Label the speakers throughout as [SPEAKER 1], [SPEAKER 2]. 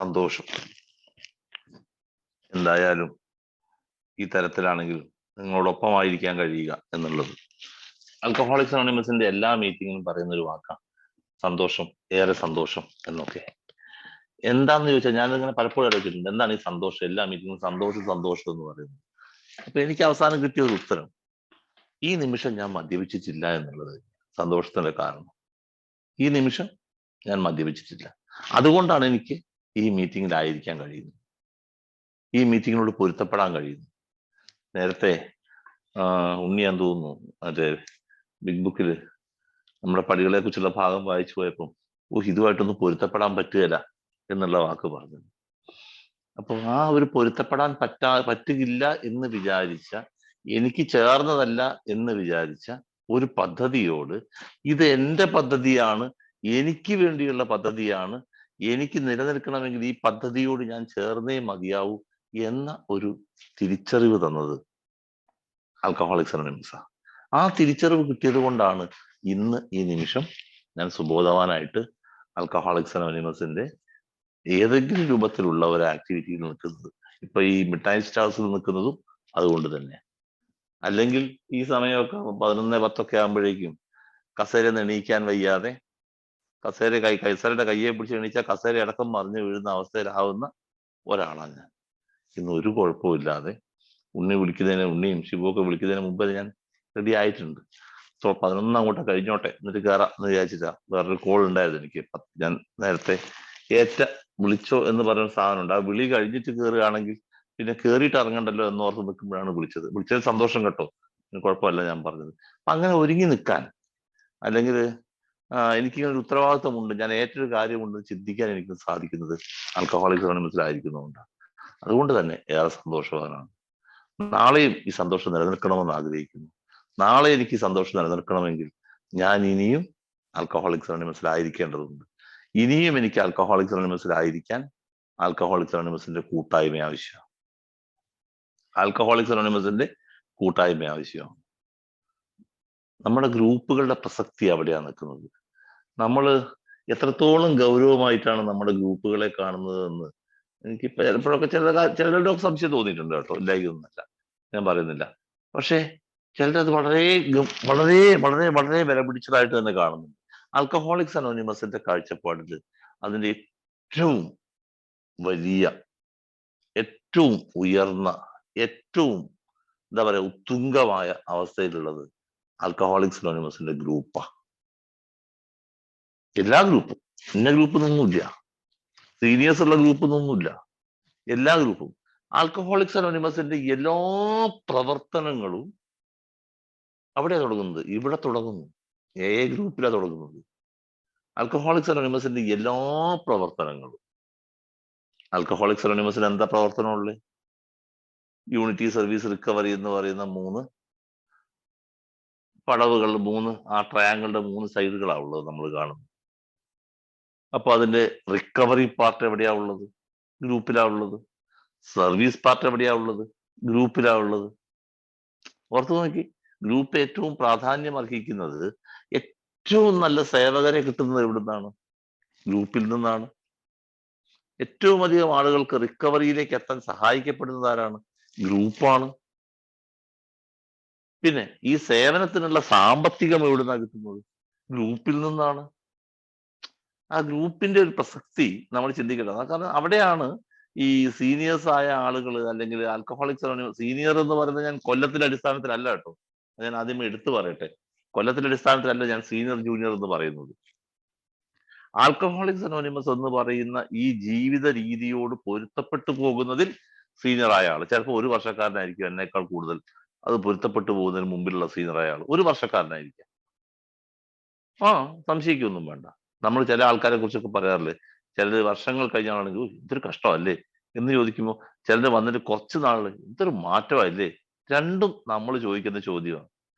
[SPEAKER 1] സന്തോഷം. എന്തായാലും ഈ തരത്തിലാണെങ്കിലും നിങ്ങളോടൊപ്പമായിരിക്കാൻ കഴിയുക എന്നുള്ളത് ആൽക്കഹോളിക്സ് അനോണിമസിന്റെ എല്ലാ മീറ്റിങ്ങിലും പറയുന്ന ഒരു വാക്കാണ് സന്തോഷം, ഏറെ സന്തോഷം എന്നൊക്കെ. എന്താന്ന് ചോദിച്ചാൽ ഞാനിങ്ങനെ പലപ്പോഴും അറിയിച്ചിട്ടുണ്ട്, എന്താണ് ഈ സന്തോഷം? എല്ലാ മീറ്റിങ്ങും സന്തോഷം സന്തോഷം എന്ന് പറയുന്നത്. അപ്പൊ എനിക്ക് അവസാനം കിട്ടിയ ഒരു ഉത്തരം, ഈ നിമിഷം ഞാൻ മദ്യപിച്ചിട്ടില്ല എന്നുള്ളത് സന്തോഷത്തിന്റെ കാരണം. ഈ നിമിഷം ഞാൻ മദ്യപിച്ചിട്ടില്ല, അതുകൊണ്ടാണ് എനിക്ക് ഈ മീറ്റിങ്ങിലായിരിക്കാൻ കഴിയുന്നത്, ഈ മീറ്റിങ്ങിനോട് പൊരുത്തപ്പെടാൻ കഴിയുന്നു. നേരത്തെ ഉണ്ണിയാൻ തോന്നുന്നു മറ്റേ ബിഗ് ബുക്കിൽ നമ്മുടെ പടികളെ കുറിച്ചുള്ള ഭാഗം വായിച്ചു പോയപ്പോൾ ഇതുമായിട്ടൊന്നും പൊരുത്തപ്പെടാൻ പറ്റുകയില്ല എന്നുള്ള വാക്ക് പറഞ്ഞു. അപ്പൊ ആ ഒരു പൊരുത്തപ്പെടാൻ പറ്റുകില്ല എന്ന് വിചാരിച്ച, എനിക്ക് ചേർന്നതല്ല എന്ന് വിചാരിച്ച ഒരു പദ്ധതിയോട്, ഇത് എന്റെ പദ്ധതിയാണ്, എനിക്ക് വേണ്ടിയുള്ള പദ്ധതിയാണ്, എനിക്ക് നിലനിൽക്കണമെങ്കിൽ ഈ പദ്ധതിയോട് ഞാൻ ചേർന്നേ മതിയാവൂ എന്ന ഒരു തിരിച്ചറിവ് തന്നത് ആൽക്കഹോളിക്സ് അനോണിമസ്. ആ തിരിച്ചറിവ് കിട്ടിയത് കൊണ്ടാണ് ഇന്ന് ഈ നിമിഷം ഞാൻ സുബോധവാനായിട്ട് ആൽക്കഹോളിക്സ് അനോണിമസിന്റെ ഏതെങ്കിലും രൂപത്തിലുള്ള ഒരു ആക്ടിവിറ്റിയിൽ നിൽക്കുന്നത്. ഇപ്പൊ ഈ മിഠായി സ്റ്റാൾസിൽ നിൽക്കുന്നതും അതുകൊണ്ട് തന്നെ. അല്ലെങ്കിൽ ഈ സമയമൊക്കെ 11:10 ആകുമ്പോഴേക്കും കസേര എണീക്കാൻ വയ്യാതെ കസേരയുടെ കയ്യെ പിടിച്ച് എണീച്ചാൽ കസേര അടക്കം മറിഞ്ഞു വീഴുന്ന അവസ്ഥയിലാവുന്ന ഒരാളാണ് ഞാൻ. ഇന്ന് ഒരു കുഴപ്പമില്ലാതെ ഉണ്ണിയും ശിവൊക്കെ വിളിക്കുന്നതിന് മുമ്പ് ഞാൻ റെഡി ആയിട്ടുണ്ട്. സോ 11 അങ്ങോട്ട് കഴിഞ്ഞോട്ടെ, എന്നിട്ട് കയറാം എന്ന് വിചാരിച്ചിട്ടാ. വേറൊരു കോൾ ഉണ്ടായിരുന്നു എനിക്ക്. ഞാൻ നേരത്തെ വിളിച്ചോ എന്ന് പറയുന്ന സാധനം ഉണ്ട്. ആ വിളി കഴിഞ്ഞിട്ട് കയറുകയാണെങ്കിൽ പിന്നെ കയറിയിട്ട് ഇറങ്ങണ്ടല്ലോ എന്നോർത്ത് നിൽക്കുമ്പോഴാണ് വിളിച്ചത് സന്തോഷം കേട്ടോ, കുഴപ്പമില്ല ഞാൻ പറഞ്ഞത്. അപ്പൊ അങ്ങനെ ഒരുങ്ങി നിൽക്കാൻ, അല്ലെങ്കിൽ എനിക്കിങ്ങനെ ഒരു ഉത്തരവാദിത്വമുണ്ട്, ഞാൻ ഏറ്റൊരു കാര്യമുണ്ട് ചിന്തിക്കാൻ എനിക്ക് സാധിക്കുന്നത് ആൽക്കഹോളിക്സ് അനോണിമസിലായിരിക്കുന്നതുകൊണ്ടാണ്. അതുകൊണ്ട് തന്നെ ഏറെ സന്തോഷവാനാണ്. നാളെയും ഈ സന്തോഷം നിലനിൽക്കണമെന്ന് ആഗ്രഹിക്കുന്നു. നാളെ എനിക്ക് ഈ സന്തോഷം നിലനിൽക്കണമെങ്കിൽ ഞാൻ ഇനിയും ആൽക്കഹോളിക്സ് അനോണിമസിലായിരിക്കേണ്ടതുണ്ട്. ഇനിയും എനിക്ക് ആൽക്കഹോളിക്സ് അനോണിമസിലായിരിക്കാൻ ആൽക്കഹോളിക്സ് അനോണിമസിന്റെ കൂട്ടായ്മ ആവശ്യമാണ്. ആൽക്കഹോളിക്സ് അനോണിമസിന്റെ കൂട്ടായ്മ ആവശ്യമാണ്. നമ്മുടെ ഗ്രൂപ്പുകളുടെ പ്രസക്തി അവിടെയാണ് നിൽക്കുന്നത്. നമ്മൾ എത്രത്തോളം ഗൗരവമായിട്ടാണ് നമ്മുടെ ഗ്രൂപ്പുകളെ കാണുന്നത് എന്ന് എനിക്ക് ചിലപ്പോഴൊക്കെ ചിലരുടെ സംശയം തോന്നിയിട്ടുണ്ട് കേട്ടോ, ഇല്ലായിക്കൊന്നുമല്ല, ഞാൻ പറയുന്നില്ല. പക്ഷേ ചിലരത് വളരെ വളരെ വളരെ വളരെ വില പിടിച്ചതായിട്ട് തന്നെ കാണുന്നുണ്ട്. ആൽക്കഹോളിക്സ് അനോണിമസിന്റെ കാഴ്ചപ്പാടിൽ അതിന്റെ ഏറ്റവും വലിയ, ഏറ്റവും ഉയർന്ന, ഏറ്റവും എന്താ പറയുക ഉത്തുംഗമായ അവസ്ഥയിലുള്ളത് ആൽക്കഹോളിക്സ് അനോണിമസിന്റെ ഗ്രൂപ്പാ. എല്ലാ ഗ്രൂപ്പും, ഇന്ന ഗ്രൂപ്പ് ഒന്നുമില്ല, സീനിയേഴ്സ് ഉള്ള ഗ്രൂപ്പ് ഒന്നുമില്ല, എല്ലാ ഗ്രൂപ്പും. ആൽക്കഹോളിക്സ് അനോണിമസിന്റെ എല്ലാ പ്രവർത്തനങ്ങളും അവിടെ തുടങ്ങുന്നത്, ഇവിടെ തുടങ്ങുന്നു, ഗ്രൂപ്പിലാണ് തുടങ്ങുന്നത്. ആൽക്കഹോളിക്സ് അനോണിമസിന്റെ എല്ലാ പ്രവർത്തനങ്ങളും, ആൽക്കഹോളിക്സ് അനോണിമസിന് എന്താ പ്രവർത്തനമുള്ളത്? യൂണിറ്റി സർവീസ് റിക്കവറി എന്ന് പറയുന്ന 3 പടവുകൾ, 3 ആ ട്രയാങ്കിളുടെ 3 സൈഡുകളാണ് ഉള്ളത് നമ്മൾ കാണുന്നത്. അപ്പൊ അതിന്റെ റിക്കവറി പാർട്ട് എവിടെയാ ഉള്ളത്? ഗ്രൂപ്പിലാ ഉള്ളത്. സർവീസ് പാർട്ട് എവിടെയാ ഉള്ളത്? ഗ്രൂപ്പിലാ ഉള്ളത്. ഓർത്തു നോക്കി, ഗ്രൂപ്പ് ഏറ്റവും പ്രാധാന്യം അർഹിക്കുന്നത്, ഏറ്റവും നല്ല സേവകരെ കിട്ടുന്നത് എവിടുന്നാണ്? ഗ്രൂപ്പിൽ നിന്നാണ്. ഏറ്റവും അധികം ആളുകൾക്ക് റിക്കവറിയിലേക്ക് എത്താൻ സഹായിക്കപ്പെടുന്നത് ആരാണ്? ഗ്രൂപ്പാണ്. പിന്നെ ഈ സേവനത്തിനുള്ള സാമ്പത്തികം എവിടുന്നാണ് കിട്ടുന്നത്? ഗ്രൂപ്പിൽ നിന്നാണ്. ആ ഗ്രൂപ്പിന്റെ ഒരു പ്രസക്തി നമ്മൾ ചിന്തിക്കേണ്ടത്. കാരണം അവിടെയാണ് ഈ സീനിയേഴ്സ് ആയ ആളുകൾ, അല്ലെങ്കിൽ ആൽക്കഹോളിക്സ് അനോണിമസ് സീനിയർ എന്ന് പറയുന്നത് ഞാൻ കൊല്ലത്തിന്റെ അടിസ്ഥാനത്തിലല്ല കേട്ടോ, ഞാൻ ആദ്യമേ എടുത്തു പറയട്ടെ. കൊല്ലത്തിന്റെ അടിസ്ഥാനത്തിലല്ല ഞാൻ സീനിയർ ജൂനിയർ എന്ന് പറയുന്നത്. ആൽക്കഹോളിക്സ് അനോണിമസ് എന്ന് പറയുന്ന ഈ ജീവിത രീതിയോട് പൊരുത്തപ്പെട്ടു പോകുന്നതിൽ സീനിയർ ആയ ആൾ, ചിലപ്പോൾ 1 വർഷക്കാരനായിരിക്കും എന്നേക്കാൾ കൂടുതൽ അത് പൊരുത്തപ്പെട്ടു പോകുന്നതിന് മുമ്പിലുള്ള സീനിയർ ആയ ആൾ 1 വർഷക്കാരനായിരിക്കാം. സംശയിക്കൊന്നും വേണ്ട. നമ്മൾ ചില ആൾക്കാരെ കുറിച്ചൊക്കെ പറയാറില്ലേ, ചിലർ വർഷങ്ങൾ കഴിഞ്ഞാണെങ്കിൽ ഇതൊരു കഷ്ടമല്ലേ എന്ന് ചോദിക്കുമ്പോൾ, ചിലർ വന്നിട്ട് കുറച്ച് നാള് ഇതൊരു മാറ്റമല്ലേ. രണ്ടും നമ്മൾ ചോദിക്കുന്ന ചോദ്യമാണ്.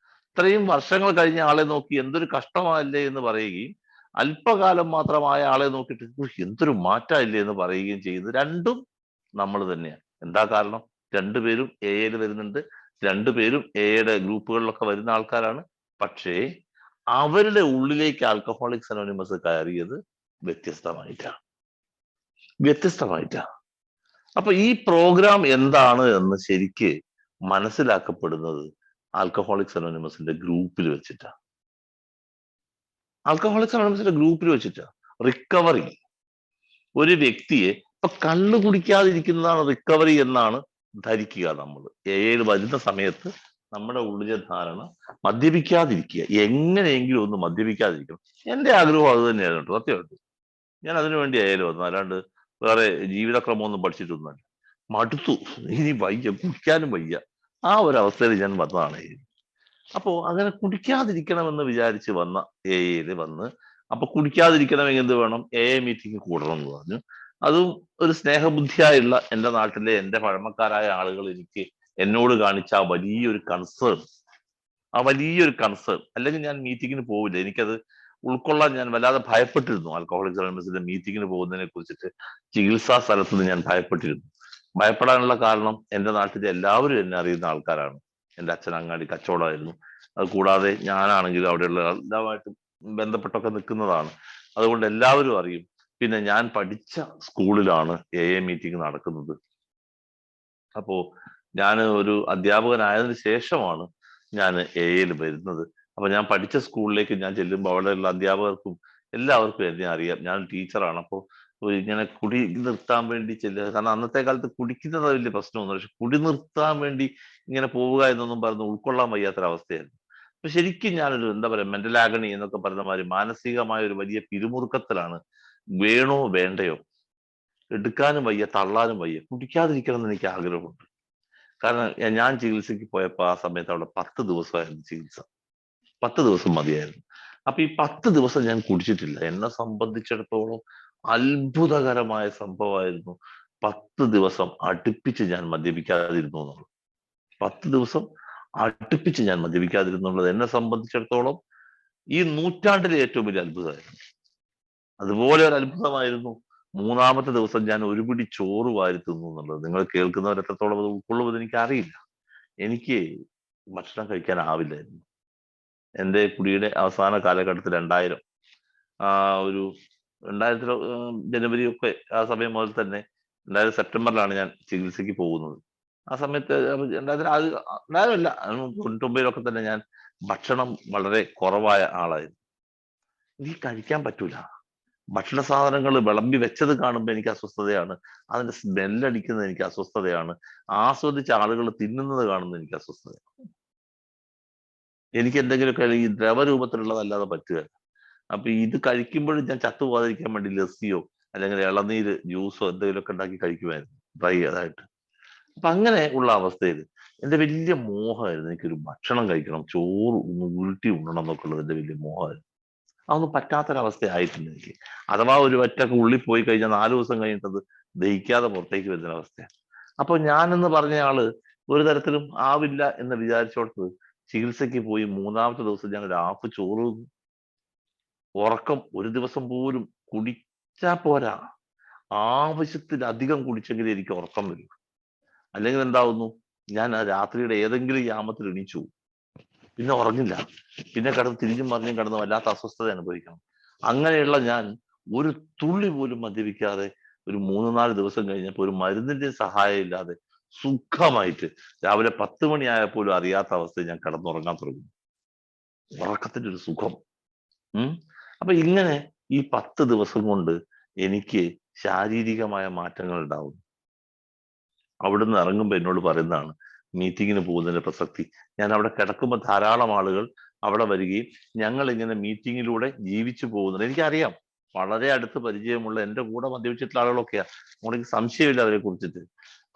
[SPEAKER 1] ഇത്രയും വർഷങ്ങൾ കഴിഞ്ഞ ആളെ നോക്കി എന്തൊരു കഷ്ടമല്ലേ എന്ന് പറയുകയും, അല്പകാലം മാത്രമായ ആളെ നോക്കിയിട്ട് എന്തൊരു മാറ്റമില്ലേ എന്ന് പറയുകയും ചെയ്യുന്നത് രണ്ടും നമ്മൾ തന്നെയാണ്. എന്താ കാരണം? രണ്ടുപേരും എയിൽ വരുന്നുണ്ട്, രണ്ടുപേരും എയുടെ ഗ്രൂപ്പുകളിലൊക്കെ വരുന്ന ആൾക്കാരാണ്. പക്ഷേ അവരുടെ ഉള്ളിലേക്ക് ആൽക്കഹോളിക്സ് അനോണിമസ് കയറിയത് വ്യത്യസ്തമായിട്ടാണ്. വ്യത്യസ്തമായിട്ടാണ്. അപ്പൊ ഈ പ്രോഗ്രാം എന്താണ് എന്ന് ശരിക്ക് മനസ്സിലാക്കപ്പെടുന്നത് ആൽക്കഹോളിക്സ് അനോണിമസിന്റെ ഗ്രൂപ്പിൽ വെച്ചിട്ടാണ്. ആൽക്കഹോളിക്സ് അനോണിമസിന്റെ ഗ്രൂപ്പിൽ വെച്ചിട്ടാണ് റിക്കവറി. ഒരു വ്യക്തിയെ ഇപ്പൊ കള്ളു കുടിക്കാതിരിക്കുന്നതാണ് റിക്കവറി എന്നാണ് ധരിക്കുക. നമ്മൾ എയിൽ വരുന്ന സമയത്ത് നമ്മുടെ ഉള്ളിലെ ധാരണ മദ്യപിക്കാതിരിക്കുക, എങ്ങനെയെങ്കിലും ഒന്ന് മദ്യപിക്കാതിരിക്കണം. എന്റെ ആഗ്രഹം അത് തന്നെയാണ് കേട്ടോ, സത്യമായിട്ട്. ഞാൻ അതിനു വേണ്ടി ആയാലും വന്നു, അല്ലാണ്ട് വേറെ ജീവിതക്രമമൊന്നും പഠിച്ചിട്ടൊന്നുമല്ല. മടുത്തു, ഇനി വയ്യ, കുടിക്കാനും വയ്യ, ആ ഒരു അവസ്ഥയിൽ ഞാൻ വന്നതാണ്. അപ്പോ അങ്ങനെ കുടിക്കാതിരിക്കണമെന്ന് വിചാരിച്ച് വന്ന എയിൽ വന്ന്, അപ്പൊ കുടിക്കാതിരിക്കണമെങ്കിൽ എന്ത് വേണം? മീറ്റിംഗ് കൂടണം എന്ന് പറഞ്ഞു. അതും ഒരു സ്നേഹബുദ്ധിയായുള്ള എന്റെ നാട്ടിലെ എന്റെ പഴമക്കാരായ ആളുകൾ എനിക്ക് എന്നോട് കാണിച്ച ആ വലിയൊരു കൺസേൺ, അല്ലെങ്കിൽ ഞാൻ മീറ്റിങ്ങിന് പോവില്ല. എനിക്കത് ഉൾക്കൊള്ളാൻ ഞാൻ വല്ലാതെ ഭയപ്പെട്ടിരുന്നു. ആൽക്കഹോളിക്സ് അനോണിമസിന്റെ മീറ്റിങ്ങിന് പോകുന്നതിനെ കുറിച്ചിട്ട് ചികിത്സാ സ്ഥലത്ത് നിന്ന് ഞാൻ ഭയപ്പെട്ടിരുന്നു. ഭയപ്പെടാനുള്ള കാരണം എന്റെ നാട്ടിലെ എല്ലാവരും എന്നെ അറിയുന്ന ആൾക്കാരാണ്. എന്റെ അച്ഛൻ അങ്ങാടി കച്ചവടമായിരുന്നു. അത് കൂടാതെ ഞാനാണെങ്കിലും അവിടെയുള്ള എല്ലാമായിട്ടും ബന്ധപ്പെട്ടൊക്കെ നിൽക്കുന്നതാണ്. അതുകൊണ്ട് എല്ലാവരും അറിയും. പിന്നെ ഞാൻ പഠിച്ച സ്കൂളിലാണ് മീറ്റിംഗ് നടക്കുന്നത്. അപ്പോ ഞാൻ ഒരു അധ്യാപകനായതിനു ശേഷമാണ് ഞാൻ എയിൽ വരുന്നത്. അപ്പൊ ഞാൻ പഠിച്ച സ്കൂളിലേക്ക് ഞാൻ ചെല്ലുമ്പോൾ അവിടെയുള്ള അധ്യാപകർക്കും എല്ലാവർക്കും എന്നെ അറിയാം. ഞാൻ ടീച്ചറാണ്. അപ്പോൾ ഇങ്ങനെ കുടി നിർത്താൻ വേണ്ടി ചെല്ലുക, കാരണം അന്നത്തെ കാലത്ത് കുടിക്കുന്നത് വലിയ പ്രശ്നമൊന്നും, പക്ഷെ കുടി നിർത്താൻ വേണ്ടി ഇങ്ങനെ പോവുക എന്നൊന്നും പറഞ്ഞ് ഉൾക്കൊള്ളാൻ വയ്യാത്തൊരവസ്ഥയായിരുന്നു. അപ്പൊ ശരിക്കും ഞാനൊരു എന്താ പറയാ, മെന്റൽ ആഗണി എന്നൊക്കെ പറഞ്ഞ മാതിരി മാനസികമായ ഒരു വലിയ പിരിമുറുക്കത്തിലാണ്. വേണോ വേണ്ടയോ, എടുക്കാനും വയ്യ, തള്ളാനും വയ്യ. കുടിക്കാതിരിക്കണം എന്ന് എനിക്ക് ആഗ്രഹമുണ്ട്. കാരണം ഞാൻ ചികിത്സയ്ക്ക് പോയപ്പോ ആ സമയത്ത് അവിടെ 10 ദിവസമായിരുന്നു ചികിത്സ. 10 ദിവസം മതിയായിരുന്നു. അപ്പൊ ഈ 10 ദിവസം ഞാൻ കുടിച്ചിട്ടില്ല. എന്നെ സംബന്ധിച്ചിടത്തോളം അത്ഭുതകരമായ സംഭവമായിരുന്നു 10 ദിവസം അടുപ്പിച്ച് ഞാൻ മദ്യപിക്കാതിരുന്നു എന്നുള്ളത്. 10 ദിവസം അടുപ്പിച്ച് ഞാൻ മദ്യപിക്കാതിരുന്നുള്ളത് എന്നെ സംബന്ധിച്ചിടത്തോളം ഈ നൂറ്റാണ്ടിലെ ഏറ്റവും വലിയ അത്ഭുതമായിരുന്നു. അതുപോലെ ഒരു അത്ഭുതമായിരുന്നു മൂന്നാമത്തെ ദിവസം ഞാൻ ഒരു പിടി ചോറ് വാരി തിന്നു എന്നുള്ളത്. നിങ്ങൾ കേൾക്കുന്നവർ എത്രത്തോളം അത് ഉൾക്കൊള്ളുമെന്ന് എനിക്ക് അറിയില്ല. എനിക്ക് ഭക്ഷണം കഴിക്കാനാവില്ലായിരുന്നു. എന്റെ കുടിയുടെ അവസാന കാലഘട്ടത്തിൽ 2000 ഒരു 2000 ജനുവരി ഒക്കെ ആ സമയം മുതൽ തന്നെ, 2000 സെപ്റ്റംബറിലാണ് ഞാൻ ചികിത്സയ്ക്ക് പോകുന്നത്. ആ സമയത്ത് 2000 അല്ല, 99 തന്നെ ഞാൻ ഭക്ഷണം വളരെ കുറവായ ആളായിരുന്നു. എനിക്ക് കഴിക്കാൻ പറ്റൂല. ഭക്ഷണ സാധനങ്ങൾ വിളമ്പി വെച്ചത് കാണുമ്പോൾ എനിക്ക് അസ്വസ്ഥതയാണ്. അതിന്റെ സ്മെല്ലടിക്കുന്നത് എനിക്ക് അസ്വസ്ഥതയാണ്. ആസ്വദിച്ച ആളുകൾ തിന്നുന്നത് കാണുന്നത് എനിക്ക് അസ്വസ്ഥതയാണ്. എനിക്ക് എന്തെങ്കിലുമൊക്കെ ഈ ദ്രവരൂപത്തിലുള്ളതല്ലാതെ പറ്റുക. അപ്പൊ ഇത് കഴിക്കുമ്പോഴും ഞാൻ ചത്തുപോകാതിരിക്കാൻ വേണ്ടി ലസ്സിയോ അല്ലെങ്കിൽ ഇളനീര് ജ്യൂസോ എന്തെങ്കിലുമൊക്കെ ഉണ്ടാക്കി കഴിക്കുമായിരുന്നു, ഡ്രൈ അതായിട്ട്. അപ്പൊ അങ്ങനെ ഉള്ള അവസ്ഥയിൽ എന്റെ വലിയ മോഹമായിരുന്നു എനിക്കൊരു ഭക്ഷണം കഴിക്കണം, ചോറ് ഒന്ന് ഉരുട്ടി ഉണ്ണണം എന്നൊക്കെ ഉള്ളത് എന്റെ വലിയ മോഹമായിരുന്നു. അതൊന്നും പറ്റാത്തൊരവസ്ഥയായിട്ടില്ല എനിക്ക്. അഥവാ ഒരു ഒറ്റക്ക് ഉള്ളിൽ പോയി കഴിഞ്ഞാൽ 4 ദിവസം കഴിഞ്ഞിട്ടത് ദഹിക്കാതെ പുറത്തേക്ക് വരുന്ന അവസ്ഥയാണ്. അപ്പൊ ഞാനെന്ന് പറഞ്ഞ ആള് ഒരു തരത്തിലും ആവില്ല എന്ന് വിചാരിച്ചോട്ട് ചികിത്സയ്ക്ക് പോയി. മൂന്നാമത്തെ ദിവസം ഞാൻ ഒരു ഹാഫ് ചോറ് തിന്നു. ഉറക്കം ഒരു ദിവസം പോലും കുടിച്ചാ പോരാ, ആവശ്യത്തിലധികം കുടിച്ചെങ്കിലേ എനിക്ക് ഉറക്കം വരൂ. അല്ലെങ്കിൽ എന്താവുന്നു, ഞാൻ ആ രാത്രിയുടെ ഏതെങ്കിലും യാമത്തിൽ എണീച്ചു, പിന്നെ ഉറങ്ങില്ല, പിന്നെ കിടന്ന് തിരിഞ്ഞും മറിഞ്ഞും കിടന്ന് വല്ലാത്ത അസ്വസ്ഥത അനുഭവിക്കണം. അങ്ങനെയുള്ള ഞാൻ ഒരു തുള്ളി പോലും മദ്യപിക്കാതെ ഒരു 3-4 ദിവസം കഴിഞ്ഞപ്പോൾ ഒരു മരുന്നിന്റെ സഹായം ഇല്ലാതെ സുഖമായിട്ട് രാവിലെ 10 മണിയായപ്പോലും അറിയാത്ത അവസ്ഥയിൽ ഞാൻ കിടന്നുറങ്ങാൻ തുടങ്ങി. ഉറക്കത്തിന്റെ ഒരു സുഖം. അപ്പൊ ഇങ്ങനെ ഈ 10 ദിവസം കൊണ്ട് എനിക്ക് ശാരീരികമായ മാറ്റങ്ങൾ ഉണ്ടാവും. അവിടുന്ന് ഇറങ്ങുമ്പോൾ എന്നോട് പറയുന്നതാണ് മീറ്റിങ്ങിന് പോകുന്നതിന്റെ പ്രസക്തി. ഞാൻ അവിടെ കിടക്കുമ്പോൾ ധാരാളം ആളുകൾ അവിടെ വരികയും ഞങ്ങൾ ഇങ്ങനെ മീറ്റിങ്ങിലൂടെ ജീവിച്ചു പോകുന്നത് എനിക്കറിയാം. വളരെ അടുത്ത് പരിചയമുള്ള എന്റെ കൂടെ മദ്യപിച്ചിട്ടുള്ള ആളുകളൊക്കെയാ. എനിക്ക് സംശയമില്ല അവരെ കുറിച്ചിട്ട്.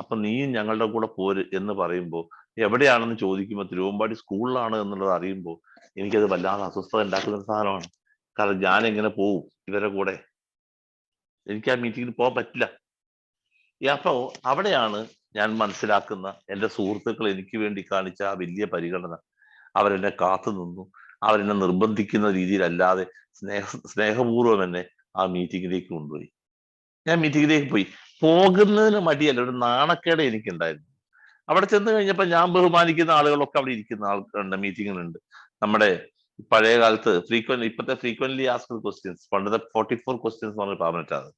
[SPEAKER 1] അപ്പൊ നീയും ഞങ്ങളുടെ കൂടെ പോര് എന്ന് പറയുമ്പോൾ, എവിടെയാണെന്ന് ചോദിക്കുമ്പോൾ തിരുവമ്പാടി സ്കൂളിലാണ് എന്നുള്ളത് അറിയുമ്പോൾ എനിക്കത് വല്ലാതെ അസ്വസ്ഥത ഉണ്ടാക്കുന്ന ഒരു സാധനമാണ്. കാരണം ഞാൻ എങ്ങനെ പോവും ഇവരെ കൂടെ? എനിക്ക് ആ മീറ്റിങ്ങിന് പോകാൻ പറ്റില്ല. അപ്പോ അവിടെയാണ് ഞാൻ മനസ്സിലാക്കുന്ന എന്റെ സുഹൃത്തുക്കൾ എനിക്ക് വേണ്ടി കാണിച്ച ആ വലിയ പരിഗണന. അവരെന്നെ കാത്തു നിന്നു. അവരെന്നെ നിർബന്ധിക്കുന്ന രീതിയിലല്ലാതെ സ്നേഹപൂർവ്വം എന്നെ ആ മീറ്റിങ്ങിലേക്ക് കൊണ്ടുപോയി. ഞാൻ മീറ്റിങ്ങിലേക്ക് പോയി. പോകുന്നതിന് മടിയല്ല, ഒരു നാണക്കേട് എനിക്കുണ്ടായിരുന്നു. അവിടെ ചെന്ന് കഴിഞ്ഞപ്പോൾ ഞാൻ ബഹുമാനിക്കുന്ന ആളുകളൊക്കെ അവിടെ ഇരിക്കുന്ന ആൾക്കാരുണ്ട്, മീറ്റിങ്ങിലുണ്ട്. നമ്മുടെ പഴയ കാലത്ത് ഇപ്പോഴത്തെ ഫ്രീക്വന്റ്ലി ആസ്ക്ഡ് ക്വസ്റ്റ്യൻസ്, പണ്ടത്തെ 44 ക്വസ്റ്റ്യൻസ് എന്ന് പറഞ്ഞ പാർലമെന്റ് ആണ്.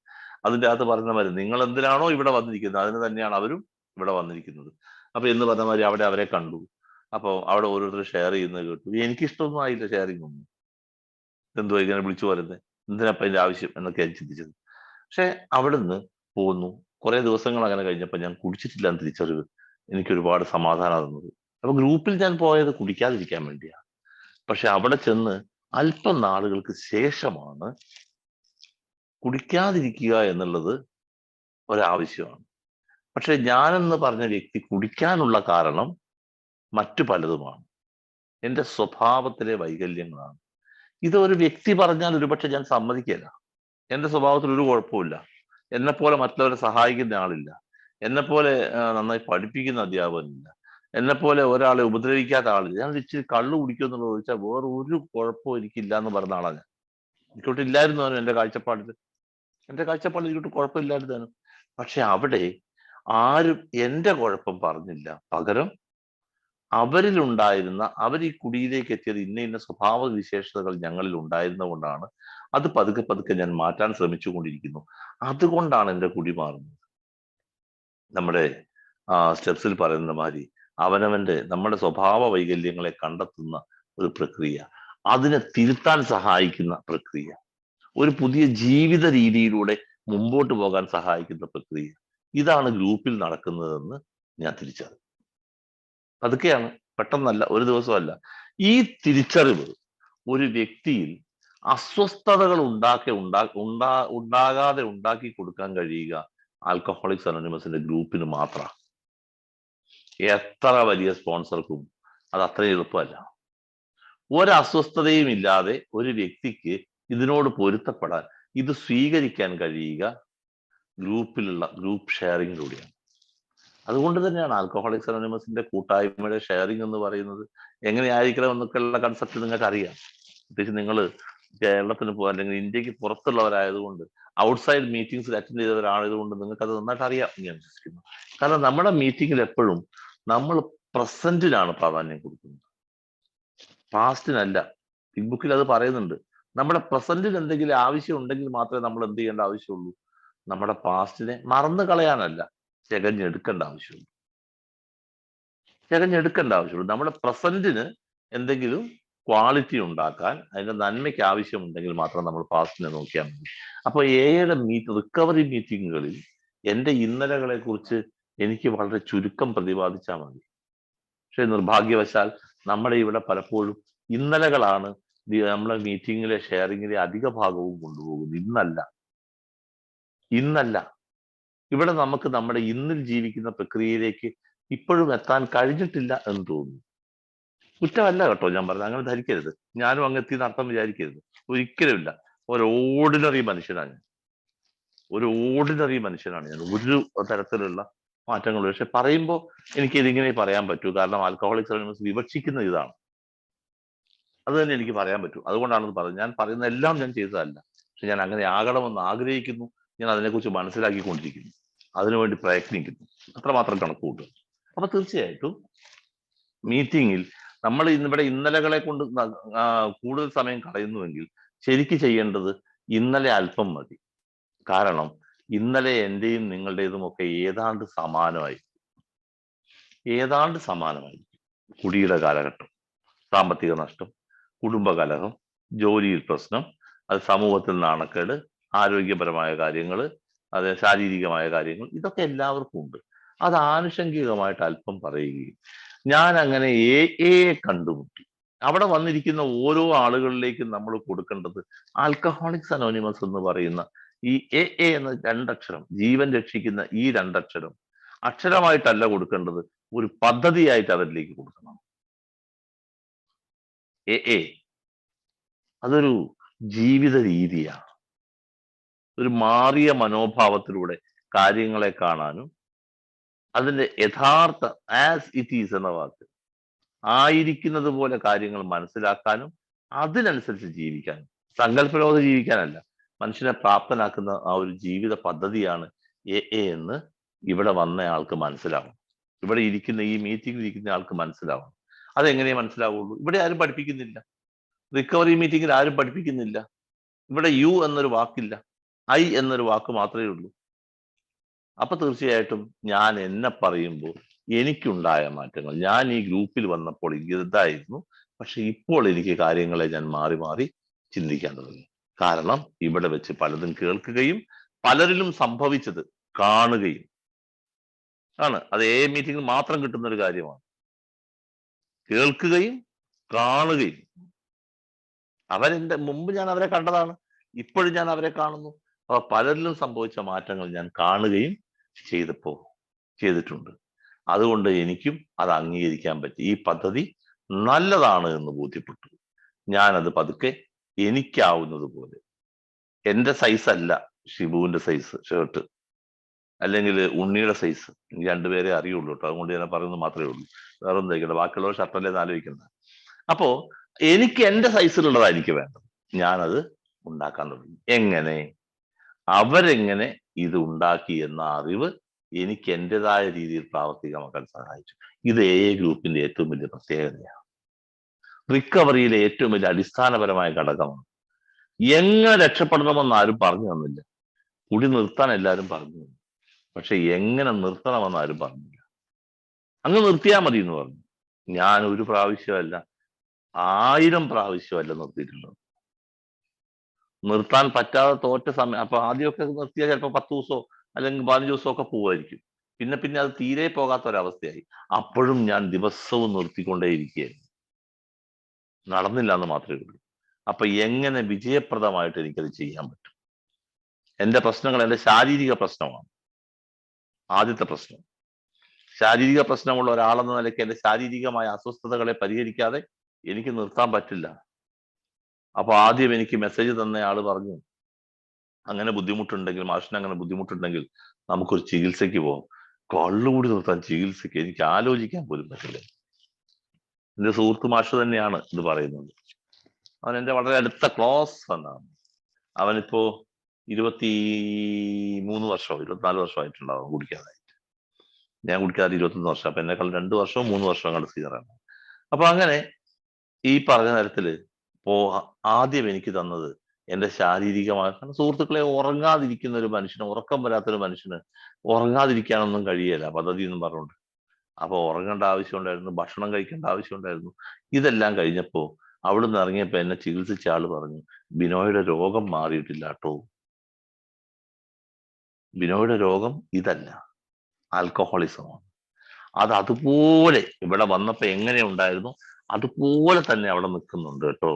[SPEAKER 1] അതിൻ്റെ അകത്ത് പറഞ്ഞ മാതിരി നിങ്ങൾ എന്തിനാണോ ഇവിടെ വന്നിരിക്കുന്നത് അതിന് തന്നെയാണ് അവരും ഇവിടെ വന്നിരിക്കുന്നത്. അപ്പൊ എന്ന് പറഞ്ഞ മാതിരി അവിടെ അവരെ കണ്ടു. അപ്പോൾ അവിടെ ഓരോരുത്തർ ഷെയർ ചെയ്യുന്നത് കേട്ടു. എനിക്കിഷ്ടമൊന്നും ആയില്ല ഷെയറിംഗ് ഒന്നും. എന്തോ ഇങ്ങനെ വിളിച്ചു പറയുന്നത്, എന്തിനപ്പം അതിന്റെ ആവശ്യം എന്നൊക്കെ ഞാൻ ചിന്തിച്ചത്. പക്ഷെ അവിടുന്ന് പോന്നു. കുറെ ദിവസങ്ങൾ അങ്ങനെ കഴിഞ്ഞപ്പോൾ ഞാൻ കുടിച്ചിട്ടില്ല എന്ന് തിരിച്ചറിവ് എനിക്ക് ഒരുപാട് സമാധാനം തന്നത്. അപ്പൊ ഗ്രൂപ്പിൽ ഞാൻ പോയത് കുടിക്കാതിരിക്കാൻ വേണ്ടിയാണ്. പക്ഷെ അവിടെ ചെന്ന് അല്പം നാളുകൾക്ക് ശേഷമാണ് കുടിക്കാതിരിക്കുക എന്നുള്ളത് ഒരാവശ്യമാണ്. പക്ഷെ ഞാനെന്ന് പറഞ്ഞ വ്യക്തി കുടിക്കാനുള്ള കാരണം മറ്റു പലതുമാണ്. എൻ്റെ സ്വഭാവത്തിലെ വൈകല്യങ്ങളാണ്. ഇത് ഒരു വ്യക്തി പറഞ്ഞാൽ ഒരുപക്ഷെ ഞാൻ സമ്മതിക്കില്ല. എൻ്റെ സ്വഭാവത്തിൽ ഒരു കുഴപ്പമില്ല. എന്നെപ്പോലെ മറ്റുള്ളവരെ സഹായിക്കുന്ന ആളില്ല. എന്നെപ്പോലെ നന്നായി പഠിപ്പിക്കുന്ന അധ്യാപകനില്ല. എന്നെപ്പോലെ ഒരാളെ ഉപദ്രവിക്കാത്ത ആളില്ല. ഞാൻ ഇച്ചിരി കള്ളു കുടിക്കുമെന്നുള്ളത് ചോദിച്ചാൽ വേറെ ഒരു കുഴപ്പവും എനിക്കില്ല എന്ന് പറഞ്ഞ ആളാണ് ഞാൻ. എനിക്കോട്ട് ഇല്ലായിരുന്നു അവനും എൻ്റെ കാഴ്ചപ്പാടിൽ. എനിക്കോട്ട് കുഴപ്പമില്ലായിരുന്നു. പക്ഷെ അവിടെ ആരും എൻ്റെ കുഴപ്പം പറഞ്ഞില്ല. പകരം അവർ ഈ കുടിയിലേക്ക് എത്തിയത് ഇന്ന സ്വഭാവ വിശേഷതകൾ ഞങ്ങളിൽ ഉണ്ടായിരുന്നത് കൊണ്ടാണ്. അത് പതുക്കെ പതുക്കെ ഞാൻ മാറ്റാൻ ശ്രമിച്ചുകൊണ്ടിരിക്കുന്നു. അതുകൊണ്ടാണ് എൻ്റെ കുടി മാറുന്നത്. നമ്മുടെ സ്റ്റെപ്സിൽ പറയുന്ന മാതിരി നമ്മുടെ സ്വഭാവ വൈകല്യങ്ങളെ കണ്ടെത്തുന്ന ഒരു പ്രക്രിയ, അതിനെ തിരുത്താൻ സഹായിക്കുന്ന പ്രക്രിയ, ഒരു പുതിയ ജീവിത രീതിയിലൂടെ മുമ്പോട്ട് പോകാൻ സഹായിക്കുന്ന പ്രക്രിയ, ഇതാണ് ഗ്രൂപ്പിൽ നടക്കുന്നതെന്ന് ഞാൻ തിരിച്ചറിഞ്ഞു. അതൊക്കെയാണ്, പെട്ടെന്നല്ല, ഒരു ദിവസമല്ല. ഈ തിരിച്ചറിവ് ഒരു വ്യക്തിയിൽ അസ്വസ്ഥതകൾ ഉണ്ടാകാതെ ഉണ്ടാക്കി കൊടുക്കാൻ കഴിയുക ആൽക്കഹോളിക്സ് അനോണിമസിന്റെ ഗ്രൂപ്പിന് മാത്രമാണ്. എത്ര വലിയ സ്പോൺസർക്കും അത് അത്രയും എളുപ്പമല്ല. ഒരസ്വസ്ഥതയും ഇല്ലാതെ ഒരു വ്യക്തിക്ക് ഇതിനോട് പൊരുത്തപ്പെടാൻ, ഇത് സ്വീകരിക്കാൻ കഴിയുക ഗ്രൂപ്പ് ഷെയറിങ്ങിലൂടെയാണ്. അതുകൊണ്ട് തന്നെയാണ് ആൽക്കഹോളിക്സ് അനോണിമസിന്റെ കൂട്ടായ്മയുടെ ഷെയറിംഗ് എന്ന് പറയുന്നത്. എങ്ങനെയായിരിക്കണം എന്നൊക്കെയുള്ള കൺസെപ്റ്റ് നിങ്ങൾക്ക് അറിയാം. പ്രത്യേകിച്ച് നിങ്ങൾ കേരളത്തിന് പോകാൻ അല്ലെങ്കിൽ ഇന്ത്യക്ക് പുറത്തുള്ളവരായതുകൊണ്ട്, ഔട്ട്സൈഡ് മീറ്റിംഗ്സിൽ അറ്റൻഡ് ചെയ്തവരായതുകൊണ്ട് നിങ്ങൾക്ക് അത് നന്നായിട്ട് അറിയാം എന്ന് ഞാൻ വിശ്വസിക്കുന്നു. കാരണം നമ്മുടെ മീറ്റിംഗിൽ എപ്പോഴും നമ്മൾ പ്രസന്റിനാണ് പ്രാധാന്യം കൊടുക്കുന്നത്, പാസ്റ്റിനല്ല. ബിഗ് ബുക്കിൽ അത് പറയുന്നുണ്ട്. നമ്മുടെ പ്രസന്റിന് എന്തെങ്കിലും ആവശ്യം ഉണ്ടെങ്കിൽ മാത്രമേ നമ്മൾ എന്ത് ചെയ്യേണ്ട ആവശ്യമുള്ളൂ. നമ്മുടെ പാസ്റ്റിനെ മറന്നു കളയാനല്ല, ചെകഞ്ഞെടുക്കേണ്ട ആവശ്യമുള്ളൂ. നമ്മുടെ പ്രസന്റിന് എന്തെങ്കിലും ക്വാളിറ്റി ഉണ്ടാക്കാൻ, അതിന്റെ നന്മയ്ക്ക് ആവശ്യമുണ്ടെങ്കിൽ മാത്രം നമ്മൾ പാസ്റ്റിനെ നോക്കിയാൽ മതി. അപ്പൊ എയുടെ റിക്കവറി മീറ്റിങ്ങുകളിൽ എൻ്റെ ഇന്നലകളെ കുറിച്ച് എനിക്ക് വളരെ ചുരുക്കം പ്രതിപാദിച്ചാൽ മതി. പക്ഷെ നിർഭാഗ്യവശാൽ നമ്മുടെ ഇവിടെ പലപ്പോഴും ഇന്നലകളാണ് നമ്മളെ മീറ്റിങ്ങിലെ ഷെയറിങ്ങിലെ അധിക ഭാഗവും കൊണ്ടുപോകുന്നത്. ഇന്നല്ല ഇവിടെ നമുക്ക് നമ്മുടെ ഇന്നിൽ ജീവിക്കുന്ന പ്രക്രിയയിലേക്ക് ഇപ്പോഴും എത്താൻ കഴിഞ്ഞിട്ടില്ല എന്ന് തോന്നുന്നു. കുറ്റമല്ല കേട്ടോ ഞാൻ പറഞ്ഞത്, അങ്ങനെ ധരിക്കരുത്. ഞാനും അങ്ങ് എത്തിയെന്ന് അർത്ഥം വിചാരിക്കരുത്, ഒരിക്കലുമില്ല. ഒരു ഓർഡിനറി മനുഷ്യനാണ് ഞാൻ. ഒരു തരത്തിലുള്ള മാറ്റങ്ങളും. പക്ഷെ പറയുമ്പോൾ എനിക്ക് ഇതിങ്ങനെ പറയാൻ പറ്റൂ. കാരണം ആൽക്കഹോളിക്സ് അനോണിമസ് വിവക്ഷിക്കുന്ന ഇതാണ്. അത് തന്നെ എനിക്ക് പറയാൻ പറ്റൂ. അതുകൊണ്ടാണ് പറഞ്ഞത്. ഞാൻ പറയുന്ന എല്ലാം ഞാൻ ചെയ്തതല്ല, പക്ഷെ ഞാൻ അങ്ങനെ ആകണമെന്ന് ആഗ്രഹിക്കുന്നു. ഞാൻ അതിനെക്കുറിച്ച് മനസ്സിലാക്കിക്കൊണ്ടിരിക്കുന്നു, അതിനുവേണ്ടി പ്രയത്നിക്കുന്നു. അത്രമാത്രം കണക്ക് കൂട്ടുക. അപ്പൊ തീർച്ചയായിട്ടും മീറ്റിങ്ങിൽ നമ്മൾ ഇവിടെ ഇന്നലകളെ കൊണ്ട് കൂടുതൽ സമയം കളയുന്നുവെങ്കിൽ ശരിക്ക് ചെയ്യേണ്ടത് ഇന്നലെ അല്പം മതി. കാരണം ഇന്നലെ എന്റെയും നിങ്ങളുടേതും ഒക്കെ ഏതാണ്ട് സമാനമായി. കുടിയുടെ കാലഘട്ടം, സാമ്പത്തിക നഷ്ടം, കുടുംബ കലഹം, ജോലിയിൽ പ്രശ്നം, അത് സമൂഹത്തിൽ നാണക്കേട്, ആരോഗ്യപരമായ കാര്യങ്ങൾ, അത് ശാരീരികമായ കാര്യങ്ങൾ, ഇതൊക്കെ എല്ലാവർക്കും ഉണ്ട്. അത് ആനുഷംഗികമായിട്ട് അല്പം പറയുകയും, ഞാൻ അങ്ങനെ കണ്ടുമുട്ടി. അവിടെ വന്നിരിക്കുന്ന ഓരോ ആളുകളിലേക്കും നമ്മൾ കൊടുക്കേണ്ടത് ആൽക്കഹോളിക്സ് അനോണിമസ് എന്ന് പറയുന്ന ഈ എന്ന രണ്ടക്ഷരം, ജീവൻ രക്ഷിക്കുന്ന ഈ രണ്ടക്ഷരം അക്ഷരമായിട്ടല്ല കൊടുക്കേണ്ടത്, ഒരു പദ്ധതിയായിട്ട് അവരിലേക്ക് കൊടുക്കണം. അതൊരു ജീവിത രീതിയാണ്. ഒരു മാറിയ മനോഭാവത്തിലൂടെ കാര്യങ്ങളെ കാണാനും, അതിന്റെ യഥാർത്ഥ ആസ് ഇറ്റ് ഈസ് എന്ന വാക്ക്, ആയിരിക്കുന്നത് പോലെ കാര്യങ്ങൾ മനസ്സിലാക്കാനും അതിനനുസരിച്ച് ജീവിക്കാനും, സങ്കല്പലോക ജീവിക്കാനല്ല, മനുഷ്യനെ പ്രാപ്തനാക്കുന്ന ആ ഒരു ജീവിത പദ്ധതിയാണ് എന്ന് ഇവിടെ വന്നയാൾക്ക് മനസ്സിലാവണം. ഇവിടെ ഇരിക്കുന്ന ഈ മീറ്റിംഗിൽ ഇരിക്കുന്ന ആൾക്ക് മനസ്സിലാവണം. അതെങ്ങനെയേ മനസ്സിലാവുള്ളൂ? ഇവിടെ ആരും പഠിപ്പിക്കുന്നില്ല. റിക്കവറി മീറ്റിംഗിൽ ആരും പഠിപ്പിക്കുന്നില്ല. ഇവിടെ യു എന്നൊരു വാക്കില്ല. ഐ എന്നൊരു വാക്ക് മാത്രമേ ഉള്ളൂ. അപ്പൊ തീർച്ചയായിട്ടും ഞാൻ എന്നെ പറയുമ്പോൾ എനിക്കുണ്ടായ മാറ്റങ്ങൾ, ഞാൻ ഈ ഗ്രൂപ്പിൽ വന്നപ്പോൾ ഇതായിരുന്നു, പക്ഷെ ഇപ്പോൾ എനിക്ക് കാര്യങ്ങളെ ഞാൻ മാറി മാറി ചിന്തിക്കാൻ തുടങ്ങി. കാരണം ഇവിടെ വെച്ച് പലതും കേൾക്കുകയും പലരിലും സംഭവിച്ചത് കാണുകയും ആണ്. അത് മീറ്റിംഗിൽ മാത്രം കിട്ടുന്ന ഒരു കാര്യമാണ്. കേൾക്കുകയും കാണുകയും. അവരെന്റെ മുമ്പ് ഞാൻ അവരെ കണ്ടതാണ്, ഇപ്പോഴും ഞാൻ അവരെ കാണുന്നു. അപ്പൊ പലരിലും സംഭവിച്ച മാറ്റങ്ങൾ ഞാൻ കാണുകയും ചെയ്തിട്ടുണ്ട്. അതുകൊണ്ട് എനിക്കും അത് അംഗീകരിക്കാൻ പറ്റി. ഈ പദ്ധതി നല്ലതാണ് എന്ന് ബോധ്യപ്പെട്ടു. ഞാനത് പതുക്കെ എനിക്കാവുന്നത് പോലെ, എന്റെ സൈസ് അല്ല ഷിബുവിന്റെ സൈസ് ഷർട്ട്, അല്ലെങ്കിൽ ഉണ്ണിയുടെ സൈസ്, എനിക്ക് രണ്ടുപേരെ അറിയുള്ളൂ കേട്ടോ, അതുകൊണ്ട് ഞാൻ പറയുന്നത് മാത്രമേ ഉള്ളൂ. വേറെ ഒന്നും തയ്ക്കണ്ട, ബാക്കിയുള്ളവർ ഷർട്ടല്ലേ എന്ന് ആലോചിക്കുന്നത്. അപ്പോ എനിക്ക് എന്റെ സൈസിലുള്ളതാണ് എനിക്ക് വേണ്ടത്. ഞാനത് ഉണ്ടാക്കാൻ തുടങ്ങി. എങ്ങനെ? അവരെങ്ങനെ ഇത് ഉണ്ടാക്കി എന്ന അറിവ് എനിക്ക് എന്റേതായ രീതിയിൽ പ്രാവർത്തികമാക്കാൻ സഹായിച്ചു. ഇത് ഗ്രൂപ്പിന്റെ ഏറ്റവും വലിയ പ്രത്യേകതയാണ്. റിക്കവറിയിലെ ഏറ്റവും വലിയ അടിസ്ഥാനപരമായ ഘടകമാണ്. എങ്ങനെ രക്ഷപ്പെടണമെന്ന് ആരും പറഞ്ഞു തന്നില്ല. കുടി നിർത്താൻ എല്ലാവരും പറഞ്ഞു തന്നു, പക്ഷെ എങ്ങനെ നിർത്തണമെന്ന് ആരും പറഞ്ഞില്ല. അങ്ങ് നിർത്തിയാൽ മതി എന്ന് പറഞ്ഞു. ഞാൻ ഒരു പ്രാവശ്യമല്ല, 1000 പ്രാവശ്യമല്ല നിർത്തിയിട്ടുള്ളത്. നിർത്താൻ പറ്റാതെ തോറ്റ സമയം, അപ്പൊ ആദ്യമൊക്കെ നിർത്തിയാൽ ചിലപ്പോൾ 10 ദിവസമോ അല്ലെങ്കിൽ 15 ദിവസമോ ഒക്കെ പോവായിരിക്കും. പിന്നെ അത് തീരെ പോകാത്ത ഒരവസ്ഥയായി. അപ്പോഴും ഞാൻ ദിവസവും നിർത്തിക്കൊണ്ടേയിരിക്കുകയായിരുന്നു. നടന്നില്ല എന്ന് മാത്രമേ ഉള്ളൂ. അപ്പൊ എങ്ങനെ വിജയപ്രദമായിട്ട് എനിക്കത് ചെയ്യാൻ പറ്റും? എന്റെ പ്രശ്നങ്ങൾ എന്റെ ശാരീരിക പ്രശ്നമാണ്. ആദ്യത്തെ പ്രശ്നം, ശാരീരിക പ്രശ്നമുള്ള ഒരാളെന്ന നിലയ്ക്ക് എന്റെ ശാരീരികമായ അസ്വസ്ഥതകളെ പരിഹരിക്കാതെ എനിക്ക് നിർത്താൻ പറ്റില്ല. അപ്പൊ ആദ്യം എനിക്ക് മെസ്സേജ് തന്ന ആള് പറഞ്ഞു, അങ്ങനെ ബുദ്ധിമുട്ടുണ്ടെങ്കിൽ, മാഷിന് അങ്ങനെ ബുദ്ധിമുട്ടുണ്ടെങ്കിൽ നമുക്കൊരു ചികിത്സയ്ക്ക് പോകാം. കള്ളുകൂടി നിർത്താൻ ചികിത്സയ്ക്ക് എനിക്ക് ആലോചിക്കാൻ പോലും പറ്റില്ല. എന്റെ സുഹൃത്ത് മാഷ് തന്നെയാണ് ഇത് പറയുന്നത്. അവൻ എന്റെ വളരെ അടുത്ത ക്ലോസ് ഫ്രണ്ടാണ്. അവനിപ്പോ 23 വർഷമോ 24 വർഷമായിട്ടുണ്ടാവും കുടിക്കാതായിട്ട്. ഞാൻ കുടിക്കാതെ 21 വർഷം. അപ്പൊ എന്നെക്കാൾ 2 വർഷവും 3 വർഷവും കണ്ട് സീനിയറാണ്. അപ്പൊ അങ്ങനെ ഈ പറഞ്ഞ തരത്തില് ആദ്യം എനിക്ക് തന്നത് എന്റെ ശാരീരികമായ, സുഹൃത്തുക്കളെ, ഉറങ്ങാതിരിക്കുന്ന ഒരു മനുഷ്യന്, ഉറക്കം വരാത്തൊരു മനുഷ്യന് ഉറങ്ങാതിരിക്കാനൊന്നും കഴിയില്ല പദ്ധതി എന്നും പറഞ്ഞുകൊണ്ട്. അപ്പൊ ഉറങ്ങേണ്ട ആവശ്യമുണ്ടായിരുന്നു, ഭക്ഷണം കഴിക്കേണ്ട ആവശ്യമുണ്ടായിരുന്നു. ഇതെല്ലാം കഴിഞ്ഞപ്പോ അവിടുന്ന് ഇറങ്ങിയപ്പോ എന്നെ ചികിത്സിച്ച ആള് പറഞ്ഞു, ബിനോയുടെ രോഗം മാറിയിട്ടില്ല കേട്ടോ. ബിനോയുടെ രോഗം ഇതല്ല, ആൽക്കഹോളിസമാണ്. അത് അതുപോലെ ഇവിടെ വന്നപ്പോ എങ്ങനെ ഉണ്ടായിരുന്നു അതുപോലെ തന്നെ അവിടെ നിൽക്കുന്നുണ്ട് കേട്ടോ.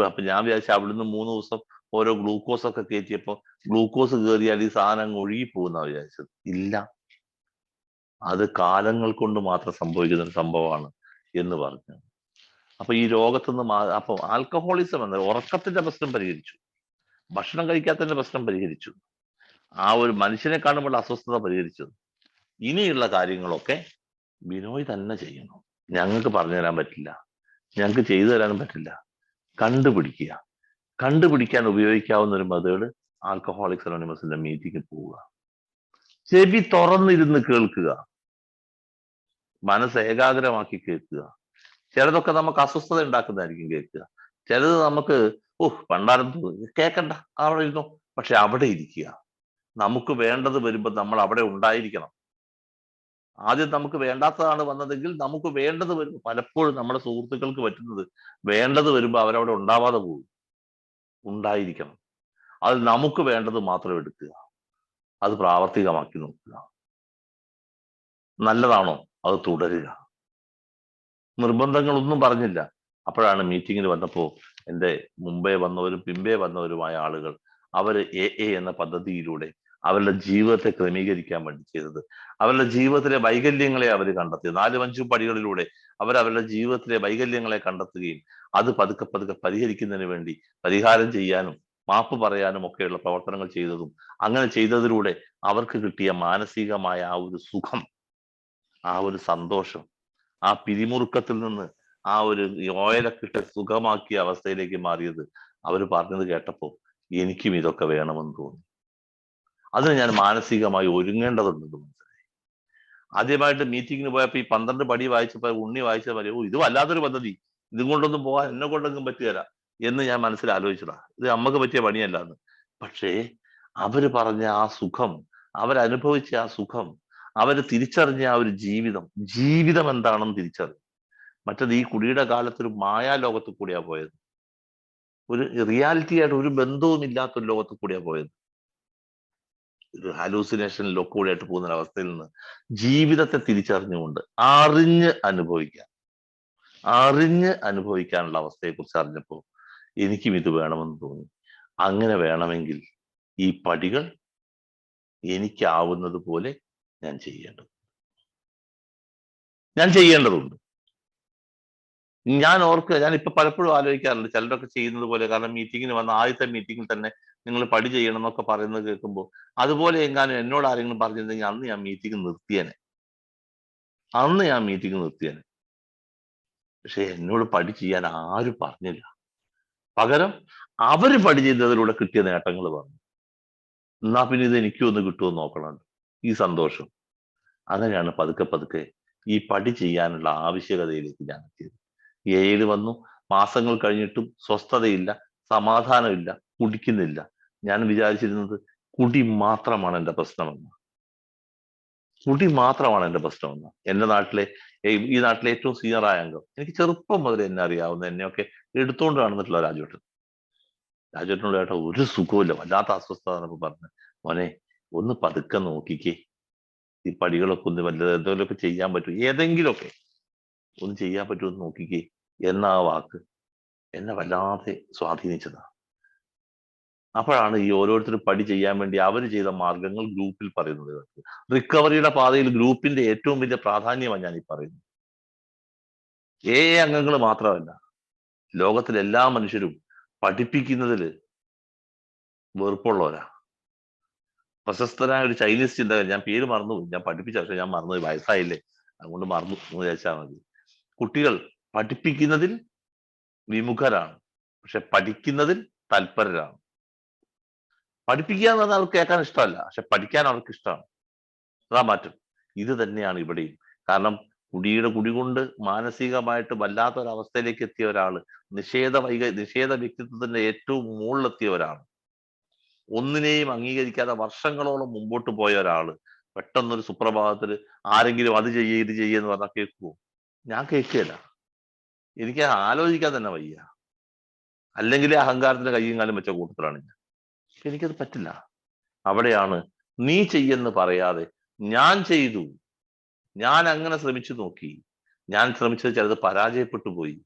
[SPEAKER 1] അപ്പൊ ഞാൻ വിചാരിച്ചു അവിടുന്ന് 3 ദിവസം ഓരോ ഗ്ലൂക്കോസ് ഒക്കെ കയറ്റിയപ്പോ ഗ്ലൂക്കോസ് കയറിയാൽ ഈ സാധനം ഒഴുകി പോകുന്ന വിചാരിച്ചത്. ഇല്ല, അത് കാലങ്ങൾ കൊണ്ട് മാത്രം സംഭവിക്കുന്ന ഒരു സംഭവമാണ് എന്ന് പറഞ്ഞു. അപ്പൊ ഈ രോഗത്തുനിന്ന് അപ്പൊ ആൽക്കഹോളിസം എന്ന ഉറക്കത്തിന്റെ പ്രശ്നം പരിഹരിച്ചു, ഭക്ഷണം കഴിക്കാത്തതിന്റെ പ്രശ്നം പരിഹരിച്ചു, ആ ഒരു മനുഷ്യനെ കാണുമ്പോൾ അസ്വസ്ഥത പരിഹരിച്ചു. ഇനിയുള്ള കാര്യങ്ങളൊക്കെ ബിനോയ് തന്നെ ചെയ്യണം. ഞങ്ങൾക്ക് പറഞ്ഞു തരാൻ പറ്റില്ല, ഞങ്ങൾക്ക് ചെയ്തു തരാനും പറ്റില്ല. കണ്ടുപിടിക്കാൻ ഉപയോഗിക്കാവുന്ന ഒരു മെത്തേഡ് ആൽക്കഹോളിക്സ് അനോണിമസിന്റെ മീറ്റിംഗിൽ പോവുക, ചെവി തുറന്നിരുന്ന് കേൾക്കുക, മനസ്സ് ഏകാഗ്രമാക്കി കേൾക്കുക. ചിലതൊക്കെ നമുക്ക് അസ്വസ്ഥത ഉണ്ടാക്കുന്നതായിരിക്കും കേൾക്കുക, ചിലത് നമുക്ക് പണ്ടാരം കേൾക്കണ്ട, അവിടെ ഇരുന്നോ. പക്ഷെ അവിടെ ഇരിക്കുക. നമുക്ക് വേണ്ടത് വരുമ്പോൾ നമ്മൾ അവിടെ ഉണ്ടായിരിക്കണം. ആദ്യം നമുക്ക് വേണ്ടാത്തതാണ് വന്നതെങ്കിൽ നമുക്ക് വേണ്ടത് വരും. പലപ്പോഴും നമ്മുടെ സുഹൃത്തുക്കൾക്ക് പറ്റുന്നത് വേണ്ടത് വരുമ്പോൾ അവരവിടെ ഉണ്ടാവാതെ പോകും. ഉണ്ടായിരിക്കണം. അത് നമുക്ക് വേണ്ടത് മാത്രം എടുക്കുക, അത് പ്രാവർത്തികമാക്കി നോക്കുക. നല്ലതാണോ അത് തുടരുക. നിർബന്ധങ്ങളൊന്നും പറഞ്ഞില്ല. അപ്പോഴാണ് മീറ്റിങ്ങിൽ വന്നപ്പോ എൻ്റെ മുമ്പേ വന്നവരും പിമ്പേ വന്നവരുമായ ആളുകൾ അവര് എന്ന പദ്ധതിയിലൂടെ അവരുടെ ജീവിതത്തെ ക്രമീകരിക്കാൻ വേണ്ടി ചെയ്തത്, അവരുടെ ജീവിതത്തിലെ വൈകല്യങ്ങളെ അവർ കണ്ടെത്തി. 4-5 പടികളിലൂടെ അവരുടെ ജീവിതത്തിലെ വൈകല്യങ്ങളെ കണ്ടെത്തുകയും അത് പതുക്കെ പതുക്കെ പരിഹരിക്കുന്നതിന് വേണ്ടി പരിഹാരം ചെയ്യാനും മാപ്പ് പറയാനും ഒക്കെയുള്ള പ്രവർത്തനങ്ങൾ ചെയ്തതും, അങ്ങനെ ചെയ്തതിലൂടെ അവർക്ക് കിട്ടിയ മാനസികമായ ആ ഒരു സുഖം, ആ ഒരു സന്തോഷം, ആ പിരിമുറുക്കത്തിൽ നിന്ന് ആ ഒരു ഓയിലൊക്കെ സുഖമാക്കിയ അവസ്ഥയിലേക്ക് മാറിയത് അവർ പറഞ്ഞത് കേട്ടപ്പോ എനിക്കും ഇതൊക്കെ വേണമെന്ന് തോന്നി. അതിന് ഞാൻ മാനസികമായി ഒരുങ്ങേണ്ടതുണ്ടെന്ന് മനസ്സിലായി. ആദ്യമായിട്ട് മീറ്റിങ്ങിന് പോയപ്പോ ഈ 12 പടി വായിച്ചപ്പോ ഉണ്ണി വായിച്ച പോലെ ഇത് വല്ലാത്തൊരു പദ്ധതി, ഇതും കൊണ്ടൊന്നും പോകാൻ എന്നെ കൊണ്ടൊന്നും പറ്റുകയില്ല എന്ന് ഞാൻ മനസ്സിൽ ആലോചിച്ചതാ. ഇത് അമ്മക്ക് പറ്റിയ പണിയല്ല എന്ന്. പക്ഷേ അവര് പറഞ്ഞ ആ സുഖം, അവരനുഭവിച്ച ആ സുഖം, അവര് തിരിച്ചറിഞ്ഞ ആ ഒരു ജീവിതം എന്താണെന്ന് തിരിച്ചറിഞ്ഞു. മറ്റത് ഈ കുടിയുടെ കാലത്ത് ഒരു മായാലോകത്ത് കൂടിയാ പോയത്. ഒരു റിയാലിറ്റി ആയിട്ട് ഒരു ബന്ധവും ഇല്ലാത്ത ഒരു ലോകത്ത് കൂടിയാ പോയത്. ഒരു ഹാലൂസിനേഷനിലൊക്കെ കൂടിയായിട്ട് പോകുന്ന ഒരു അവസ്ഥയിൽ നിന്ന് ജീവിതത്തെ തിരിച്ചറിഞ്ഞുകൊണ്ട് അറിഞ്ഞ് അനുഭവിക്കാനുള്ള അവസ്ഥയെക്കുറിച്ച് അറിഞ്ഞപ്പോൾ എനിക്കും ഇത് വേണമെന്ന് തോന്നി. അങ്ങനെ വേണമെങ്കിൽ ഈ പടികൾ എനിക്കാവുന്നത് പോലെ ഞാൻ ചെയ്യേണ്ടതുണ്ട്. ഞാൻ ഓർക്കുക, ഞാൻ ഇപ്പൊ പലപ്പോഴും ആലോചിക്കാറുണ്ട് ചിലരൊക്കെ ചെയ്യുന്നത് പോലെ. കാരണം മീറ്റിങ്ങിന് വന്ന ആദ്യത്തെ മീറ്റിങ്ങിൽ തന്നെ നിങ്ങൾ പടി ചെയ്യണം എന്നൊക്കെ പറയുന്നത് കേൾക്കുമ്പോൾ അതുപോലെ എങ്ങാനും എന്നോട് ആരെങ്കിലും പറഞ്ഞിരുന്നെങ്കിൽ അന്ന് ഞാൻ മീറ്റിംഗ് നിർത്തിയേനെ. പക്ഷെ എന്നോട് പടി ചെയ്യാൻ ആരും പറഞ്ഞില്ല. പകരം അവര് പടി ചെയ്തതിലൂടെ കിട്ടിയ നേട്ടങ്ങൾ പറഞ്ഞു. എന്നാ പിന്നെ ഇത് എനിക്കും ഒന്ന് കിട്ടുമെന്ന് നോക്കണം. ഈ സന്തോഷം. അങ്ങനെയാണ് പതുക്കെ ഈ പടി ചെയ്യാനുള്ള ആവശ്യകതയിലേക്ക് ഞാൻ എത്തിയത്. ഏഴ് വന്നു. മാസങ്ങൾ കഴിഞ്ഞിട്ടും സ്വസ്ഥതയില്ല, സമാധാനമില്ല, കുടിക്കുന്നില്ല. ഞാൻ വിചാരിച്ചിരുന്നത് കുടി മാത്രമാണ് എന്റെ പ്രശ്നമെന്ന്. എന്റെ നാട്ടിലെ ഈ നാട്ടിലെ ഏറ്റവും സീനിയറായ അംഗം, എനിക്ക് ചെറുപ്പം മുതൽ എന്നെ അറിയാവുന്ന, എന്നെയൊക്കെ എടുത്തുകൊണ്ട് നടന്നിട്ടുള്ള രാജുവേട്ടനോട് ചേട്ടാ ഒരു സുഖമില്ല, വല്ലാത്ത അസ്വസ്ഥത എന്നൊക്കെ പറഞ്ഞ്, മോനെ ഒന്ന് പതുക്കെ നോക്കിക്കേ, ഈ പടികളൊക്കെ ഒന്ന് എന്തെങ്കിലുമൊക്കെ ചെയ്യാൻ പറ്റും, ഏതെങ്കിലുമൊക്കെ ഒന്ന് ചെയ്യാൻ പറ്റുമെന്ന് നോക്കിക്കേ എന്ന ആ വാക്ക് എന്നെ വല്ലാതെ സ്വാധീനിച്ചതാണ്. അപ്പോഴാണ് ഈ ഓരോരുത്തരും പടി ചെയ്യാൻ വേണ്ടി അവർ ചെയ്ത മാർഗങ്ങൾ ഗ്രൂപ്പിൽ പറയുന്നത്. റിക്കവറിയുടെ പാതയിൽ ഗ്രൂപ്പിന്റെ ഏറ്റവും വലിയ പ്രാധാന്യമാണ് ഞാൻ ഈ പറയുന്നത്. അംഗങ്ങൾ മാത്രമല്ല, ലോകത്തിലെ എല്ലാ മനുഷ്യരും പഠിപ്പിക്കുന്നതിൽ വെറുപ്പുള്ളവരാ. പ്രശസ്തനായ ഒരു ചൈനീസ് ചിന്തകൻ, ഞാൻ പേര് മറന്നുപോയി, ഞാൻ പഠിപ്പിച്ച, പക്ഷെ ഞാൻ മറന്നുപോയി, വയസ്സായില്ലേ, അതുകൊണ്ട് മറന്നു എന്ന് വിചാരിച്ചാൽ മതി. കുട്ടികൾ പഠിപ്പിക്കുന്നതിൽ വിമുഖരാണ്, പക്ഷെ പഠിക്കുന്നതിൽ തൽപരരാണ്. പഠിപ്പിക്കുക എന്ന് പറഞ്ഞാൽ അവർക്ക് കേൾക്കാൻ ഇഷ്ടമല്ല, പക്ഷെ പഠിക്കാൻ അവർക്ക് ഇഷ്ടമാണ്. അതാ മാറ്റം. ഇത് തന്നെയാണ് ഇവിടെയും. കാരണം കുടി കൊണ്ട് മാനസികമായിട്ട് വല്ലാത്ത ഒരവസ്ഥയിലേക്ക് എത്തിയ ഒരാള്, നിഷേധ വ്യക്തിത്വത്തിന്റെ ഏറ്റവും മുകളിലെത്തിയ ഒരാള്, ഒന്നിനെയും അംഗീകരിക്കാതെ വർഷങ്ങളോളം മുമ്പോട്ട് പോയ ഒരാള് പെട്ടെന്നൊരു സുപ്രഭാതത്തില് ആരെങ്കിലും അത് ചെയ്യേ ഇത് ചെയ്യെന്ന് പറഞ്ഞാൽ കേൾക്കുവോ? ഞാൻ കേൾക്കുകയില്ല. എനിക്ക് ആലോചിക്കാൻ തന്നെ വയ്യ. അല്ലെങ്കിൽ അഹങ്കാരത്തിന്റെ കയ്യും കാലം വെച്ച കൂട്ടത്തിലാണ് ഞാൻ. എനിക്കത് പറ്റില്ല. അവിടെയാണ് നീ ചെയ്യെന്ന് പറയാതെ ഞാൻ ചെയ്തു, ഞാൻ അങ്ങനെ ശ്രമിച്ചു നോക്കി, ഞാൻ ശ്രമിച്ചത് ചിലത് പരാജയപ്പെട്ടു പോയി,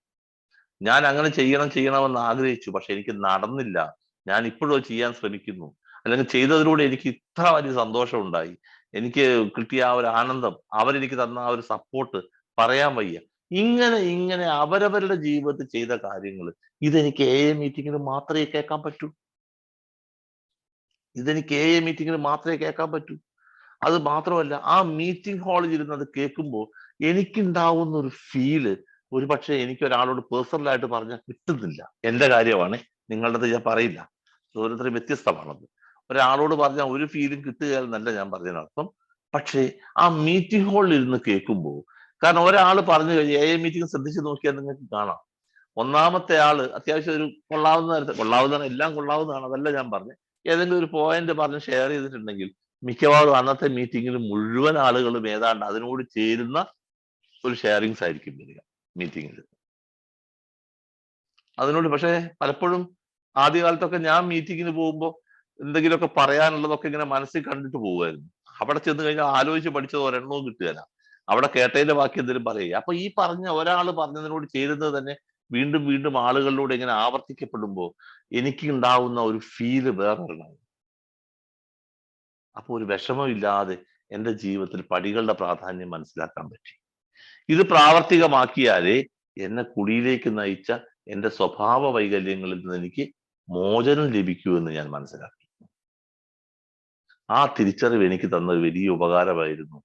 [SPEAKER 1] ഞാൻ അങ്ങനെ ചെയ്യണമെന്ന് ആഗ്രഹിച്ചു, പക്ഷെ എനിക്ക് നടന്നില്ല, ഞാൻ ഇപ്പോഴും ചെയ്യാൻ ശ്രമിക്കുന്നു, അല്ലെങ്കിൽ ചെയ്തതിലൂടെ എനിക്ക് ഇത്ര വലിയ സന്തോഷം ഉണ്ടായി, എനിക്ക് കിട്ടിയ ആ ഒരു ആനന്ദം, അവരെനിക്ക് തന്ന ആ ഒരു സപ്പോർട്ട് പറയാൻ വയ്യ. ഇങ്ങനെ അവരവരുടെ ജീവിതത്തിൽ ചെയ്ത കാര്യങ്ങൾ ഇതെനിക്ക് മീറ്റിങ്ങിൽ മാത്രമേ കേൾക്കാൻ പറ്റൂ. അത് മാത്രമല്ല, ആ മീറ്റിംഗ് ഹാളിൽ ഇരുന്ന് അത് കേൾക്കുമ്പോൾ എനിക്കുണ്ടാവുന്ന ഒരു ഫീല് ഒരു പക്ഷെ എനിക്ക് ഒരാളോട് പേഴ്സണലായിട്ട് പറഞ്ഞാൽ കിട്ടുന്നില്ല. എന്റെ കാര്യമാണ്, നിങ്ങളുടെ ഞാൻ പറയില്ല, ഓരോരുത്തരും വ്യത്യസ്തമാണത്. ഒരാളോട് പറഞ്ഞാൽ ഒരു ഫീലും കിട്ടുകയെന്നല്ല ഞാൻ പറഞ്ഞതിനർത്ഥം. പക്ഷേ ആ മീറ്റിംഗ് ഹാളിൽ ഇരുന്ന് കേൾക്കുമ്പോൾ, കാരണം ഒരാൾ പറഞ്ഞു കഴിഞ്ഞാൽ മീറ്റിംഗ് ശ്രദ്ധിച്ച് നോക്കിയാൽ നിങ്ങൾക്ക് കാണാം, ഒന്നാമത്തെ ആള് അത്യാവശ്യം ഒരു കൊള്ളാവുന്നതാണ്, എല്ലാം കൊള്ളാവുന്നതാണ്, അതല്ല ഞാൻ പറഞ്ഞത്, ഏതെങ്കിലും ഒരു പോയിന്റ് പറഞ്ഞ് ഷെയർ ചെയ്തിട്ടുണ്ടെങ്കിൽ മിക്കവാറും അന്നത്തെ മീറ്റിംഗിൽ മുഴുവൻ ആളുകളും ഏതാണ്ട് അതിനോട് ചേരുന്ന ഒരു ഷെയറിങ്സ് ആയിരിക്കും വരിക മീറ്റിംഗിൽ. അതിനോട് പക്ഷെ പലപ്പോഴും ആദ്യകാലത്തൊക്കെ ഞാൻ മീറ്റിങ്ങിന് പോകുമ്പോൾ എന്തെങ്കിലുമൊക്കെ പറയാനുള്ളതൊക്കെ ഇങ്ങനെ മനസ്സിൽ കണ്ടിട്ട് പോകുമായിരുന്നു. അവിടെ ചെന്ന് കഴിഞ്ഞാൽ ആലോചിച്ച് പഠിച്ചത് ഒരെണ്ണവും കിട്ടുകയില്ല. അവിടെ കേട്ടതിന്റെ ബാക്കി എന്തെങ്കിലും പറയുക. അപ്പൊ ഈ പറഞ്ഞ ഒരാൾ പറഞ്ഞതിനോട് ചേരുന്നത് തന്നെ വീണ്ടും വീണ്ടും ആളുകളിലൂടെ ഇങ്ങനെ ആവർത്തിക്കപ്പെടുമ്പോൾ എനിക്ക് ഉണ്ടാവുന്ന ഒരു ഫീല് വേറൊരെണ്ണം. അപ്പൊ ഒരു വിഷമമില്ലാതെ എന്റെ ജീവിതത്തിൽ പടികളുടെ പ്രാധാന്യം മനസ്സിലാക്കാൻ പറ്റി. ഇത് പ്രാവർത്തികമാക്കിയാലേ എന്നെ കുടിയിലേക്ക് നയിച്ച എന്റെ സ്വഭാവ വൈകല്യങ്ങളിൽ നിന്ന് എനിക്ക് മോചനം ലഭിക്കൂ എന്ന് ഞാൻ മനസ്സിലാക്കി. ആ തിരിച്ചറിവ് എനിക്ക് തന്ന വലിയ ഉപകാരമായിരുന്നു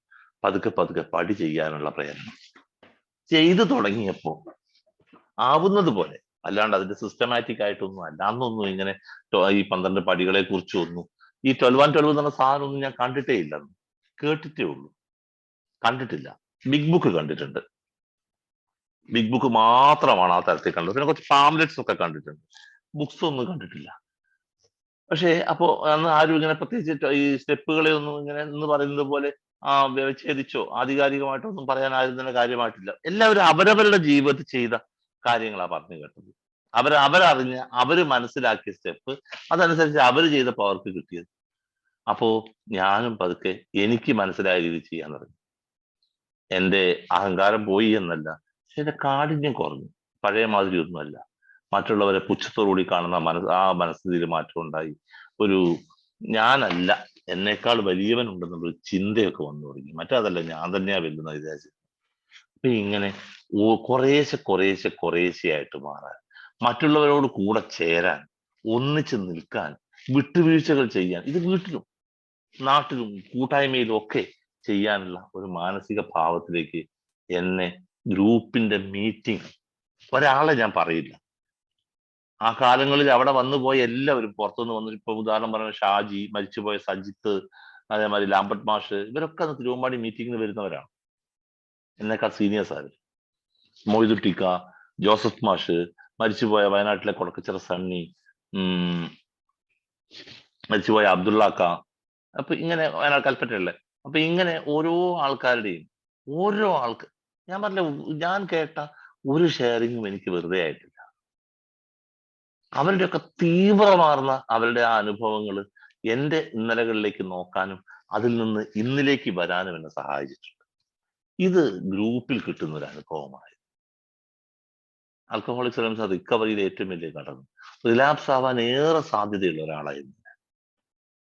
[SPEAKER 1] പതുക്കെ പടി ചെയ്യാനുള്ള പ്രയത്നം. ചെയ്തു തുടങ്ങിയപ്പോ ആവുന്നത് പോലെ, അല്ലാണ്ട് അതിന്റെ സിസ്റ്റമാറ്റിക് ആയിട്ടൊന്നും അല്ല. അന്നൊന്നും ഇങ്ങനെ ഈ 12 പടികളെ കുറിച്ചൊന്നും, ഈ 12 and 12 എന്ന സാധനം ഒന്നും ഞാൻ കണ്ടിട്ടേ ഇല്ല, കേട്ടിട്ടേ ഉള്ളൂ, കണ്ടിട്ടില്ല. ബിഗ് ബുക്ക് കണ്ടിട്ടുണ്ട്, ബിഗ് ബുക്ക് മാത്രമാണ് ആ തരത്തിൽ കണ്ടത്. പിന്നെ കുറച്ച് പാംലെറ്റ്സ് ഒക്കെ കണ്ടിട്ടുണ്ട്, ബുക്സ് ഒന്നും കണ്ടിട്ടില്ല. പക്ഷേ അപ്പോ അന്ന് ആരും ഇങ്ങനെ പ്രത്യേകിച്ച് ഈ സ്റ്റെപ്പുകളെ ഒന്നും ഇങ്ങനെ എന്ന് പറയുന്നത് പോലെ വ്യവച്ഛേദിച്ചോ ആധികാരികമായിട്ടൊന്നും പറയാൻ ആരും തന്നെ കാര്യമായിട്ടില്ല. എല്ലാവരും അവരവരുടെ ജീവിതത്തിൽ ചെയ്ത കാര്യങ്ങളാ പറഞ്ഞു കേട്ടത്. അവരറിഞ്ഞ അവര് മനസ്സിലാക്കിയ സ്റ്റെപ്പ് അതനുസരിച്ച് അവര് ചെയ്തപ്പോ അവർക്ക് കിട്ടിയത്. അപ്പോ ഞാനും പതുക്കെ എനിക്ക് മനസ്സിലായ രീതി ചെയ്യാൻ തുടങ്ങി. എന്റെ അഹങ്കാരം പോയി എന്നല്ല, പക്ഷെ എന്റെ കാഠിന്യം കുറഞ്ഞു. പഴയ മാതിരി ഒന്നുമല്ല. മറ്റുള്ളവരെ പുച്ഛത്തോടുകൂടി കാണുന്ന ആ മനസ്ഥിതിയിൽ മാറ്റം ഉണ്ടായി. ഒരു ഞാനല്ല, എന്നേക്കാൾ വലിയവൻ ഉണ്ടെന്നുള്ളൊരു ചിന്തയൊക്കെ വന്നു തുടങ്ങി. മറ്റതല്ല, ഞാൻ തന്നെയാ വെല്ലുന്ന വിചാരിച്ചു. അപ്പൊ ഇങ്ങനെ കുറേശ്ശെ മാറാൻ, മറ്റുള്ളവരോട് കൂടെ ചേരാൻ, ഒന്നിച്ച് നിൽക്കാൻ, വിട്ടുവീഴ്ചകൾ ചെയ്യാൻ, ഇത് വീട്ടിലും നാട്ടിലും കൂട്ടായ്മയിലും ഒക്കെ ചെയ്യാനുള്ള ഒരു മാനസിക ഭാവത്തിലേക്ക് എന്നെ ഗ്രൂപ്പിന്റെ മീറ്റിംഗ്, ഒരാളെ ഞാൻ പറയില്ല, ആ കാലങ്ങളിൽ അവിടെ വന്നുപോയ എല്ലാവരും പുറത്തുനിന്ന് വന്നു. ഇപ്പൊ ഉദാഹരണം പറയുന്ന ഷാജി, മരിച്ചുപോയ സജിത്ത്, അതേമാതിരി ലാംബർട്ട് മാഷ്, ഇവരൊക്കെ അന്ന് തിരുവമ്പാടി മീറ്റിംഗിന് വരുന്നവരാണ്. എന്നേക്കാൾ സീനിയേഴ്സ് ആര്, മൊയ്തുട്ടിക്ക, ജോസഫ് മാഷ്, മരിച്ചുപോയ വയനാട്ടിലെ കൊടക്കച്ചിറ സണ്ണി, മരിച്ചുപോയ അബ്ദുള്ളാക്ക, അപ്പൊ ഇങ്ങനെ വയനാട് കൽപ്പറ്റയല്ലേ. അപ്പൊ ഇങ്ങനെ ഓരോ ആൾക്കാരുടെയും ഓരോ ആൾക്ക് ഞാൻ പറഞ്ഞ, ഞാൻ കേട്ട ഒരു ഷെയറിങ്ങും എനിക്ക് വെറുതെ ആയിട്ടില്ല. അവരുടെയൊക്കെ തീവ്രമാർന്ന അവരുടെ ആ അനുഭവങ്ങൾ എന്റെ ഇന്നലകളിലേക്ക് നോക്കാനും അതിൽ നിന്ന് ഇന്നിലേക്ക് വരാനും എന്നെ സഹായിച്ചിട്ടുണ്ട്. ഇത് ഗ്രൂപ്പിൽ കിട്ടുന്ന ഒരു അനുഭവമായി. ആൽക്കഹോളിക് അനോണിമസ് റിക്കവറിയിലെ ഏറ്റവും വലിയ ഘടകം. റിലാപ്സ് ആവാൻ ഏറെ സാധ്യതയുള്ള ഒരാളായിരുന്നു.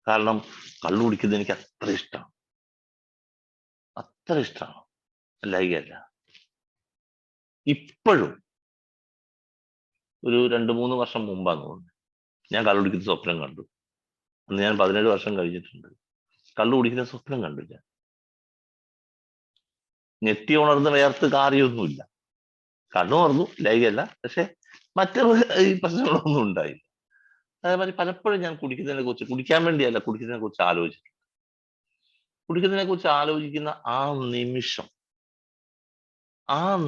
[SPEAKER 1] കാരണം കള്ളു കുടിക്കുന്നത് എനിക്ക് അത്ര ഇഷ്ടമാണ്, അത്ര ഇഷ്ടമാണ്, അല്ലായികയല്ല. ഇപ്പോഴും ഒരു 2-3 വർഷം മുമ്പാന്ന് തോന്നുന്നു ഞാൻ കള്ളു കുടിക്കുന്ന സ്വപ്നം കണ്ടു. അന്ന് ഞാൻ 17 വർഷം കഴിഞ്ഞിട്ടുണ്ട്. കള്ളു കുടിക്കുന്ന സ്വപ്നം കണ്ടില്ല. ഞെട്ടി ഉണർന്ന് വേർത്ത് കാറിയൊന്നുമില്ല. കണ്ണു തുറന്നു, ലൈകല്ല, പക്ഷെ മറ്റു ഈ പ്രശ്നങ്ങളൊന്നും ഉണ്ടായില്ല. അതേമാതിരി പലപ്പോഴും ഞാൻ കുടിക്കുന്നതിനെ കുറിച്ച്, കുടിക്കാൻ വേണ്ടിയല്ല, കുടിക്കുന്നതിനെ കുറിച്ച് ആലോചിച്ചു. കുടിക്കുന്നതിനെ കുറിച്ച് ആലോചിക്കുന്ന ആ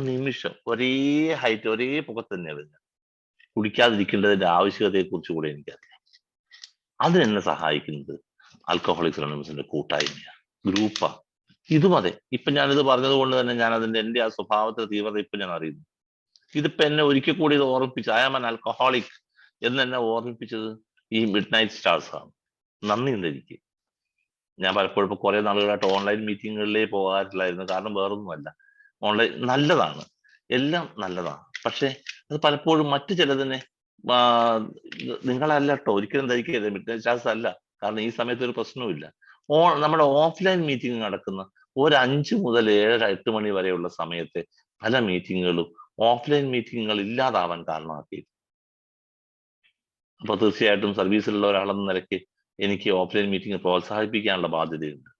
[SPEAKER 1] നിമിഷം ഒരേ ഹൈറ്റ്, ഒരേ പുറത്ത് തന്നെ വരുന്നത്. കുടിക്കാതിരിക്കേണ്ടതിന്റെ ആവശ്യകതയെ കുറിച്ച് കൂടെ എനിക്കറിയാം. അതിനെന്നെ സഹായിക്കുന്നത് ആൽക്കഹോളിക്സ് അനോണിമസിന്റെ കൂട്ടായ്മയാണ്, ഗ്രൂപ്പാ. ഇതും അതെ. ഇപ്പൊ ഞാനിത് പറഞ്ഞത് കൊണ്ട് തന്നെ ഞാൻ എന്റെ ആ സ്വഭാവത്തിന്റെ തീവ്രത ഇപ്പൊ ഞാൻ അറിയുന്നു. ഇതിപ്പോ എന്നെ ഒരിക്കൽ കൂടി ഇത് ഓർമ്മിപ്പിച്ചു, ഐ ആം ആൻ ആൽക്കഹോളിക് എന്ന് എന്നെ ഓർമ്മിപ്പിച്ചത് ഈ മിഡ് നൈറ്റ് സ്റ്റാർസ് ആണ്. നന്ദിയുണ്ട് എനിക്ക്. ഞാൻ പലപ്പോഴും ഇപ്പൊ കുറെ നാളുകളായിട്ട് ഓൺലൈൻ മീറ്റിങ്ങുകളിലേ പോകാറില്ലായിരുന്നു. കാരണം വേറൊന്നുമല്ല, ഓൺലൈൻ നല്ലതാണ്, എല്ലാം നല്ലതാണ്. പക്ഷെ അത് പലപ്പോഴും മറ്റു ചിലതിനെ നിങ്ങളല്ല കേട്ടോ, ഒരിക്കലും ധരിക്കരുത്, മിഡ് നൈറ്റ് സ്റ്റാർസ് അല്ല. കാരണം ഈ സമയത്ത് ഒരു പ്രശ്നവുമില്ല. നമ്മുടെ ഓഫ്ലൈൻ മീറ്റിംഗ് നടക്കുന്ന ഒരു 5 മുതൽ 7-8 മണി വരെയുള്ള സമയത്തെ പല മീറ്റിങ്ങുകളും ഓഫ്ലൈൻ മീറ്റിങ്ങുകൾ ഇല്ലാതാവാൻ കാരണമാക്കി. അപ്പൊ തീർച്ചയായിട്ടും സർവീസിലുള്ള ഒരാളെന്ന നിലയ്ക്ക് എനിക്ക് ഓഫ്ലൈൻ മീറ്റിംഗ് പ്രോത്സാഹിപ്പിക്കാനുള്ള ബാധ്യതയുണ്ട്.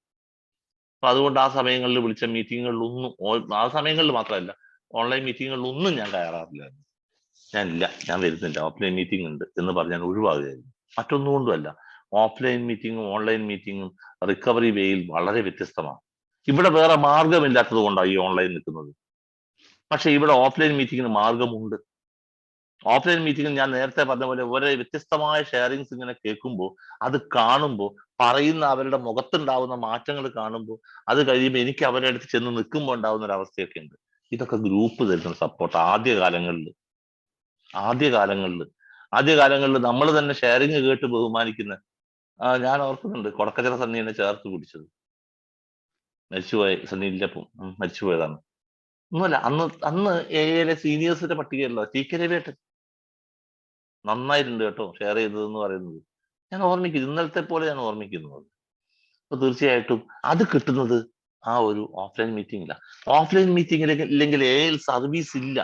[SPEAKER 1] അപ്പൊ അതുകൊണ്ട് ആ സമയങ്ങളിൽ വിളിച്ച മീറ്റിങ്ങുകളിലൊന്നും, ആ സമയങ്ങളിൽ മാത്രമല്ല, ഓൺലൈൻ മീറ്റിങ്ങുകളിലൊന്നും ഞാൻ കയറാറില്ലായിരുന്നു. ഞാൻ വരുന്നില്ല, ഓഫ്ലൈൻ മീറ്റിംഗ് ഉണ്ട് എന്ന് പറഞ്ഞ് ഞാൻ ഒഴിവാകുകയായിരുന്നു. മറ്റൊന്നും കൊണ്ടുമല്ല, ഓഫ്ലൈൻ മീറ്റിങ്ങും ഓൺലൈൻ മീറ്റിങ്ങും റിക്കവറി വേയിൽ വളരെ വ്യത്യസ്തമാണ്. ഇവിടെ വേറെ മാർഗമില്ലാത്തത് കൊണ്ടാണ് ഈ ഓൺലൈൻ നിൽക്കുന്നത്. പക്ഷെ ഇവിടെ ഓഫ്ലൈൻ മീറ്റിങ്ങിന് മാർഗമുണ്ട്. ഓഫ്ലൈൻ മീറ്റിംഗിൽ ഞാൻ നേരത്തെ പറഞ്ഞ പോലെ ഓരോ വ്യത്യസ്തമായ ഷെയറിങ്സ് ഇങ്ങനെ കേൾക്കുമ്പോൾ, അത് കാണുമ്പോൾ, പറയുന്ന അവരുടെ മുഖത്തുണ്ടാവുന്ന മാറ്റങ്ങൾ കാണുമ്പോൾ, അത് കഴിയുമ്പോൾ എനിക്ക് അവരുടെ അടുത്ത് ചെന്ന് നിൽക്കുമ്പോൾ ഉണ്ടാവുന്ന ഒരു അവസ്ഥയൊക്കെ ഉണ്ട്. ഇതൊക്കെ ഗ്രൂപ്പ് തരുന്ന സപ്പോർട്ട്. ആദ്യകാലങ്ങളിൽ നമ്മൾ തന്നെ ഷെയറിങ് കേട്ട് ബഹുമാനിക്കുന്ന, ഞാൻ ഓർക്കുന്നുണ്ട് കൊടക്കച്ചിറ സണ്ണി എന്നെ ചേർത്ത് പിടിച്ചത്. മരിച്ചുപോയ സണ്ണിയില്ലപ്പം മരിച്ചുപോയതാണ്. ഒന്നുമല്ല, അന്ന് എയിലെ സീനിയേഴ്സിന്റെ പട്ടികയല്ല, ടി കെ രവിയേട്ടൻ നന്നായിട്ടുണ്ട് കേട്ടോ ഷെയർ ചെയ്തതെന്ന് പറയുന്നത് ഞാൻ ഓർമ്മിക്കുന്നു, ഇന്നലത്തെ പോലെ ഞാൻ ഓർമ്മിക്കുന്നു. അപ്പൊ തീർച്ചയായിട്ടും അത് കിട്ടുന്നത് ആ ഒരു ഓഫ്ലൈൻ മീറ്റിംഗില്ല. ഓഫ്ലൈൻ മീറ്റിംഗിൽ ഇല്ലെങ്കിൽ സർവീസ് ഇല്ല.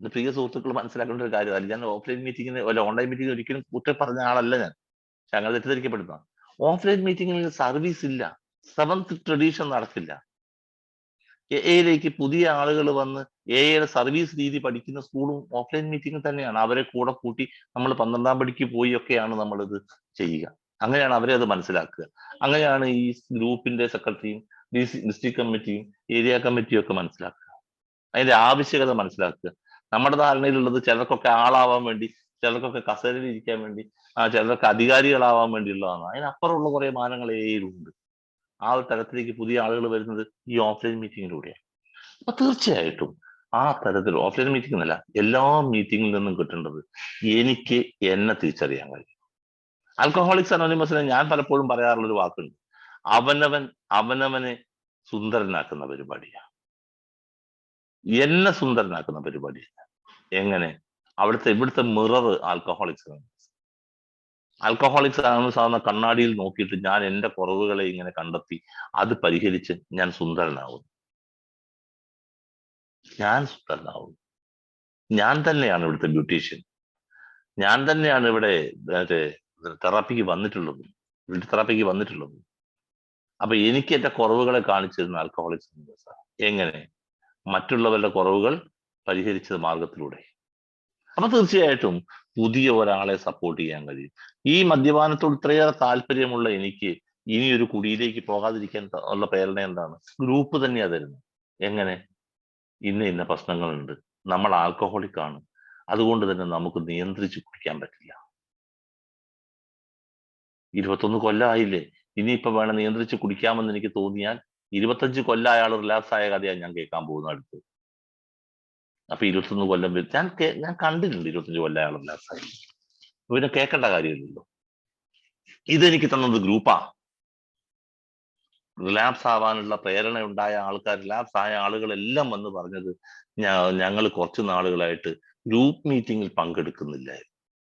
[SPEAKER 1] പ്രിയ സുഹൃത്തുക്കൾ മനസ്സിലാക്കേണ്ട ഒരു കാര്യമല്ല. ഞാൻ ഓഫ്ലൈൻ മീറ്റിംഗിന് അല്ല ഓൺലൈൻ മീറ്റിംഗിന് ഒരിക്കലും കുറ്റം പറഞ്ഞ ആളല്ല ഞാൻ. പക്ഷെ അങ്ങനെ തെറ്റിദ്ധരിക്കപ്പെടുന്ന ഓഫ്ലൈൻ മീറ്റിംഗിൽ സർവീസ് ഇല്ല, സെവൻത് ട്രഡീഷൻ നടക്കില്ല. എയിലേക്ക് പുതിയ ആളുകൾ വന്ന് എയുടെ സർവീസ് രീതി പഠിക്കുന്ന സ്കൂളും ഓഫ്ലൈൻ മീറ്റിംഗ് തന്നെയാണ്. അവരെ കൂടെ കൂട്ടി നമ്മൾ 12ാം പടിക്ക് പോയി ഒക്കെയാണ് നമ്മളിത് ചെയ്യുക. അങ്ങനെയാണ് അവരെ അത് മനസ്സിലാക്കുക. അങ്ങനെയാണ് ഈ ഗ്രൂപ്പിന്റെ സെക്രട്ടറിയും ഡിസ്ട്രിക്ട് കമ്മിറ്റിയും ഏരിയ കമ്മിറ്റിയും ഒക്കെ മനസ്സിലാക്കുക, അതിന്റെ ആവശ്യകത മനസ്സിലാക്കുക. നമ്മുടെ ധാരണയിലുള്ളത് ചിലർക്കൊക്കെ ആളാവാൻ വേണ്ടി ചിലർക്കൊക്കെ കസേരയിൽ ഇരിക്കാൻ വേണ്ടി, ചിലർക്ക് അധികാരികളാവാൻ വേണ്ടിയുള്ളതാണ്. അതിനപ്പുറമുള്ള കുറെ മാനങ്ങളേലുണ്ട്. ആ ഒരു തരത്തിലേക്ക് പുതിയ ആളുകൾ വരുന്നത് ഈ ഓഫ്ലൈൻ മീറ്റിങ്ങിലൂടെയാണ്. അപ്പൊ തീർച്ചയായിട്ടും ആ തരത്തിൽ ഓഫ്ലൈൻ മീറ്റിംഗ് എന്നല്ല, എല്ലാ മീറ്റിംഗിൽ നിന്നും കിട്ടേണ്ടത് എനിക്ക് എന്നെ തിരിച്ചറിയാൻ കഴിയും. ആൽക്കഹോളിക്സ് അനോണിമസിനെ ഞാൻ പലപ്പോഴും പറയാറുള്ള ഒരു വാക്കുണ്ട്, അവനവനെ സുന്ദരനാക്കുന്ന പരിപാടിയാണ്. എന്നെ സുന്ദരനാക്കുന്ന പരിപാടിയാണ്. എങ്ങനെ? ഇവിടുത്തെ മിറർ ആൽക്കഹോളിക്സ്. ആൽക്കഹോളിക്സ് സാധാരണ കണ്ണാടിയിൽ നോക്കിയിട്ട് ഞാൻ എന്റെ കുറവുകളെ ഇങ്ങനെ കണ്ടെത്തി അത് പരിഹരിച്ച് ഞാൻ സുന്ദരനാവും. ഞാൻ തന്നെയാണ് ഇവിടുത്തെ ബ്യൂട്ടീഷ്യൻ. ഞാൻ തന്നെയാണ് ഇവിടെ തെറാപ്പിക്ക് വന്നിട്ടുള്ളത്, തെറാപ്പിക്ക് വന്നിട്ടുള്ളത്. അപ്പൊ എനിക്ക് എന്റെ കുറവുകളെ കാണിച്ചിരുന്ന ആൽക്കഹോളിക്സ് അനോണിമസ്. എങ്ങനെ? മറ്റുള്ളവരുടെ കുറവുകൾ പരിഹരിച്ചത് മാർഗത്തിലൂടെ. അപ്പൊ തീർച്ചയായിട്ടും പുതിയ ഒരാളെ സപ്പോർട്ട് ചെയ്യാൻ കഴിയും. ഈ മദ്യപാനത്തോട് ഇത്രയേറെ താല്പര്യമുള്ള എനിക്ക് ഇനി ഒരു കുടിയിലേക്ക് പോകാതിരിക്കാൻ ഉള്ള പ്രേരണ എന്താണ്? ഗ്രൂപ്പ് തന്നെയാ തരുന്നത്. എങ്ങനെ? ഇന്ന പ്രശ്നങ്ങളുണ്ട്, നമ്മൾ ആൽക്കഹോളിക് ആണ്, അതുകൊണ്ട് തന്നെ നമുക്ക് നിയന്ത്രിച്ച് കുടിക്കാൻ പറ്റില്ല. 21 കൊല്ലമായില്ലേ, ഇനിയിപ്പോ വേണം നിയന്ത്രിച്ച് കുടിക്കാമെന്ന് എനിക്ക് തോന്നിയാൽ 25 കൊല്ലം അയാൾ റിലാക്സ് ആയ കഥയാണ് ഞാൻ കേൾക്കാൻ പോകുന്ന അടുത്ത്. അപ്പൊ 21 കൊല്ലം ഞാൻ കണ്ടിട്ടുണ്ട് 25 കൊല്ലം അയാൾ റിലാക്സ് ആയി. പിന്നെ കേൾക്കേണ്ട കാര്യമില്ലല്ലോ. ഇതെനിക്ക് തന്നത് ഗ്രൂപ്പാ. റിലാപ്സ് ആവാനുള്ള പ്രേരണ ഉണ്ടായ ആൾക്കാർ, റിലാപ്സ് ആയ ആളുകളെല്ലാം വന്ന് പറഞ്ഞത് ഞങ്ങൾ കുറച്ച് നാളുകളായിട്ട് ഗ്രൂപ്പ് മീറ്റിംഗിൽ പങ്കെടുക്കുന്നില്ല.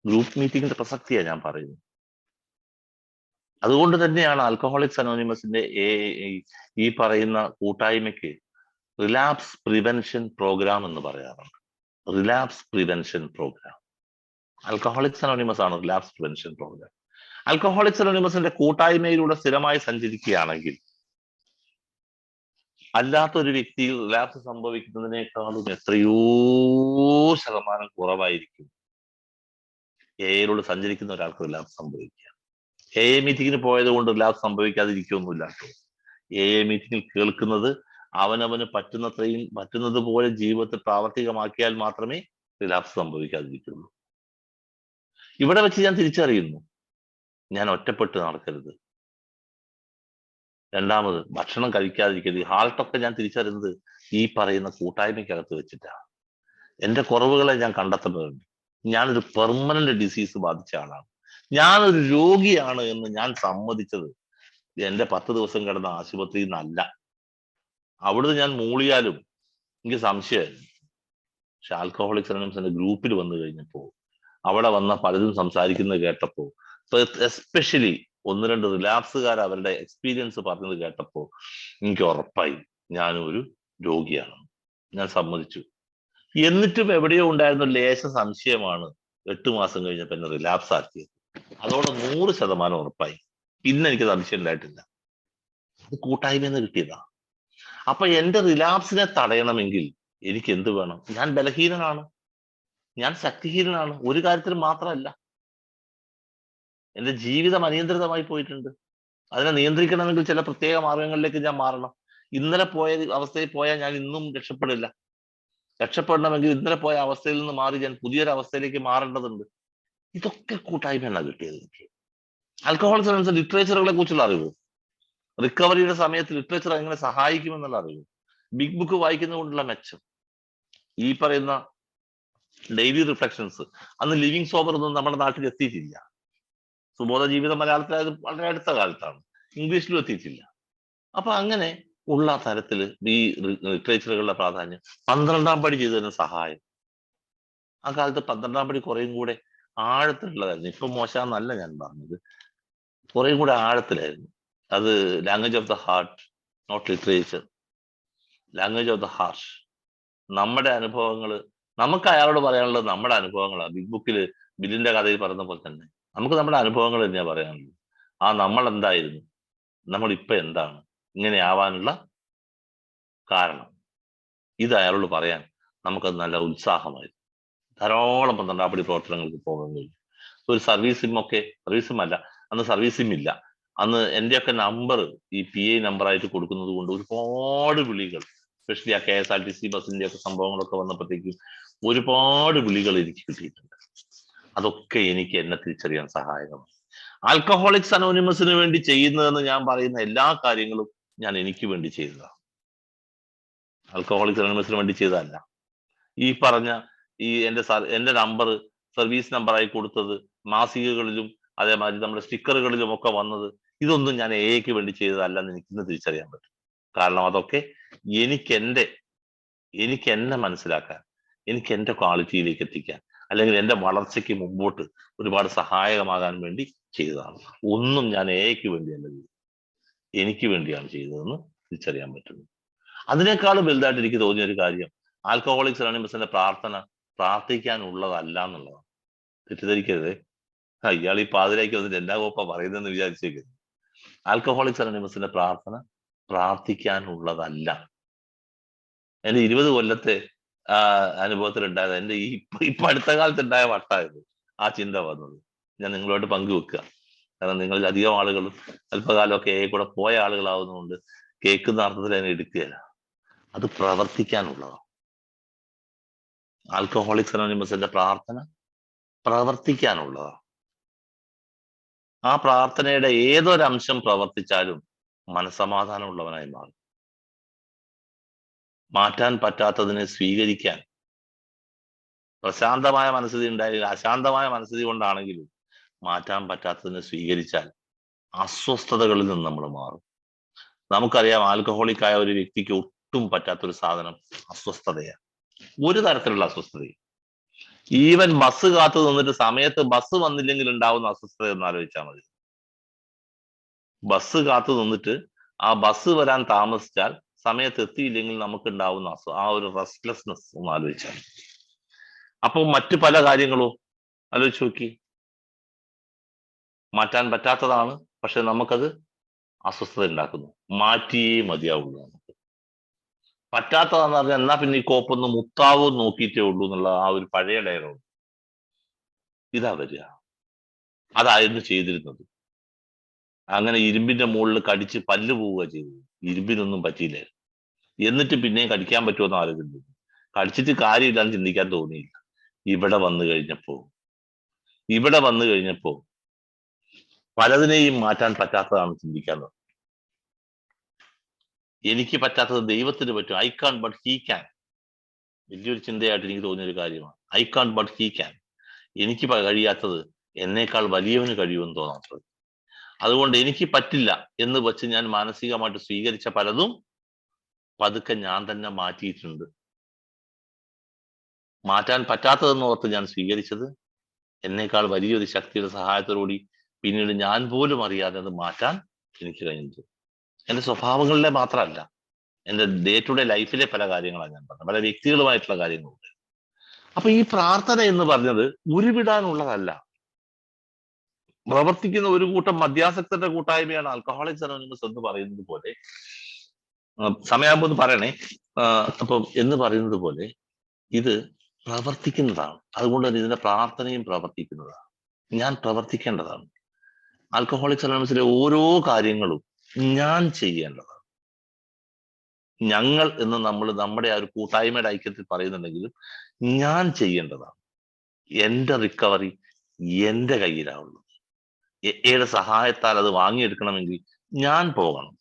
[SPEAKER 1] ഗ്രൂപ്പ് മീറ്റിംഗിന്റെ പ്രസക്തിയാണ് ഞാൻ പറയുന്നത്. അതുകൊണ്ട് തന്നെയാണ് ആൽക്കഹോളിക്സ് അനോണിമസിന്റെ ഈ പറയുന്ന കൂട്ടായ്മയ്ക്ക് റിലാപ്സ് പ്രിവെൻഷൻ പ്രോഗ്രാം എന്ന് പറയാറുണ്ട്. Relapse prevention program. Alcoholics anonymous ആണ് റിലാപ്സ് പ്രിവെൻഷൻ പ്രോഗ്രാം. ആൽക്കഹോളിക്സ് അനോണിമസിന്റെ കൂട്ടായ്മയിലൂടെ സ്ഥിരമായി സഞ്ചരിക്കുകയാണെങ്കിൽ അല്ലാത്തൊരു വ്യക്തിയിൽ റിലാപ്സ് സംഭവിക്കുന്നതിനേക്കാളും എത്രയോ ശതമാനം കുറവായിരിക്കും എയിലൂടെ സഞ്ചരിക്കുന്ന ഒരാൾക്ക് റിലാപ്സ് സംഭവിക്കുക. എ മീറ്റിങ്ങിന് പോയത് കൊണ്ട് റിലാപ്സ് സംഭവിക്കാതിരിക്കുകയൊന്നുമില്ല കേട്ടോ. എ മീറ്റിങ്ങിൽ കേൾക്കുന്നത് അവനവന് പറ്റുന്നത് പോലെ ജീവിതത്തിൽ പ്രാവർത്തികമാക്കിയാൽ മാത്രമേ റിലാപ്സ് സംഭവിക്കാതിരിക്കുള്ളൂ. ഇവിടെ വെച്ച് ഞാൻ തിരിച്ചറിയുന്നു, ഞാൻ ഒറ്റപ്പെട്ട് നടക്കരുത്. രണ്ടാമത്, ഭക്ഷണം കഴിക്കാതിരിക്കരുത്. ഹാൾട്ടൊക്കെ ഞാൻ തിരിച്ചറിയുന്നത് ഈ പറയുന്ന കൂട്ടായ്മയ്ക്കകത്ത് വെച്ചിട്ടാണ്. എന്റെ കുറവുകളെ ഞാൻ കണ്ടെത്തുന്നുണ്ട്. ഞാനൊരു പെർമനന്റ് ഡിസീസ് ബാധിച്ച ആളാണ്, ഞാനൊരു രോഗിയാണ് എന്ന് ഞാൻ സമ്മതിച്ചത് എന്റെ 10 ദിവസം കിടന്ന ആശുപത്രിയിൽ നിന്നല്ല. അവിടുന്ന് ഞാൻ മൂളിയാലും എനിക്ക് സംശയമായിരുന്നു. പക്ഷെ ആൽക്കഹോളിക്സ് അനോണിമസിന്റെ ഗ്രൂപ്പിൽ വന്നു കഴിഞ്ഞപ്പോ, അവിടെ വന്ന പലരും സംസാരിക്കുന്നത് കേട്ടപ്പോ, എസ്പെഷ്യലി 1-2 റിലാപ്സുകാർ അവരുടെ എക്സ്പീരിയൻസ് പറഞ്ഞത് കേട്ടപ്പോ എനിക്ക് ഉറപ്പായി ഞാനൊരു രോഗിയാണ്. ഞാൻ സമ്മതിച്ചു. എന്നിട്ടും എവിടെയോ ഉണ്ടായിരുന്ന ലേശ സംശയമാണ് 8 മാസം കഴിഞ്ഞപ്പോ എന്നെ റിലാപ്സ് ആക്കിയത്. അതോടെ 100% ഉറപ്പായി. പിന്നെ എനിക്ക് സംശയം ഉണ്ടായിട്ടില്ല. അത് കൂട്ടായ്മയെന്ന് കിട്ടിയതാ. അപ്പൊ എന്റെ റിലാപ്സിനെ തടയണമെങ്കിൽ എനിക്ക് എന്ത് വേണം? ഞാൻ ബലഹീനനാണ്, ഞാൻ ശക്തിഹീനനാണ്. ഒരു കാര്യത്തിൽ മാത്രമല്ല, എന്റെ ജീവിതം അനിയന്ത്രിതമായി പോയിട്ടുണ്ട്. അതിനെ നിയന്ത്രിക്കണമെങ്കിൽ ചില പ്രത്യേക മാർഗങ്ങളിലേക്ക് ഞാൻ മാറണം. ഇന്നലെ പോയ അവസ്ഥയിൽ പോയാൽ ഞാൻ ഇന്നും രക്ഷപ്പെടില്ല. രക്ഷപ്പെടണമെങ്കിൽ ഇന്നലെ പോയ അവസ്ഥയിൽ നിന്ന് മാറി ഞാൻ പുതിയൊരു അവസ്ഥയിലേക്ക് മാറേണ്ടതുണ്ട്. ഇതൊക്കെ കൂട്ടായ്മയാണ് കിട്ടിയത് എനിക്ക്. ആൽക്കഹോളിക്സ് അനോണിമസ് ലിറ്ററേച്ചറുകളെ കുറിച്ചുള്ള അറിവ്, റിക്കവറിയുടെ സമയത്ത് ലിറ്ററേച്ചർ എങ്ങനെ സഹായിക്കുമെന്നുള്ള അറിവ്, ബിഗ് ബുക്ക് വായിക്കുന്നത് കൊണ്ടുള്ള മെച്ചം, ഈ പറയുന്ന ഡെയിലി റിഫ്ലക്ഷൻസ്. അന്ന് ലിവിങ് സോബർ ഒന്നും നമ്മുടെ നാട്ടിൽ എത്തിയിട്ടില്ല. സുബോധ ജീവിതം മലയാളത്തിൽ വളരെ അടുത്ത കാലത്താണ്, ഇംഗ്ലീഷിലും എത്തിയിട്ടില്ല. അപ്പൊ അങ്ങനെ ഉള്ള തരത്തിൽ ഈ ലിറ്ററേച്ചറുകളുടെ പ്രാധാന്യം, 12ാം പടി ചെയ്തതിന് സഹായം. ആ കാലത്ത് 12ാം പടി കുറേയും കൂടെ ആഴത്തിലുള്ളതായിരുന്നു. ഇപ്പൊ മോശമെന്നല്ല ഞാൻ പറഞ്ഞത്, കുറേയും കൂടെ ആഴത്തിലായിരുന്നു. അത് language of the heart, not literature, language of the heart. നമ്മുടെ അനുഭവങ്ങൾ, നമുക്ക് അയാളോട് പറയാനുള്ളത് നമ്മുടെ അനുഭവങ്ങളാണ്. ബിഗ് ബുക്കിൽ ബില്ലിന്റെ കഥയിൽ പറഞ്ഞ പോലെ തന്നെ നമുക്ക് നമ്മുടെ അനുഭവങ്ങൾ തന്നെയാ പറയാനുള്ളത്. നമ്മൾ എന്തായിരുന്നു, നമ്മൾ ഇപ്പൊ എന്താണ്, ഇങ്ങനെ ആവാനുള്ള കാരണം, ഇത് അയാളോട് പറയാൻ നമുക്കത് നല്ല ഉത്സാഹമായിരുന്നു. ധാരാളം 12ാം പടി പ്രവർത്തനങ്ങൾക്ക് പോകാൻ കഴിയും. ഒരു സർവീസും അല്ല, അന്ന് സർവീസും ഇല്ല. അന്ന് എന്റെയൊക്കെ നമ്പർ ഈ PA നമ്പറായിട്ട് കൊടുക്കുന്നത് കൊണ്ട് ഒരുപാട് വിളികൾ, എസ്പെഷ്യലി ആ KSRTC ബസിന്റെ ഒക്കെ സംഭവങ്ങളൊക്കെ വന്നപ്പോഴത്തേക്കും ഒരുപാട് വിളികൾ എനിക്ക് കിട്ടിയിട്ടുണ്ട്. അതൊക്കെ എനിക്ക് എന്നെ തിരിച്ചറിയാൻ സഹായകമാണ്. ആൽക്കഹോളിക്സ് അനോണിമസിന് വേണ്ടി ചെയ്യുന്നതെന്ന് ഞാൻ പറയുന്ന എല്ലാ കാര്യങ്ങളും ഞാൻ എനിക്ക് വേണ്ടി ചെയ്തതാണ്. ആൽക്കഹോളിക്സ് അനോണിമസിന് വേണ്ടി ചെയ്തതല്ല. ഈ പറഞ്ഞ ഈ എന്റെ നമ്പർ സർവീസ് നമ്പറായി കൊടുത്തത് മാസികകളിലും അതേമാതിരി നമ്മുടെ സ്റ്റിക്കറുകളിലും ഒക്കെ വന്നത്, ഇതൊന്നും ഞാൻ എക്ക് വേണ്ടി ചെയ്തതല്ലെന്ന് എനിക്കിന്ന് തിരിച്ചറിയാൻ പറ്റും. കാരണം അതൊക്കെ എനിക്ക് എന്നെ മനസ്സിലാക്കാൻ, എനിക്ക് എന്റെ ക്വാളിറ്റിയിലേക്ക് എത്തിക്കാൻ, അല്ലെങ്കിൽ എന്റെ വളർച്ചയ്ക്ക് മുമ്പോട്ട് ഒരുപാട് സഹായകമാകാൻ വേണ്ടി ചെയ്തതാണ്. ഒന്നും ഞാൻ എക്ക് വേണ്ടിയല്ല ചെയ്തത്, എനിക്ക് വേണ്ടിയാണ് ചെയ്തതെന്ന് തിരിച്ചറിയാൻ പറ്റുന്നു. അതിനേക്കാളും വലുതായിട്ട് എനിക്ക് തോന്നിയ ഒരു കാര്യം, ആൽക്കഹോളിക്സ് അനോണിമസിന്റെ പ്രാർത്ഥിക്കാനുള്ളതല്ല എന്നുള്ളതാണ്. തെറ്റിദ്ധരിക്കരുത്. ഇയാൾ ഈ പാതിരായ്ക്ക് വന്നിട്ട് എന്നാ കോപ്പ പറയുന്നതെന്ന് വിചാരിച്ചേക്കരുത്. ആൽക്കഹോളിക്സ് അനോണിമസിന്റെ പ്രാർത്ഥിക്കാനുള്ളതല്ല. എന്റെ 20 കൊല്ലത്തെ അനുഭവത്തിൽ ഉണ്ടായത്, എന്റെ ഇപ്പൊ അടുത്ത കാലത്ത് ഉണ്ടായ വട്ടായത് ആ ചിന്ത വന്നത് ഞാൻ നിങ്ങളോട് പങ്കുവെക്കുക. കാരണം നിങ്ങളിൽ അധികം ആളുകളും അല്പകാലമൊക്കെ കൂടെ പോയ ആളുകളാവുന്നതുകൊണ്ട് കേൾക്കുന്ന അർത്ഥത്തിൽ അതിനെ എടുക്കുകയില്ല. അത് പ്രവർത്തിക്കാനുള്ളതാണ്. ആൽക്കഹോളിക്സ് അനോണിമസിന്റെ പ്രാർത്ഥന പ്രവർത്തിക്കാനുള്ളതാണ്. ആ പ്രാർത്ഥനയുടെ ഏതൊരംശം പ്രവർത്തിച്ചാലും മനസമാധാനമുള്ളവനായി മാറും. മാറ്റാൻ പറ്റാത്തതിനെ സ്വീകരിക്കാൻ പ്രശാന്തമായ മനസ്ഥിതി ഉണ്ടായാലും അശാന്തമായ മനസ്ഥിതി കൊണ്ടാണെങ്കിലും മാറ്റാൻ പറ്റാത്തതിനെ സ്വീകരിച്ചാൽ അസ്വസ്ഥതകളിൽ നിന്ന് നമ്മൾ മാറും. നമുക്കറിയാം, ആൽക്കഹോളിക് ആയ ഒരു വ്യക്തിക്ക് ഒട്ടും പറ്റാത്തൊരു സാധനം അസ്വസ്ഥതയാണ്. ഒരു തരത്തിലുള്ള അസ്വസ്ഥതയും. ഈവൻ ബസ് കാത്തു നിന്നിട്ട് സമയത്ത് ബസ് വന്നില്ലെങ്കിൽ ഉണ്ടാവുന്ന അസ്വസ്ഥത എന്ന് ആലോചിച്ചാൽ മതി. ബസ് കാത്തു നിന്നിട്ട് ആ ബസ് വരാൻ താമസിച്ചാൽ സമയത്ത് എത്തിയില്ലെങ്കിൽ നമുക്ക് ഉണ്ടാവുന്ന ആ ഒരു റെസ്റ്റ്ലെസ്നെസ് ഒന്ന് ആലോചിച്ചാൽ. അപ്പൊ മറ്റു പല കാര്യങ്ങളും ആലോചിച്ച് നോക്കി. മാറ്റാൻ പറ്റാത്തതാണ്, പക്ഷെ നമുക്കത് അസ്വസ്ഥത ഉണ്ടാക്കുന്നു. മാറ്റിയേ മതിയാവുള്ളൂ. നമുക്ക് പറ്റാത്തതാന്ന് പറഞ്ഞാൽ എന്നാ പിന്നെ ഈ കോപ്പൊന്ന് മുത്താവോ നോക്കിയിട്ടേ ഉള്ളൂ എന്നുള്ള ആ ഒരു പഴയ ഡയലോഗ് ഇതാ വരിക. അതായിരുന്നു ചെയ്തിരുന്നത്. അങ്ങനെ ഇരുമ്പിന്റെ മുകളിൽ കടിച്ച് പല്ല് പോവുക ചെയ്തത്. ഇരുമ്പിനൊന്നും പറ്റിയില്ല. എന്നിട്ട് പിന്നെയും കടിക്കാൻ പറ്റുമെന്ന് ആലോചിച്ചു. കടിച്ചിട്ട് കാര്യമില്ലാന്ന് ചിന്തിക്കാൻ തോന്നിയില്ല. ഇവിടെ വന്നു കഴിഞ്ഞപ്പോ പലതിനെയും മാറ്റാൻ പറ്റാത്തതാണ് ചിന്തിക്കാൻ തുടങ്ങി. എനിക്ക് പറ്റാത്തത് ദൈവത്തിന് പറ്റും. I can't but he can. വലിയൊരു ചിന്തയായിട്ട് എനിക്ക് തോന്നിയൊരു കാര്യമാണ്. I can't but he can. എനിക്ക് കഴിയാത്തത് എന്നേക്കാൾ വലിയവന് കഴിയുമെന്ന് തോന്നാത്തത്. അതുകൊണ്ട് എനിക്ക് പറ്റില്ല എന്ന് വെച്ച് ഞാൻ മാനസികമായിട്ട് സ്വീകരിച്ച പലതും പതുക്കെ ഞാൻ തന്നെ മാറ്റിയിട്ടുണ്ട്. മാറ്റാൻ പറ്റാത്തതെന്ന് ഓർത്ത് ഞാൻ സ്വീകരിച്ചത് എന്നേക്കാൾ വലിയൊരു ശക്തിയുടെ സഹായത്തോടുകൂടി പിന്നീട് ഞാൻ പോലും അറിയാതെ അത് മാറ്റാൻ എനിക്ക് കഴിഞ്ഞത്. എന്റെ സ്വഭാവങ്ങളിലെ മാത്രമല്ല, എന്റെ ഡേ ടു ഡേ ലൈഫിലെ പല കാര്യങ്ങളാണ് ഞാൻ പറഞ്ഞത്, പല വ്യക്തികളുമായിട്ടുള്ള കാര്യങ്ങളുണ്ട്. അപ്പൊ ഈ പ്രാർത്ഥന എന്ന് പറഞ്ഞത് ഉരുവിടാനുള്ളതല്ല. പ്രവർത്തിക്കുന്ന ഒരു കൂട്ടം മദ്യാസക്തരുടെ കൂട്ടായ്മയാണ് ആൽക്കഹോളിക്സ് അനോണിമസ് എന്ന് പറയുന്നത് പോലെ, സമയാകുമ്പോൾ ഒന്ന് പറയണേ. അപ്പം എന്ന് പറയുന്നത് പോലെ ഇത് പ്രവർത്തിക്കുന്നതാണ്. അതുകൊണ്ട് തന്നെ ഇതിന്റെ പ്രാർത്ഥനയും പ്രവർത്തിക്കുന്നതാണ്. ഞാൻ പ്രവർത്തിക്കേണ്ടതാണ്. ആൽക്കഹോളിക്സ് അനോണിമസിലെ ഓരോ കാര്യങ്ങളും ഞാൻ ചെയ്യേണ്ടതാണ്. ഞങ്ങൾ എന്ന് നമ്മൾ നമ്മുടെ ആ ഒരു കൂട്ടായ്മയുടെ ഐക്യത്തിൽ പറയുന്നുണ്ടെങ്കിലും ഞാൻ ചെയ്യേണ്ടതാണ്. എന്റെ റിക്കവറി എന്റെ കയ്യിലാവുള്ളൂ. എയുടെ സഹായത്താൽ അത് വാങ്ങിയെടുക്കണമെങ്കിൽ ഞാൻ പോകണം.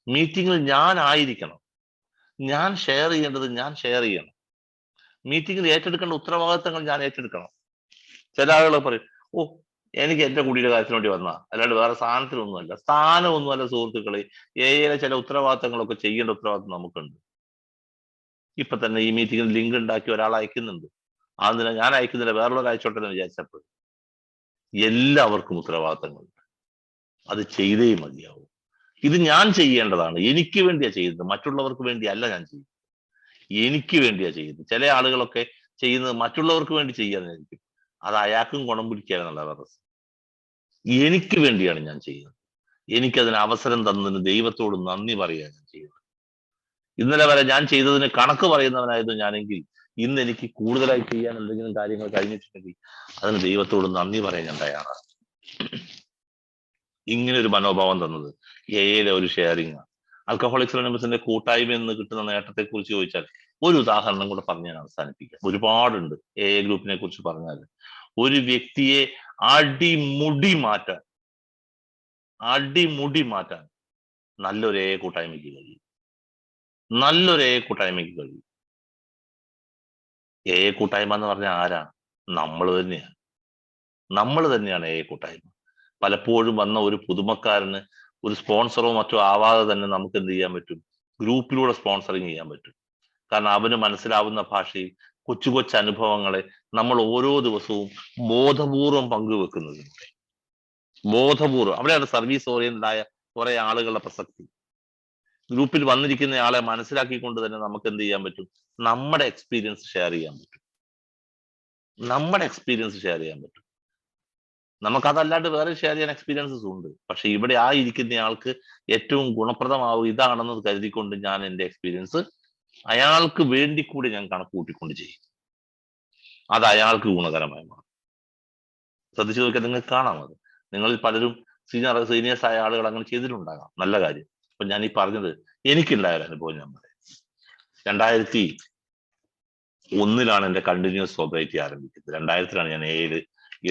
[SPEAKER 1] മീറ്റിങ്ങിൽ ഞാൻ ആയിരിക്കണം. ഞാൻ ഷെയർ ചെയ്യേണ്ടത് ഞാൻ ഷെയർ ചെയ്യണം. മീറ്റിങ്ങിൽ ഏറ്റെടുക്കേണ്ട ഉത്തരവാദിത്തങ്ങൾ ഞാൻ ഏറ്റെടുക്കണം. ചില ആളുകൾ പറയും, ഓ എനിക്ക് എന്റെ കുടിയുടെ കാര്യത്തിന് വേണ്ടി വന്നാ, അല്ലാണ്ട് വേറെ സ്ഥാനത്തിനൊന്നുമല്ല. സ്ഥാനമൊന്നുമല്ല സുഹൃത്തുക്കളെ. എയിലെ ചില ഉത്തരവാദിത്തങ്ങളൊക്കെ ചെയ്യേണ്ട ഉത്തരവാദിത്തം നമുക്കുണ്ട്. ഇപ്പൊ തന്നെ ഈ മീറ്റിങ്ങിൽ ലിങ്ക് ഉണ്ടാക്കി ഒരാൾ അയക്കുന്നുണ്ട്. അതിന് ഞാൻ അയക്കുന്നില്ല, വേറുള്ളവർ അയച്ചോട്ടെ എന്ന് വിചാരിച്ചപ്പോൾ എല്ലാവർക്കും ഉത്തരവാദിത്തങ്ങളുണ്ട്. അത് ചെയ്തേ മതിയാവും. ഇത് ഞാൻ ചെയ്യേണ്ടതാണ്. എനിക്ക് വേണ്ടിയാ ചെയ്യുന്നത്, മറ്റുള്ളവർക്ക് വേണ്ടിയല്ല ഞാൻ ചെയ്യുന്നത്. എനിക്ക് വേണ്ടിയാ ചെയ്യുന്നത്. ചില ആളുകളൊക്കെ ചെയ്യുന്നത് മറ്റുള്ളവർക്ക് വേണ്ടി ചെയ്യാനായിരിക്കും. അത് അയാൾക്കും ഗുണം പിടിക്കാനുള്ള അവസ്ഥ. എനിക്ക് വേണ്ടിയാണ് ഞാൻ ചെയ്യുന്നത്. എനിക്കതിന് അവസരം തന്നതിന് ദൈവത്തോട് നന്ദി പറയുക ഞാൻ ചെയ്യുന്നത്. ഇന്നലെ വരെ ഞാൻ ചെയ്തതിന് കണക്ക് പറയുന്നവനായിരുന്നു ഞാനെങ്കിൽ ഇന്ന് എനിക്ക് കൂടുതലായി ചെയ്യാൻ എന്തെങ്കിലും കാര്യങ്ങൾ കഴിഞ്ഞിട്ടുണ്ടെങ്കിൽ അതിന് ദൈവത്തോട് നന്ദി പറയാൻ ഞാൻ തയ്യാറാണ്. ഇങ്ങനെ ഒരു മനോഭാവം തന്നത് എയിലെ ഒരു ഷെയറിംഗ്. ആൽക്കഹോളിക്സ് അനോണിമസിന്റെ കൂട്ടായ്മയിൽ നിന്ന് കിട്ടുന്ന നേട്ടത്തെ കുറിച്ച് ചോദിച്ചാൽ ഒരു ഉദാഹരണം കൂടെ പറഞ്ഞ് ഞാൻ അവസാനിപ്പിക്കാം. ഒരുപാടുണ്ട് എ ഗ്രൂപ്പിനെ കുറിച്ച് പറഞ്ഞാൽ. ഒരു വ്യക്തിയെ അടിമുടി മാറ്റാൻ നല്ലൊരേ കൂട്ടായ്മയ്ക്ക് കഴിയും. കൂട്ടായ്മ എന്ന് പറഞ്ഞാൽ ആരാ? നമ്മൾ തന്നെയാണ് കൂട്ടായ്മ. പലപ്പോഴും വന്ന ഒരു പുതുമക്കാരന് ഒരു സ്പോൺസറോ മറ്റോ ആവാതെ തന്നെ നമുക്ക് എന്ത് ചെയ്യാൻ പറ്റും? ഗ്രൂപ്പിലൂടെ സ്പോൺസറിങ് ചെയ്യാൻ പറ്റും. കാരണം അവന് മനസ്സിലാവുന്ന ഭാഷയിൽ കൊച്ചു കൊച്ചു അനുഭവങ്ങളെ നമ്മൾ ഓരോ ദിവസവും ബോധപൂർവം പങ്കുവെക്കുന്നതിലൂടെ, അവിടെയാണ് സർവീസ് ഓറിയന്റഡ് ആയ കുറെ ആളുകളുടെ പ്രസക്തി. ഗ്രൂപ്പിൽ വന്നിരിക്കുന്ന ആളെ മനസ്സിലാക്കിക്കൊണ്ട് തന്നെ നമുക്ക് എന്ത് ചെയ്യാൻ പറ്റും? നമ്മുടെ എക്സ്പീരിയൻസ് ഷെയർ ചെയ്യാൻ പറ്റും. നമുക്കതല്ലാണ്ട് വേറെ ഷെയർ ചെയ്യാൻ എക്സ്പീരിയൻസസ് ഉണ്ട്. പക്ഷെ ഇവിടെ ഇരിക്കുന്ന ആൾക്ക് ഏറ്റവും ഗുണപ്രദമാവും ഇതാണെന്ന് കരുതിക്കൊണ്ട് ഞാൻ എൻ്റെ എക്സ്പീരിയൻസ് അയാൾക്ക് വേണ്ടി കൂടി ഞാൻ കണക്ക് കൂട്ടിക്കൊണ്ട് ചെയ്യും. അത് അയാൾക്ക് ഗുണകരമായി മാറും. ശ്രദ്ധിച്ചു നോക്കിയാൽ നിങ്ങൾക്ക് കാണാം. അത് നിങ്ങളിൽ പലരും സീനിയേഴ്സ് ആയ ആളുകൾ അങ്ങനെ ചെയ്തിട്ടുണ്ടാകാം. നല്ല കാര്യം. അപ്പൊ ഞാൻ ഈ പറഞ്ഞത് എനിക്കുണ്ടായ ഒരു അനുഭവം ഞാൻ പറയാം. 2001 എൻ്റെ കണ്ടിന്യൂസ് സോബറൈറ്റി ആരംഭിക്കുന്നത്. 2000 ഞാൻ ഏഴ്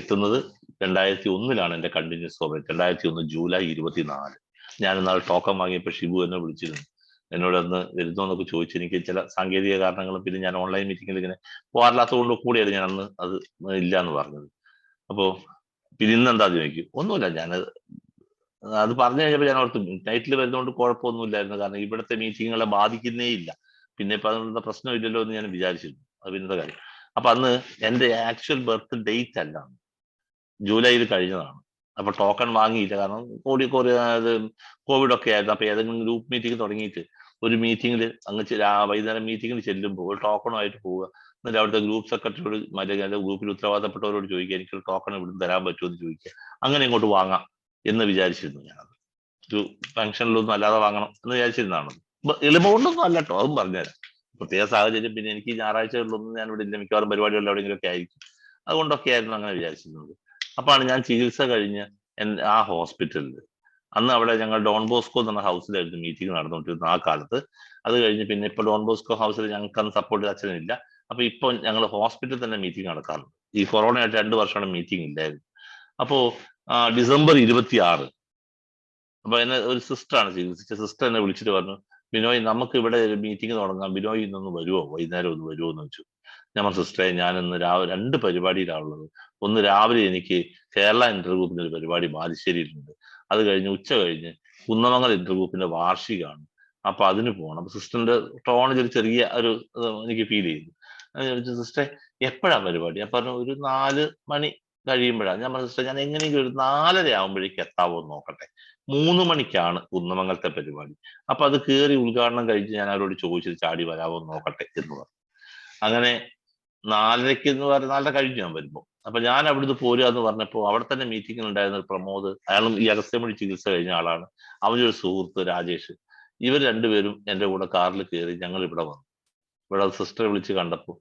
[SPEAKER 1] എത്തുന്നത്. 2001 എൻ്റെ കണ്ടിന്യൂസ് സോബറൈറ്റി. 2001 ജൂലൈ 24. ഞാൻ ഇന്നാൾ ടോക്കൺ വാങ്ങിയപ്പോൾ ഷിബു എന്നെ വിളിച്ചിരുന്നു. എന്നോട് അന്ന് വരുന്നോ എന്നൊക്കെ ചോദിച്ചു. എനിക്ക് ചില സാങ്കേതിക കാരണങ്ങളും പിന്നെ ഞാൻ ഓൺലൈൻ മീറ്റിങ്ങിൽ ഇങ്ങനെ പോകാറില്ലാത്തതുകൊണ്ട് കൂടിയാണ് ഞാൻ അന്ന് അത് ഇല്ല എന്ന് പറഞ്ഞത്. അപ്പോ പിന്നെ ഇന്ന് എന്താ ചോദിക്കും? ഒന്നുമില്ല, ഞാൻ അത് പറഞ്ഞു കഴിഞ്ഞപ്പോൾ ഞാൻ ഓർത്തു നൈറ്റിൽ വരുന്നതുകൊണ്ട് കുഴപ്പമൊന്നുമില്ലായിരുന്നു. കാരണം ഇവിടുത്തെ മീറ്റിങ്ങുകളെ ബാധിക്കുന്നേ ഇല്ല. പിന്നെ ഇപ്പൊ അതിനുള്ള പ്രശ്നമില്ലല്ലോ എന്ന് ഞാൻ വിചാരിച്ചിരുന്നു. അത് പിന്നത്തെ കാര്യം. അപ്പൊ അന്ന് എൻ്റെ ആക്ച്വൽ ബർത്ത് ഡേറ്റ് അല്ല, ജൂലൈയിൽ കഴിഞ്ഞതാണ്. അപ്പൊ ടോക്കൺ വാങ്ങിയില്ല. കാരണം കോവിഡ് ഒക്കെ ആയിരുന്നു. അപ്പൊ ഏതെങ്കിലും ഗ്രൂപ്പ് മീറ്റിംഗ് തുടങ്ങിയിട്ട് ഒരു മീറ്റിംഗിൽ വൈകുന്നേരം മീറ്റിംഗിൽ ചെല്ലുമ്പോൾ ഒരു ടോക്കണുമായിട്ട് പോവുക. എന്നിട്ട് അവിടുത്തെ ഗ്രൂപ്പ് സെക്രട്ടറിയോട് അല്ലെങ്കിൽ ഗ്രൂപ്പിൽ ഉത്തരവാദപ്പെട്ടവരോട് ചോദിക്കുക, എനിക്കൊരു ടോക്കൺ ഇവിടുന്ന് തരാൻ പറ്റുമോ എന്ന് ചോദിക്കുക. അങ്ങനെ ഇങ്ങോട്ട് വാങ്ങാം എന്ന് വിചാരിച്ചിരുന്നു. ഞാനത് ഒരു ഫംഗ്ഷനിലൊന്നും അല്ലാതെ വാങ്ങണം എന്ന് വിചാരിച്ചിരുന്നതാണ്. എളിമകൊണ്ടൊന്നും അല്ലട്ടോ, അതും പറഞ്ഞുതരാം. പ്രത്യേക സാഹചര്യം. പിന്നെ എനിക്ക് ഞായറാഴ്ചകളിലൊന്നും ഞാൻ ഇവിടെ ഇല്ല. മിക്കവാറും പരിപാടികളിൽ എവിടെയെങ്കിലുമൊക്കെ ആയിരിക്കും. അതുകൊണ്ടൊക്കെ ആയിരുന്നു അങ്ങനെ വിചാരിച്ചിരുന്നത്. അപ്പാണ് ഞാൻ ചികിത്സ കഴിഞ്ഞ് ആ ഹോസ്പിറ്റലിൽ, അന്ന് അവിടെ ഞങ്ങൾ ഡോൺ ബോസ്കോ എന്ന് പറഞ്ഞ ഹൗസിലായിരുന്നു മീറ്റിംഗ് നടന്നുകൊണ്ടിരുന്നത് ആ കാലത്ത്. അത് കഴിഞ്ഞ് പിന്നെ ഇപ്പൊ ഡോൺ ബോസ്കോ ഹൗസിൽ ഞങ്ങൾക്ക് അന്ന് സപ്പോർട്ട് അച്ഛനില്ല. അപ്പൊ ഇപ്പൊ ഞങ്ങൾ ഹോസ്പിറ്റലിൽ തന്നെ മീറ്റിംഗ് നടക്കാറുണ്ട്. ഈ കൊറോണയായിട്ട് 2 വർഷമാണ് മീറ്റിംഗ് ഇല്ലായിരുന്നു. അപ്പോ ഡിസംബർ 26 അപ്പൊ എന്നെ ഒരു സിസ്റ്ററാണ് ചികിത്സിച്ച സിസ്റ്റർ എന്നെ വിളിച്ചിട്ട് പറഞ്ഞു, ബിനോയ് നമുക്ക് ഇവിടെ ഒരു മീറ്റിംഗ് തുടങ്ങാം, ബിനോയ് ഇന്നൊന്ന് വരുമോ, വൈകുന്നേരം ഒന്ന് വരുമോ എന്ന് വെച്ചു. ഞാൻ സിസ്റ്ററെ, ഞാനിന്ന് രാവിലെ 2 പരിപാടിയിലാണുള്ളത്. ഒന്ന് രാവിലെ എനിക്ക് കേരള ഇന്റർഗ്രൂപ്പിന്റെ ഒരു പരിപാടി ബാലുശ്ശേരിയിലുണ്ട്. അത് കഴിഞ്ഞ് ഉച്ച കഴിഞ്ഞ് കുന്നമംഗൽ ഇന്റർഗ്രൂപ്പിന്റെ വാർഷികമാണ്. അപ്പൊ അതിന് പോകണം. അപ്പൊ സിസ്റ്ററിന്റെ ടോണിൽ ഒരു ചെറിയ ഒരു എനിക്ക് ഫീൽ ചെയ്തു. സിസ്റ്ററെ എപ്പോഴാ പരിപാടി? ഞാൻ പറഞ്ഞു ഒരു 4 മണി കഴിയുമ്പോഴാണ്. ഞാൻ പറഞ്ഞു സിസ്റ്റർ, ഞാൻ എങ്ങനെയെങ്കിലും ഒരു 4:30 ആകുമ്പോഴേക്ക് എത്താവോ എന്ന് നോക്കട്ടെ. 3 മണിക്കാണ് കുന്നമംഗലത്തെ പരിപാടി. അപ്പൊ അത് കയറി ഉദ്ഘാടനം കഴിച്ച് ഞാൻ അവരോട് ചോദിച്ചിട്ട് ചാടി വരാമോ എന്ന് നോക്കട്ടെ എന്ന് പറഞ്ഞു. അങ്ങനെ 4:30 എന്ന് പറഞ്ഞ 4:30 കഴിഞ്ഞു ഞാൻ വരുമ്പോൾ. അപ്പൊ ഞാൻ അവിടുന്ന് പോരുക എന്ന് പറഞ്ഞപ്പോൾ അവിടെ തന്നെ മീറ്റിംഗിൽ ഉണ്ടായിരുന്ന പ്രമോദ്, അയാളും ഈ അഗസ്ത്യമൊഴി ചികിത്സ കഴിഞ്ഞ ആളാണ്. അവനൊരു സുഹൃത്ത് രാജേഷ്, ഇവർ രണ്ടുപേരും എൻ്റെ കൂടെ കാറിൽ കയറി ഞങ്ങൾ ഇവിടെ വന്നു. ഇവിടെ സിസ്റ്ററെ വിളിച്ച് കണ്ടപ്പോൾ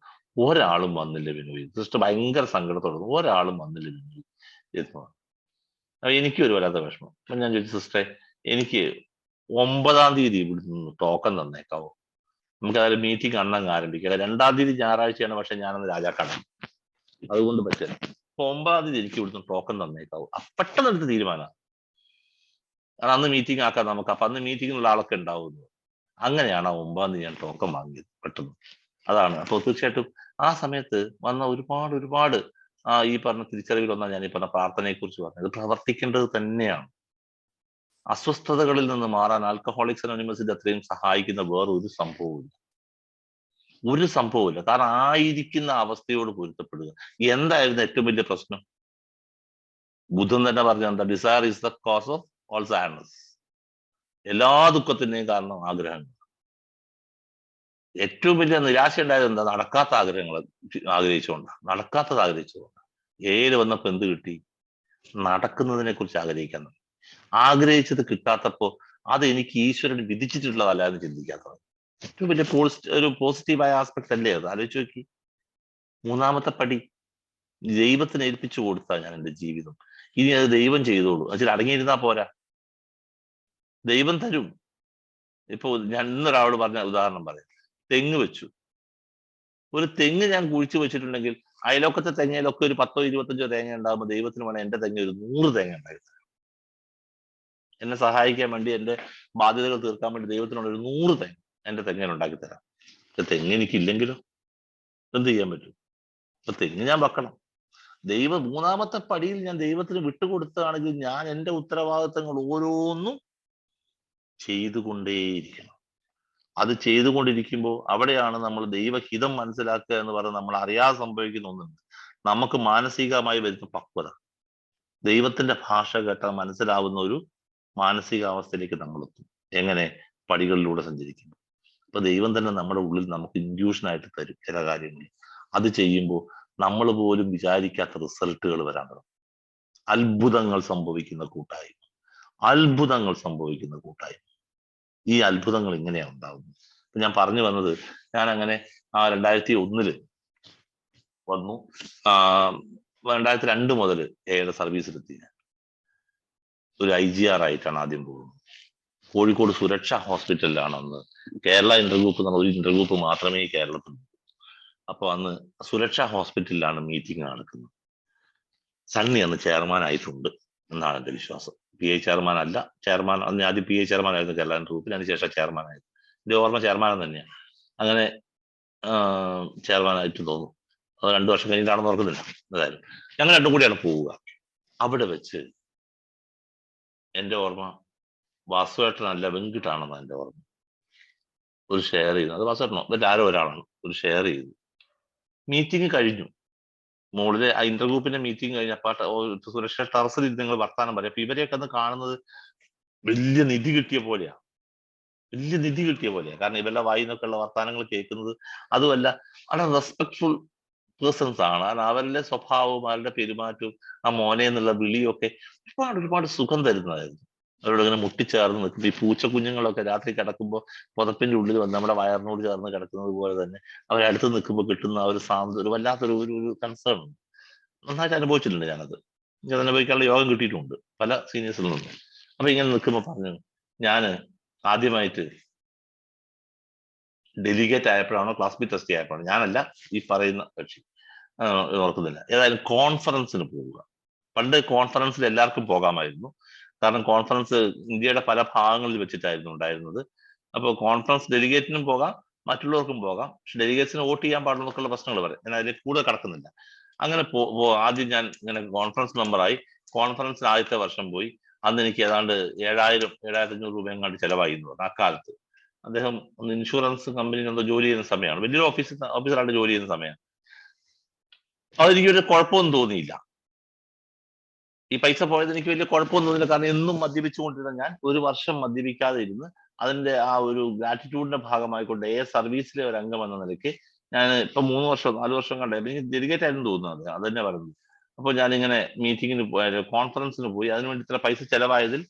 [SPEAKER 1] ഒരാളും വന്നില്ല ബിനോയ്. സിസ്റ്റർ ഭയങ്കര സങ്കടത്തോടെ, ഒരാളും വന്നില്ല ബിനോയ് എന്ന് പറഞ്ഞു. അപ്പൊ എനിക്കൊരു വല്ലാത്ത വിഷമം. അപ്പൊ ഞാൻ ചോദിച്ചു, സിസ്റ്ററെ എനിക്ക് 9-ാം തീയതി ഇവിടുന്ന് ടോക്കൺ തന്നേക്കാവോ? നമുക്ക് അതായത് മീറ്റിംഗ് അന്നങ്ങ് ആരംഭിക്കാം. 2-ാം തീയതി ഞായറാഴ്ചയാണ്, പക്ഷെ ഞാനന്ന് രാജാക്കാണ്, അതുകൊണ്ട് പറ്റില്ല. അപ്പൊ 9-ാം തീയതി എനിക്ക് ഇവിടുന്ന് ടോക്കൺ തന്നേക്കാവോ? പെട്ടെന്ന് എടുത്ത് തീരുമാനം. കാരണം അന്ന് മീറ്റിംഗ് ആക്കാം നമുക്ക്. അപ്പൊ അന്ന് മീറ്റിങ്ങിനുള്ള ആളൊക്കെ ഉണ്ടാവുന്നു. അങ്ങനെയാണ് 9-ാം തീയതി ഞാൻ ടോക്കൺ വാങ്ങിയത് പെട്ടെന്ന്. അതാണ്. അപ്പോൾ തീർച്ചയായിട്ടും ആ സമയത്ത് വന്ന ഒരുപാട് ഈ പറഞ്ഞ തിരിച്ചറിവിലൊന്നാണ് ഞാൻ ഈ പറഞ്ഞ പ്രാർത്ഥനയെ കുറിച്ച് പറഞ്ഞത്. പ്രവർത്തിക്കേണ്ടത് തന്നെയാണ്. അസ്വസ്ഥതകളിൽ നിന്ന് മാറാൻ ആൽക്കഹോളിക്സ് അനോണിമസിന്റെ അത്രയും സഹായിക്കുന്ന വേറൊരു സംഭവമില്ല. കാരണം ആയിരിക്കുന്ന അവസ്ഥയോട് പൊരുത്തപ്പെടുക. എന്തായിരുന്നു ഏറ്റവും വലിയ പ്രശ്നം? ബുദ്ധൻ തന്നെ പറഞ്ഞ എന്താ? Desire is the cause of all sadness. എല്ലാ ദുഃഖത്തിന്റെയും കാരണം ആഗ്രഹങ്ങൾ. ഏറ്റവും വലിയ നിരാശ ഉണ്ടായത് എന്താ? നടക്കാത്തത് ആഗ്രഹിച്ചുകൊണ്ടാണ്. ഏഴ് വന്നപ്പോ എന്ത് കിട്ടി? നടക്കുന്നതിനെ കുറിച്ച് ആഗ്രഹിക്കാൻ. ആഗ്രഹിച്ചത് കിട്ടാത്തപ്പോ അത് എനിക്ക് ഈശ്വരൻ വിധിച്ചിട്ടുള്ളതല്ല എന്ന് ചിന്തിക്കാത്തത്. ഏറ്റവും വലിയ ഒരു പോസിറ്റീവായ ആസ്പെക്ട് അല്ലേ അത്? ആലോചിച്ച് നോക്കി. 3-ാമത്തെ പടി ദൈവത്തിന് ഏൽപ്പിച്ചു കൊടുത്താൽ ഞാൻ എൻ്റെ ജീവിതം, ഇനി അത് ദൈവം ചെയ്തോളൂ. അതിൽ അടങ്ങിയിരുന്നാ പോരാ, ദൈവം തരും. ഇപ്പൊ ഞാൻ ഇന്നൊരാളോട് പറഞ്ഞ ഉദാഹരണം പറയാം. തെങ്ങ് വെച്ചു. ഒരു തെങ്ങ് ഞാൻ കുഴിച്ചു വെച്ചിട്ടുണ്ടെങ്കിൽ അയലോക്കത്തെ തെങ്ങയിലൊക്കെ ഒരു 10 25 തേങ്ങ ഉണ്ടാകുമ്പോൾ ദൈവത്തിന് വേണം എന്റെ തെങ്ങ ഒരു 100 തേങ്ങ ഉണ്ടായി. എന്നെ സഹായിക്കാൻ വേണ്ടി, എന്റെ ബാധ്യതകൾ തീർക്കാൻ വേണ്ടി ദൈവത്തിനോട് ഒരു 100 തെങ്ങ് എന്റെ തെങ്ങിന് ഉണ്ടാക്കി തരാം. തെങ്ങ് എനിക്കില്ലെങ്കിലോ എന്ത് ചെയ്യാൻ പറ്റും? അപ്പൊ തെങ്ങ് ഞാൻ വെക്കണം. മൂന്നാമത്തെ പടിയിൽ ഞാൻ ദൈവത്തിന് വിട്ടുകൊടുത്തതാണെങ്കിൽ ഞാൻ എന്റെ ഉത്തരവാദിത്തങ്ങൾ ഓരോന്നും ചെയ്തുകൊണ്ടേയിരിക്കണം. അത് ചെയ്തുകൊണ്ടിരിക്കുമ്പോൾ അവിടെയാണ് നമ്മൾ ദൈവഹിതം മനസ്സിലാക്കുക എന്ന് പറയുന്നത്. നമ്മൾ അറിയാതെ സംഭവിക്കുന്ന ഒന്നുണ്ട്. നമുക്ക് മാനസികമായി വരുന്ന പക്വത, ദൈവത്തിന്റെ ഭാഷ കേട്ടാൽ മനസ്സിലാവുന്ന ഒരു മാനസികാവസ്ഥയിലേക്ക് നമ്മൾ എത്തും. എങ്ങനെ? പടികളിലൂടെ സഞ്ചരിക്കുന്നു. അപ്പൊ ദൈവം തന്നെ നമ്മുടെ ഉള്ളിൽ നമുക്ക് ഇൻഡ്യൂഷനായിട്ട് തരും ചില കാര്യങ്ങൾ. അത് ചെയ്യുമ്പോൾ നമ്മൾ പോലും വിചാരിക്കാത്ത റിസൾട്ടുകൾ വരാൻ തുടങ്ങും. അത്ഭുതങ്ങൾ സംഭവിക്കുന്ന കൂട്ടായ്മ, അത്ഭുതങ്ങൾ സംഭവിക്കുന്ന കൂട്ടായ്മ. ഈ അത്ഭുതങ്ങൾ ഇങ്ങനെയാണ് ഉണ്ടാവുന്നത്. ഞാൻ പറഞ്ഞു വന്നത്, ഞാൻ അങ്ങനെ 2001 വന്നു. 2002 മുതൽ എയുടെ സർവീസിലെത്തി. ഞാൻ ഒരു IGR ആയിട്ടാണ് ആദ്യം പോകുന്നത്. കോഴിക്കോട് സുരക്ഷ ഹോസ്പിറ്റലിലാണ് അന്ന്. കേരള ഇന്റർഗ്രൂപ്പ് എന്ന് പറഞ്ഞ ഒരു ഇന്റർഗ്രൂപ്പ് മാത്രമേ കേരളത്തിൽ. അപ്പൊ അന്ന് സുരക്ഷ ഹോസ്പിറ്റലിലാണ് മീറ്റിംഗ് നടക്കുന്നത്. സണ്ണി അന്ന് ചെയർമാൻ ആയിട്ടുണ്ട് എന്നാണ് എന്റെ വിശ്വാസം. PI ചെയർമാൻ അല്ല, ചെയർമാൻ അന്ന് ആദ്യം PI ചെയർമാൻ ആയിരുന്നു കേരള ഇന്റർഗ്രൂപ്പിൽ, അതിനുശേഷം ചെയർമാൻ ആയിരുന്നു. എന്റെ ഓർമ്മ ചെയർമാൻ തന്നെയാണ്. അങ്ങനെ ചെയർമാൻ ആയിട്ട് തോന്നുന്നു. അത് 2 വർഷം കഴിഞ്ഞിട്ടാണെന്ന് ഓർക്കുന്നില്ല. എന്തായാലും ഞങ്ങൾ രണ്ടും കൂടിയാണ് പോവുക. അവിടെ വെച്ച് എന്റെ ഓർമ്മ വാസുവേട്ടനല്ല വെങ്കിട്ടാണെന്ന് എന്റെ ഓർമ്മ. ഒരു ഷെയർ ചെയ്തു, അത് വാസുവേട്ടനോ ആരോ ഒരാളാണ് ഒരു ഷെയർ ചെയ്തു. മീറ്റിംഗ് കഴിഞ്ഞു. മുകളിലെ ഇന്റർഗ്രൂപ്പിന്റെ മീറ്റിംഗ് കഴിഞ്ഞപ്പോൾ സുരക്ഷ ടെറസിൽ നിങ്ങൾ വർത്താനം പറയാം. അപ്പൊ ഇവരെയൊക്കെ അന്ന് കാണുന്നത് വലിയ നിധി കിട്ടിയ പോലെയാ, വലിയ നിധി കിട്ടിയ പോലെയാ. കാരണം ഇവരുടെ വായിന്നൊക്കെ ഉള്ള വർത്താനങ്ങൾ കേൾക്കുന്നത്, അതുമല്ല വളരെ റെസ്പെക്ട്ഫുൾ പേഴ്സൺസ് ആണ്. കാരണം അവരുടെ സ്വഭാവവും അവരുടെ പെരുമാറ്റവും ആ മോനെ എന്നുള്ള വിളിയൊക്കെ ഒരുപാട് സുഖം തരുന്നതായിരുന്നു. അവരോട് ഇങ്ങനെ മുട്ടിച്ചേർന്ന് നിൽക്കുമ്പോൾ ഈ പൂച്ച കുഞ്ഞുങ്ങളൊക്കെ രാത്രി കിടക്കുമ്പോൾ പുതപ്പിന്റെ ഉള്ളിൽ വന്ന് നമ്മുടെ വയറിനോട് ചേർന്ന് കിടക്കുന്നത് പോലെ തന്നെ അവരടുത്ത് നിൽക്കുമ്പോൾ കിട്ടുന്ന ആ ഒരു ഒരു വല്ലാത്തൊരു ഒരു കൺസേൺ ഉണ്ട്. നന്നായിട്ട് അനുഭവിച്ചിട്ടുണ്ട് ഞാനത്. എനിക്ക് അനുഭവിക്കാനുള്ള യോഗം കിട്ടിയിട്ടുണ്ട് പല സീനിയേഴ്സിൽ നിന്നും. അപ്പൊ ഇങ്ങനെ നിൽക്കുമ്പോൾ പറഞ്ഞു, ഞാന് ആദ്യമായിട്ട് ഡെലിഗേറ്റ് ആയപ്പോഴാണോ ക്ലാസ് ബി ടെസ്റ്റ് ആയപ്പോഴാണ്, ഞാനല്ല ഈ പറയുന്ന കക്ഷി, ഓർക്കുന്നില്ല. ഏതായാലും കോൺഫറൻസിന് പോവുക. പണ്ട് കോൺഫറൻസിൽ എല്ലാവർക്കും പോകാമായിരുന്നു. കാരണം കോൺഫറൻസ് ഇന്ത്യയുടെ പല ഭാഗങ്ങളിൽ വെച്ചിട്ടായിരുന്നു ഉണ്ടായിരുന്നത്. അപ്പോൾ കോൺഫറൻസ് ഡെലിഗേറ്റിനും പോകാം, മറ്റുള്ളവർക്കും പോകാം. പക്ഷെ ഡെലിഗേറ്റ്സിന് വോട്ട് ചെയ്യാൻ പാടുന്നൊക്കെയുള്ള പ്രശ്നങ്ങൾ പറയും. ഞാൻ അതിലേക്ക് കൂടുതൽ കടക്കുന്നില്ല. അങ്ങനെ ആദ്യം ഞാൻ ഇങ്ങനെ കോൺഫറൻസ് മെമ്പറായി. കോൺഫറൻസിൽ ആദ്യത്തെ വർഷം പോയി. അന്ന് എനിക്ക് ഏതാണ്ട് 7,500 രൂപ എങ്ങാണ്ട് ചെലവായി എന്ന് പറഞ്ഞു. അക്കാലത്ത് അദ്ദേഹം ഒന്ന് ഇൻഷുറൻസ് കമ്പനിയിൽ എന്തോ ജോലി ചെയ്യുന്ന സമയമാണ്, വലിയൊരു ഓഫീസറായിട്ട് ജോലി ചെയ്യുന്ന സമയമാണ്. അതെനിക്കൊരു കുഴപ്പമൊന്നും തോന്നിയില്ല. ഈ പൈസ പോയത് എനിക്ക് വലിയ കുഴപ്പമൊന്നും തോന്നിയില്ല. കാരണം എന്നും മദ്യപിച്ചുകൊണ്ടിരുന്ന ഞാൻ 1 വർഷം മദ്യപിക്കാതെ ഇരുന്ന് അതിന്റെ ആ ഒരു ഗ്രാറ്റിറ്റ്യൂഡിന്റെ ഭാഗമായിക്കൊണ്ട് സർവീസിലെ ഒരു അംഗം എന്ന നിലയ്ക്ക് ഞാൻ ഇപ്പൊ 3 വർഷം 4 വർഷം കണ്ടേ എനിക്ക് ഡെലിഗേറ്റ് ആയിരുന്നു തോന്നുന്നത്. അത് തന്നെ പറയുന്നത്. അപ്പോൾ ഞാനിങ്ങനെ മീറ്റിങ്ങിന് പോയ കോൺഫറൻസിന് പോയി. അതിനുവേണ്ടി ഇത്ര പൈസ ചെലവായതിൽ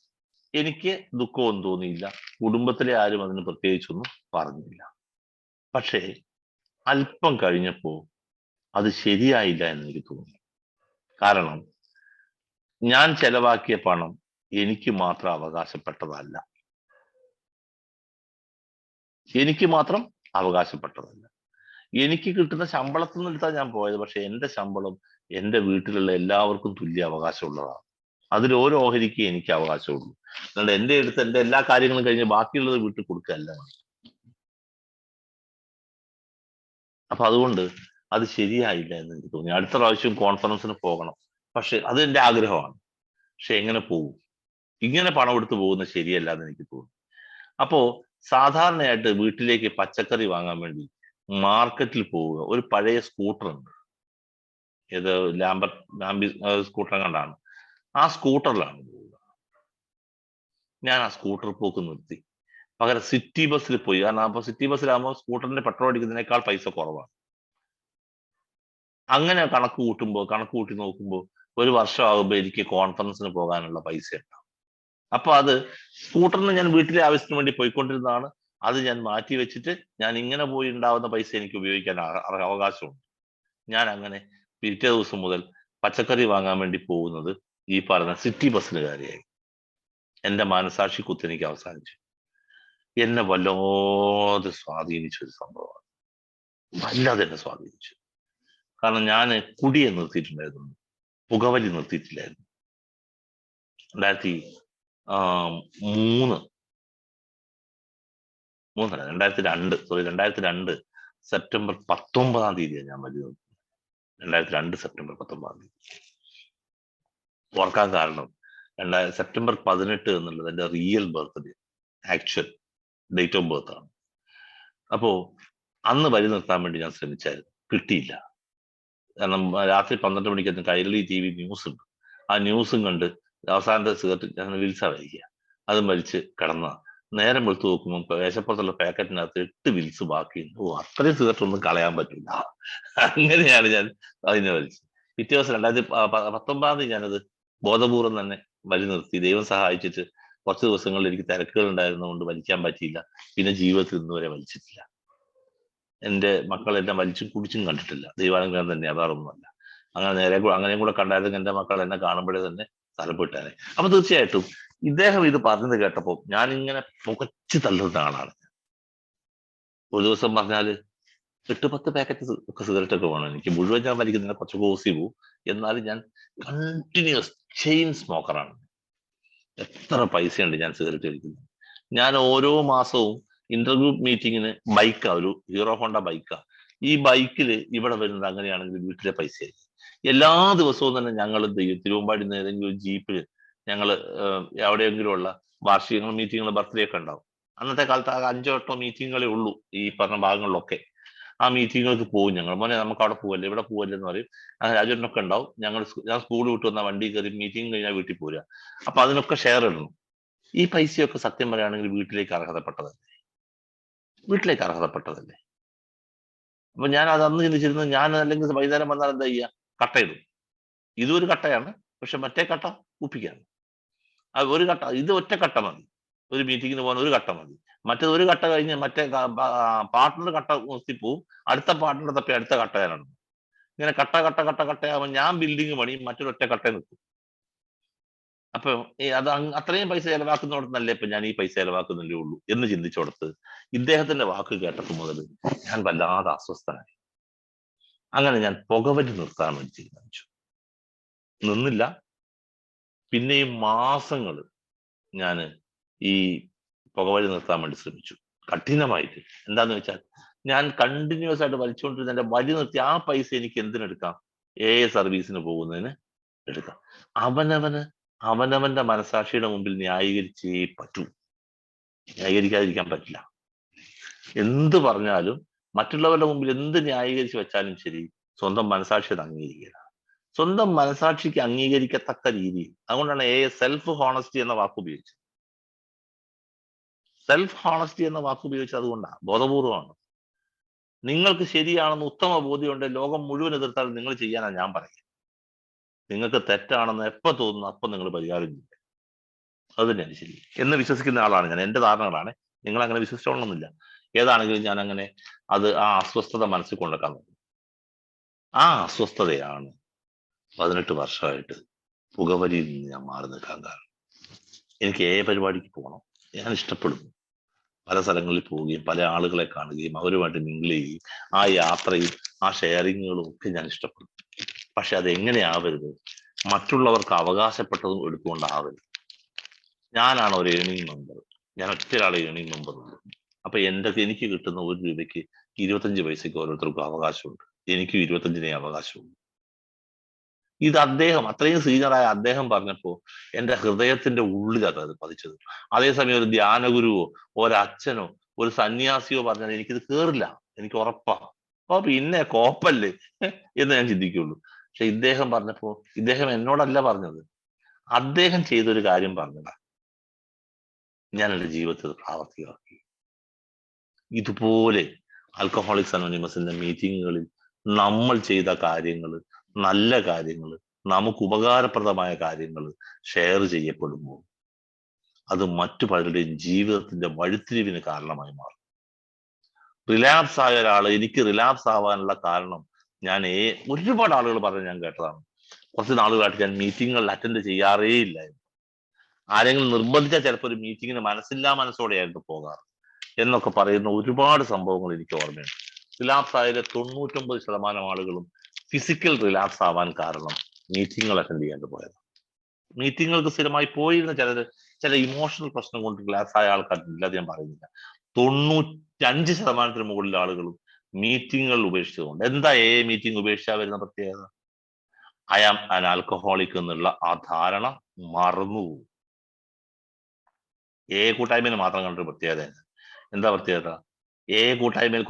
[SPEAKER 1] എനിക്ക് ദുഃഖമൊന്നും തോന്നിയില്ല. കുടുംബത്തിലെ ആരും അതിന് പ്രത്യേകിച്ചൊന്നും പറഞ്ഞില്ല. പക്ഷേ അല്പം കഴിഞ്ഞപ്പോ അത് ശരിയായില്ല എന്ന് എനിക്ക് തോന്നി. കാരണം ഞാൻ ചെലവാക്കിയ പണം എനിക്ക് മാത്രം അവകാശപ്പെട്ടതല്ല. എനിക്ക് മാത്രം അവകാശപ്പെട്ടതല്ല. എനിക്ക് കിട്ടുന്ന ശമ്പളത്തിൽ നിന്ന് എടുത്താൽ ഞാൻ പോയത്. പക്ഷെ എന്റെ ശമ്പളം എന്റെ വീട്ടിലുള്ള എല്ലാവർക്കും തുല്യ അവകാശമുള്ളതാണ്. അതിൽ ഓരോ ഓഹരിക്ക് എനിക്ക് അവകാശമുള്ളൂ. അതുകൊണ്ട് എന്റെ അടുത്ത് എന്റെ എല്ലാ കാര്യങ്ങളും കഴിഞ്ഞ് ബാക്കിയുള്ളത് വീട്ടിൽ കൊടുക്കുകയല്ല. അപ്പൊ അതുകൊണ്ട് അത് ശരിയായില്ല എന്ന് എനിക്ക് തോന്നി. അടുത്ത പ്രാവശ്യം കോൺഫറൻസിന് പോകണം. പക്ഷെ അത് എന്റെ ആഗ്രഹമാണ്. പക്ഷെ എങ്ങനെ പോകും? ഇങ്ങനെ പണം എടുത്ത് പോകുന്നത് ശരിയല്ല എന്ന് എനിക്ക് തോന്നി. അപ്പോ സാധാരണയായിട്ട് വീട്ടിലേക്ക് പച്ചക്കറി വാങ്ങാൻ വേണ്ടി മാർക്കറ്റിൽ പോവുക. ഒരു പഴയ സ്കൂട്ടർ ഉണ്ട്, ഏത് ലാംബി സ്കൂട്ടർ കണ്ടാണ്. ആ സ്കൂട്ടറിലാണ് പോവുക. ഞാൻ ആ സ്കൂട്ടർ പോക്ക് നിർത്തി. പകരം സിറ്റി ബസ്സിൽ പോയി. കാരണം അപ്പൊ സിറ്റി ബസ്സിലാകുമ്പോൾ സ്കൂട്ടറിന്റെ പെട്രോൾ അടിക്കുന്നതിനേക്കാൾ പൈസ കുറവാണ്. അങ്ങനെ കണക്ക് കൂട്ടി നോക്കുമ്പോൾ 1 വർഷം ആകുമ്പോൾ എനിക്ക് കോൺഫറൻസിന് പോകാനുള്ള പൈസ ഉണ്ടാവും. അപ്പൊ അത് സ്കൂട്ടറിന് ഞാൻ വീട്ടിലെ ആവശ്യത്തിന് വേണ്ടി പോയിക്കൊണ്ടിരുന്നതാണ്. അത് ഞാൻ മാറ്റി വെച്ചിട്ട് ഞാൻ ഇങ്ങനെ പോയി ഉണ്ടാവുന്ന പൈസ എനിക്ക് ഉപയോഗിക്കാൻ അവകാശമുണ്ട്. ഞാൻ അങ്ങനെ പിറ്റേ ദിവസം മുതൽ പച്ചക്കറി വാങ്ങാൻ വേണ്ടി പോകുന്നത് ഈ പറഞ്ഞ സിറ്റി ബസ്സിന് കയറിയായി. എന്റെ മനസാക്ഷി കുത്തെനിക്ക് അവസാനിച്ചു. എന്നെ വല്ലാതെ സ്വാധീനിച്ച ഒരു സംഭവമാണ്. വല്ലാതെ എന്നെ സ്വാധീനിച്ചു. കാരണം ഞാൻ കുടിയെ നിർത്തിയിട്ടുണ്ടായിരുന്നു, പുകവലി നിർത്തിയിട്ടില്ലായിരുന്നു. 2002 സെപ്റ്റംബർ 19 ഞാൻ വലിയ 2002 സെപ്റ്റംബർ 19. ഓർക്കാൻ കാരണം സെപ്റ്റംബർ 18 എന്നുള്ളത് എൻ്റെ real birthday, actual date of birth ആണ്. അപ്പോ അന്ന് വഴി നിർത്താൻ വേണ്ടി ഞാൻ ശ്രമിച്ചായിരുന്നു, കിട്ടിയില്ല. കാരണം രാത്രി 12 മണിക്ക് കൈരളി TV ന്യൂസ് ഉണ്ട്. ആ ന്യൂസും കണ്ട് അവസാനത്തെ സിഗരറ്റ് ഞാൻ വിൽസാ വലിക്കുക, അതും വലിച്ച് കിടന്ന നേരം വെളുത്ത് നോക്കുമ്പോൾ മേശപ്പുറത്തുള്ള പാക്കറ്റിനകത്ത് 8 വിൽസ് ബാക്കിയുണ്ട്. അത്രയും സിഗരറ്റ് ഒന്നും കളയാൻ പറ്റില്ല. അങ്ങനെയാണ് ഞാൻ അതിനെ വലിച്ചത്. പിറ്റേ ദിവസം 2019 ഞാനത് ബോധപൂർവം തന്നെ വലി നിർത്തി. ദൈവം സഹായിച്ചിട്ട് കുറച്ച് ദിവസങ്ങളിൽ എനിക്ക് തിരക്കുകൾ ഉണ്ടായിരുന്നതുകൊണ്ട് വലിക്കാൻ പറ്റിയില്ല. പിന്നെ ജീവിതത്തിൽ ഇന്നുവരെ വലിച്ചിട്ടില്ല. എൻ്റെ മക്കളെല്ലാം വലിച്ചും കുടിച്ചും കണ്ടിട്ടില്ല. ദൈവാനുഗ്രഹം തന്നെ, വേറൊന്നുമല്ല. അങ്ങനെയും കൂടെ കണ്ടായിരുന്നു എൻ്റെ മക്കൾ എന്നെ കാണുമ്പോഴേ തന്നെ സ്ഥലപ്പെട്ടാനെ. അപ്പൊ തീർച്ചയായിട്ടും ഇദ്ദേഹം ഇത് പറഞ്ഞത് കേട്ടപ്പോൾ ഞാൻ ഇങ്ങനെ പുകച്ചു തള്ളുന്ന ആളാണ്. ഒരു ദിവസം പറഞ്ഞാല് 8-10 പാക്കറ്റ് സിഗരറ്റ് ഒക്കെ വേണം എനിക്ക്. മുഴുവൻ ഞാൻ വലിക്കുന്നില്ല, കുറച്ച് കോസി പോവും. എന്നാലും ഞാൻ കണ്ടിന്യൂസ് ചെയിൻ സ്മോക്കറാണ്. എത്ര പൈസയുണ്ട് ഞാൻ സിഗരറ്റ് വലിക്കുന്നത്. ഞാൻ ഓരോ മാസവും ഇന്റർഗ്രൂപ്പ് മീറ്റിങ്ങിന് ബൈക്കാ, ഒരു ഹീറോ ഹോണ്ട ബൈക്കാ. ഈ ബൈക്കിൽ ഇവിടെ വരുന്നത് അങ്ങനെയാണെങ്കിൽ വീട്ടിലെ പൈസയായി. എല്ലാ ദിവസവും തന്നെ ഞങ്ങൾ എന്ത് ചെയ്യും, തിരുവമ്പാടി ഏതെങ്കിലും ഒരു ജീപ്പിൽ ഞങ്ങൾ എവിടെയെങ്കിലും ഉള്ള വാർഷികങ്ങൾ, മീറ്റിങ്ങുകൾ, ബർത്ത്ഡേ ഒക്കെ ഉണ്ടാവും. അന്നത്തെ കാലത്ത് 5-8 മീറ്റിങ്ങുകളേ ഉള്ളൂ ഈ പറഞ്ഞ ഭാഗങ്ങളിലൊക്കെ. ആ മീറ്റിങ്ങുകൾക്ക് പോകും ഞങ്ങൾ. മോനെ നമുക്ക് അവിടെ പോവല്ലേ, ഇവിടെ പോവല്ലേ എന്ന് പറയും. അങ്ങനെ രാജുവിനൊക്കെ ഉണ്ടാവും. ഞാൻ സ്കൂൾ വിട്ട് വന്ന വണ്ടി കയറി മീറ്റിംഗ് കഴിഞ്ഞാൽ വീട്ടിൽ പോരുക. അപ്പൊ അതിനൊക്കെ ഷെയർ ഇടണം. ഈ പൈസയൊക്കെ സത്യം പറയുകയാണെങ്കിൽ വീട്ടിലേക്ക് അർഹതപ്പെട്ടതല്ലേ. അപ്പൊ ഞാൻ അത് അന്ന് ചിന്തിച്ചിരുന്നത്, ഞാൻ അല്ലെങ്കിൽ വൈകുന്നേരം വന്നാൽ എന്താ ചെയ്യുക, കട്ടയിടും. ഇതൊരു കട്ടയാണ്, പക്ഷെ മറ്റേ കട്ട കുപ്പിക്കാണ്. അത് ഒരു കട്ട, ഇത് ഒറ്റ കട്ട മതി, ഒരു മീറ്റിങ്ങിന് പോകാൻ ഒരു കട്ട മതി. മറ്റേത് ഒരു കട്ട കഴിഞ്ഞ് മറ്റേ പാർട്ട്ണർ കട്ട നിർത്തിപ്പോവും, അടുത്ത പാർട്ട്ണർ തപ്പി അടുത്ത കട്ടയാണ്. ഇങ്ങനെ കട്ടയാവുമ്പോൾ ഞാൻ ബിൽഡിങ് പണിയും, മറ്റൊരു ഒറ്റ കട്ട നിൽക്കും. അപ്പൊ അത് അത്രയും പൈസ ചെലവാക്കുന്നിടത്തുനല്ലേ ഇപ്പൊ ഞാൻ ഈ പൈസ ചെലവാക്കുന്നില്ലേ ഉള്ളൂ എന്ന് ചിന്തിച്ചോടത്ത് ഇദ്ദേഹത്തിന്റെ വാക്ക് കേട്ടപ്പോൾ മുതൽ ഞാൻ വല്ലാതെ അസ്വസ്ഥനായി. അങ്ങനെ ഞാൻ പുകവലി നിർത്താൻ വേണ്ടി തീരുമാനിച്ചു. നിന്നില്ല. പിന്നെയും മാസങ്ങൾ ഞാൻ ഈ പുകവലി നിർത്താൻ വേണ്ടി ശ്രമിച്ചു, കഠിനമായിട്ട്. എന്താന്ന് വെച്ചാൽ ഞാൻ കണ്ടിന്യൂസ് ആയിട്ട് വലിച്ചുകൊണ്ടിരുന്ന എന്റെ വലി നിർത്തി ആ പൈസ എനിക്ക് എന്തിനെടുക്കാം, സർവീസിന് പോകുന്നതിന് എടുക്കാം. അവനവന്റെ മനസാക്ഷിയുടെ മുമ്പിൽ ന്യായീകരിച്ചേ പറ്റൂ. ന്യായീകരിക്കാതിരിക്കാൻ പറ്റില്ല. എന്ത് പറഞ്ഞാലും മറ്റുള്ളവരുടെ മുമ്പിൽ എന്ത് ന്യായീകരിച്ച് വെച്ചാലും ശരി, സ്വന്തം മനസാക്ഷി അത് അംഗീകരിക്കുക. സ്വന്തം മനസാക്ഷിക്ക് അംഗീകരിക്കത്തക്ക രീതിയിൽ. അതുകൊണ്ടാണ് സെൽഫ് ഹോണസ്റ്റി എന്ന വാക്ക് ഉപയോഗിച്ചത്. സെൽഫ് ഹോണസ്റ്റി എന്ന വാക്ക് ഉപയോഗിച്ചത് അതുകൊണ്ടാണ്, ബോധപൂർവമാണ്. നിങ്ങൾക്ക് ശരിയാണെന്ന് ഉത്തമ ബോധ്യമുണ്ട്, ലോകം മുഴുവൻ എതിർത്താൽ നിങ്ങൾ ചെയ്യാനാണ് ഞാൻ പറയുക. നിങ്ങൾക്ക് തെറ്റാണെന്ന് എപ്പോ തോന്നുന്നു അപ്പൊ നിങ്ങൾ പരിഹാരം ചെയ്യുക. അത് തന്നെയാണ് ശരി എന്ന് വിശ്വസിക്കുന്ന ആളാണ് ഞാൻ. എന്റെ ധാരണകളാണ്, നിങ്ങൾ അങ്ങനെ വിശ്വസിച്ചോളണമെന്നില്ല. ഏതാണെങ്കിലും ഞാൻ അങ്ങനെ ആ അസ്വസ്ഥത മനസ്സിൽ കൊണ്ടുവെക്കാൻ നോക്കും. ആ അസ്വസ്ഥതയാണ് 18 വർഷമായിട്ട് പുകവലിയിൽ നിന്ന് ഞാൻ മാറി നിൽക്കാൻ കാരണം. എനിക്ക് പരിപാടിക്ക് പോകണം, ഞാൻ ഇഷ്ടപ്പെടുന്നു. പല സ്ഥലങ്ങളിൽ പോവുകയും പല ആളുകളെ കാണുകയും അവരുമായിട്ട് മിങ്കിൾ ചെയ്യുകയും ആ യാത്രയും ആ ഷെയറിങ്ങുകളും ഒക്കെ ഞാൻ ഇഷ്ടപ്പെടുന്നു. പക്ഷെ അത് എങ്ങനെയാവരുത്, മറ്റുള്ളവർക്ക് അവകാശപ്പെട്ടതും എടുത്തുകൊണ്ടാവരുത്. ഞാനാണ് ഒരു ഏണിംഗ് മെമ്പർ, ഞാൻ ഒറ്റൊരാളെ ഏണിംഗ് മെമ്പർ ഉള്ളൂ. അപ്പൊ എനിക്ക് കിട്ടുന്ന 1 രൂപയ്ക്ക് 25 പൈസയ്ക്ക് ഓരോരുത്തർക്കും അവകാശമുണ്ട്, എനിക്കും 25 അവകാശമുണ്ട്. ഇത് അത്രയും സീനിയറായ അദ്ദേഹം പറഞ്ഞപ്പോ എന്റെ ഹൃദയത്തിന്റെ ഉള്ളിലാണ് അത് പതിച്ചത്. അതേസമയം ഒരു ധ്യാനഗുരുവോ ഒരച്ഛനോ ഒരു സന്യാസിയോ പറഞ്ഞാൽ എനിക്കിത് കേറില്ല, എനിക്ക് ഉറപ്പാ. അപ്പൊ പിന്നെ കോപ്പല്ലേ എന്ന് ഞാൻ ചിന്തിക്കുള്ളൂ. പക്ഷെ ഇദ്ദേഹം പറഞ്ഞപ്പോ, ഇദ്ദേഹം എന്നോടല്ല പറഞ്ഞത്, അദ്ദേഹം ചെയ്തൊരു കാര്യം പറഞ്ഞതാ, ഞാൻ എൻ്റെ ജീവിതത്തിൽ പ്രാവർത്തികമാക്കി. ഇതുപോലെ ആൽക്കഹോളിക്സ് അനോണിമസിന്റെ മീറ്റിങ്ങുകളിൽ നമ്മൾ ചെയ്ത കാര്യങ്ങൾ, നല്ല കാര്യങ്ങൾ, നമുക്ക് ഉപകാരപ്രദമായ കാര്യങ്ങൾ ഷെയർ ചെയ്യപ്പെടുമ്പോൾ അത് മറ്റു പലരുടെയും ജീവിതത്തിന്റെ വഴിത്തിരിവിന് കാരണമായി മാറും. റിലാപ്സ് ആയ ഒരാള്, എനിക്ക് റിലാപ്സ് ആവാനുള്ള കാരണം ഞാൻ ഒരുപാട് ആളുകൾ പറഞ്ഞ് ഞാൻ കേട്ടതാണ്. കുറച്ച് നാളുകളായിട്ട് ഞാൻ മീറ്റിങ്ങുകളിൽ അറ്റൻഡ് ചെയ്യാറേ ഇല്ലായിരുന്നു. ആരെങ്കിലും നിർബന്ധിച്ചാൽ ചിലപ്പോൾ ഒരു മീറ്റിങ്ങിന് മനസ്സോടെയായിരുന്നു പോകാറ് എന്നൊക്കെ പറയുന്ന ഒരുപാട് സംഭവങ്ങൾ എനിക്ക് ഓർമ്മയുണ്ട്. റിലാപ്സ് ആയ 99% ആളുകളും ഫിസിക്കൽ റിലാക്സ് ആവാൻ കാരണം മീറ്റിങ്ങുകൾ അറ്റൻഡ് ചെയ്യാണ്ട് പോയത്. മീറ്റിങ്ങുകൾക്ക് സ്ഥിരമായി പോയിരുന്ന ചില ഇമോഷണൽ പ്രശ്നം കൊണ്ട് റിലാക്സ് ആയ ആൾക്കാരില്ല, അത് ഞാൻ പറയുന്നില്ല. 95% മുകളിൽ ആളുകളും മീറ്റിങ്ങുകൾ ഉപേക്ഷിച്ചതുകൊണ്ട്. എന്താ മീറ്റിംഗ് ഉപേക്ഷിച്ചാൽ വരുന്ന പ്രത്യേകത? ഐ ആം ആൻ ആൽക്കഹോളിക് എന്നുള്ള ആ ധാരണ മറന്നുപോകും. കൂട്ടായ്മയിൽ മാത്രം കണ്ടൊരു പ്രത്യേകത. എന്താ പ്രത്യേകത? കൂട്ടായ്മയിൽ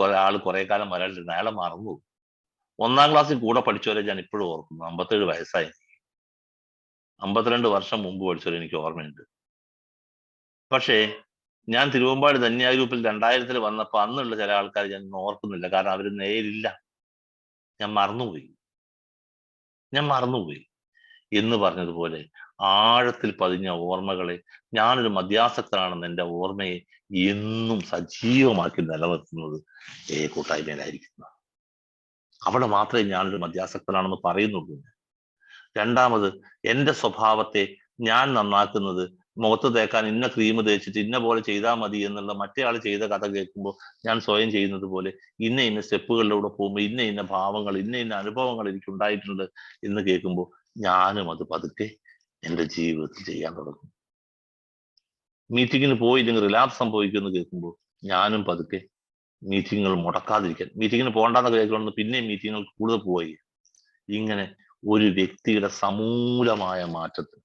[SPEAKER 1] കുറെ കാലം വരാനിരുന്ന അയാളെ മറന്നുപോകും. 1-ാം ക്ലാസ്സിൽ കൂടെ പഠിച്ചവരെ ഞാൻ ഇപ്പോഴും ഓർക്കുന്നു. 57 വയസ്സായി. 52 വർഷം മുമ്പ് പഠിച്ചവരെ എനിക്ക് ഓർമ്മയുണ്ട്. പക്ഷേ ഞാൻ തിരുവമ്പാടി ധന്യ ഗ്രൂപ്പിൽ 2000 വന്നപ്പോൾ അന്നുള്ള ചില ആൾക്കാർ ഞാൻ ഓർക്കുന്നില്ല. കാരണം അവർ നേരില്ല. ഞാൻ മറന്നുപോയി എന്ന് പറഞ്ഞതുപോലെ ആഴത്തിൽ പതിഞ്ഞ ഓർമ്മകളെ, ഞാനൊരു മദ്യാസക്തനാണെന്ന് എൻ്റെ ഓർമ്മയെ എന്നും സജീവമാക്കി നിലനിർത്തുന്നത് കൂട്ടായ്മയിലായിരിക്കുന്നു. അവിടെ മാത്രമേ ഞാനൊരു മദ്യാസക്തനാണെന്ന് പറയുന്നുള്ളൂ. രണ്ടാമത്, എൻ്റെ സ്വഭാവത്തെ ഞാൻ നന്നാക്കുന്നത് മുഖത്ത് തേക്കാൻ ഇന്ന ക്രീം തേച്ചിട്ട് ഇന്ന പോലെ ചെയ്താൽ മതി എന്നുള്ള മറ്റേ ആൾ ചെയ്ത കഥ കേൾക്കുമ്പോൾ ഞാൻ സ്വയം ചെയ്യുന്നത് പോലെ ഇന്ന സ്റ്റെപ്പുകളിലൂടെ പോകുമ്പോൾ ഇന്ന ഭാവങ്ങൾ, ഇന്ന അനുഭവങ്ങൾ എനിക്ക് ഉണ്ടായിട്ടുണ്ട് എന്ന് കേൾക്കുമ്പോൾ ഞാനും അത് പതുക്കെ എൻ്റെ ജീവിതത്തിൽ ചെയ്യാൻ തുടങ്ങും. മീറ്റിങ്ങിന് പോയില്ലെങ്കിൽ റിലാപ്സ് സംഭവിക്കുമെന്ന് കേൾക്കുമ്പോൾ ഞാനും പതുക്കെ മീറ്റിങ്ങുകൾ മുടക്കാതിരിക്കാൻ, മീറ്റിങ്ങിന് പോകണ്ടെന്ന് കേൾക്കണം, പിന്നെയും മീറ്റിങ്ങുകൾ കൂടുതൽ പോയി. ഇങ്ങനെ ഒരു വ്യക്തിയുടെ സമൂലമായ മാറ്റത്തിൽ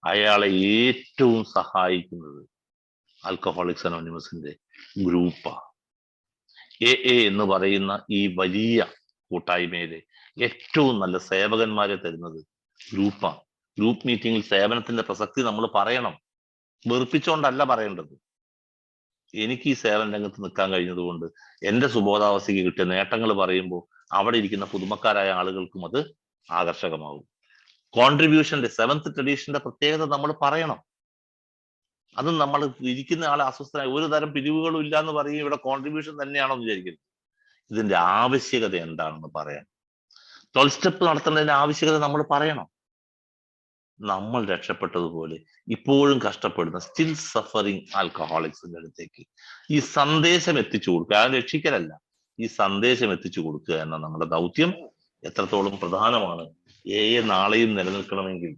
[SPEAKER 1] അയാളെ ഏറ്റവും സഹായിക്കുന്നത് ആൽക്കഹോളിക്സ് അനോണിമസിന്റെ ഗ്രൂപ്പാണ്. എന്ന് പറയുന്ന ഈ വലിയ കൂട്ടായ്മയിലെ ഏറ്റവും നല്ല സേവകന്മാരെ തരുന്നത് ഗ്രൂപ്പാണ്. ഗ്രൂപ്പ് മീറ്റിംഗിൽ സേവനത്തിന്റെ പ്രസക്തി നമ്മൾ പറയണം. വെറുപ്പിച്ചുകൊണ്ടല്ല പറയേണ്ടത്. എനിക്ക് ഈ സേവന രംഗത്ത് നിൽക്കാൻ കഴിഞ്ഞതുകൊണ്ട് എൻ്റെ സുബോധാവസ്ഥയ്ക്ക് കിട്ടിയ നേട്ടങ്ങൾ പറയുമ്പോൾ അവിടെ ഇരിക്കുന്ന പുതുമക്കാരായ ആളുകൾക്കും അത് ആകർഷകമാകും. കോൺട്രിബ്യൂഷന്റെ 7th ട്രഡീഷന്റെ പ്രത്യേകത നമ്മൾ പറയണം. അതും നമ്മൾ ഇരിക്കുന്ന ആളെ അസ്വസ്ഥനായി ഒരു തരം പിരിവുകളും ഇല്ല എന്ന് പറയും, ഇവിടെ കോൺട്രിബ്യൂഷൻ തന്നെയാണോ എന്ന് വിചാരിക്കുന്നത്. ഇതിന്റെ ആവശ്യകത എന്താണെന്ന് പറയാം. 12 സ്റ്റെപ്പ് നടത്തേണ്ടതിന്റെ ആവശ്യകത നമ്മൾ പറയണം. നമ്മൾ രക്ഷപ്പെട്ടതുപോലെ ഇപ്പോഴും കഷ്ടപ്പെടുന്ന സ്റ്റിൽ സഫറിങ് ആൽക്കഹോളിക്സിന്റെ അടുത്തേക്ക് ഈ സന്ദേശം എത്തിച്ചു കൊടുക്കുക. അത് രക്ഷിക്കലല്ല, ഈ സന്ദേശം എത്തിച്ചു കൊടുക്കുക എന്ന നമ്മുടെ ദൗത്യം എത്രത്തോളം പ്രധാനമാണ്. നാളെയും നിലനിൽക്കണമെങ്കിൽ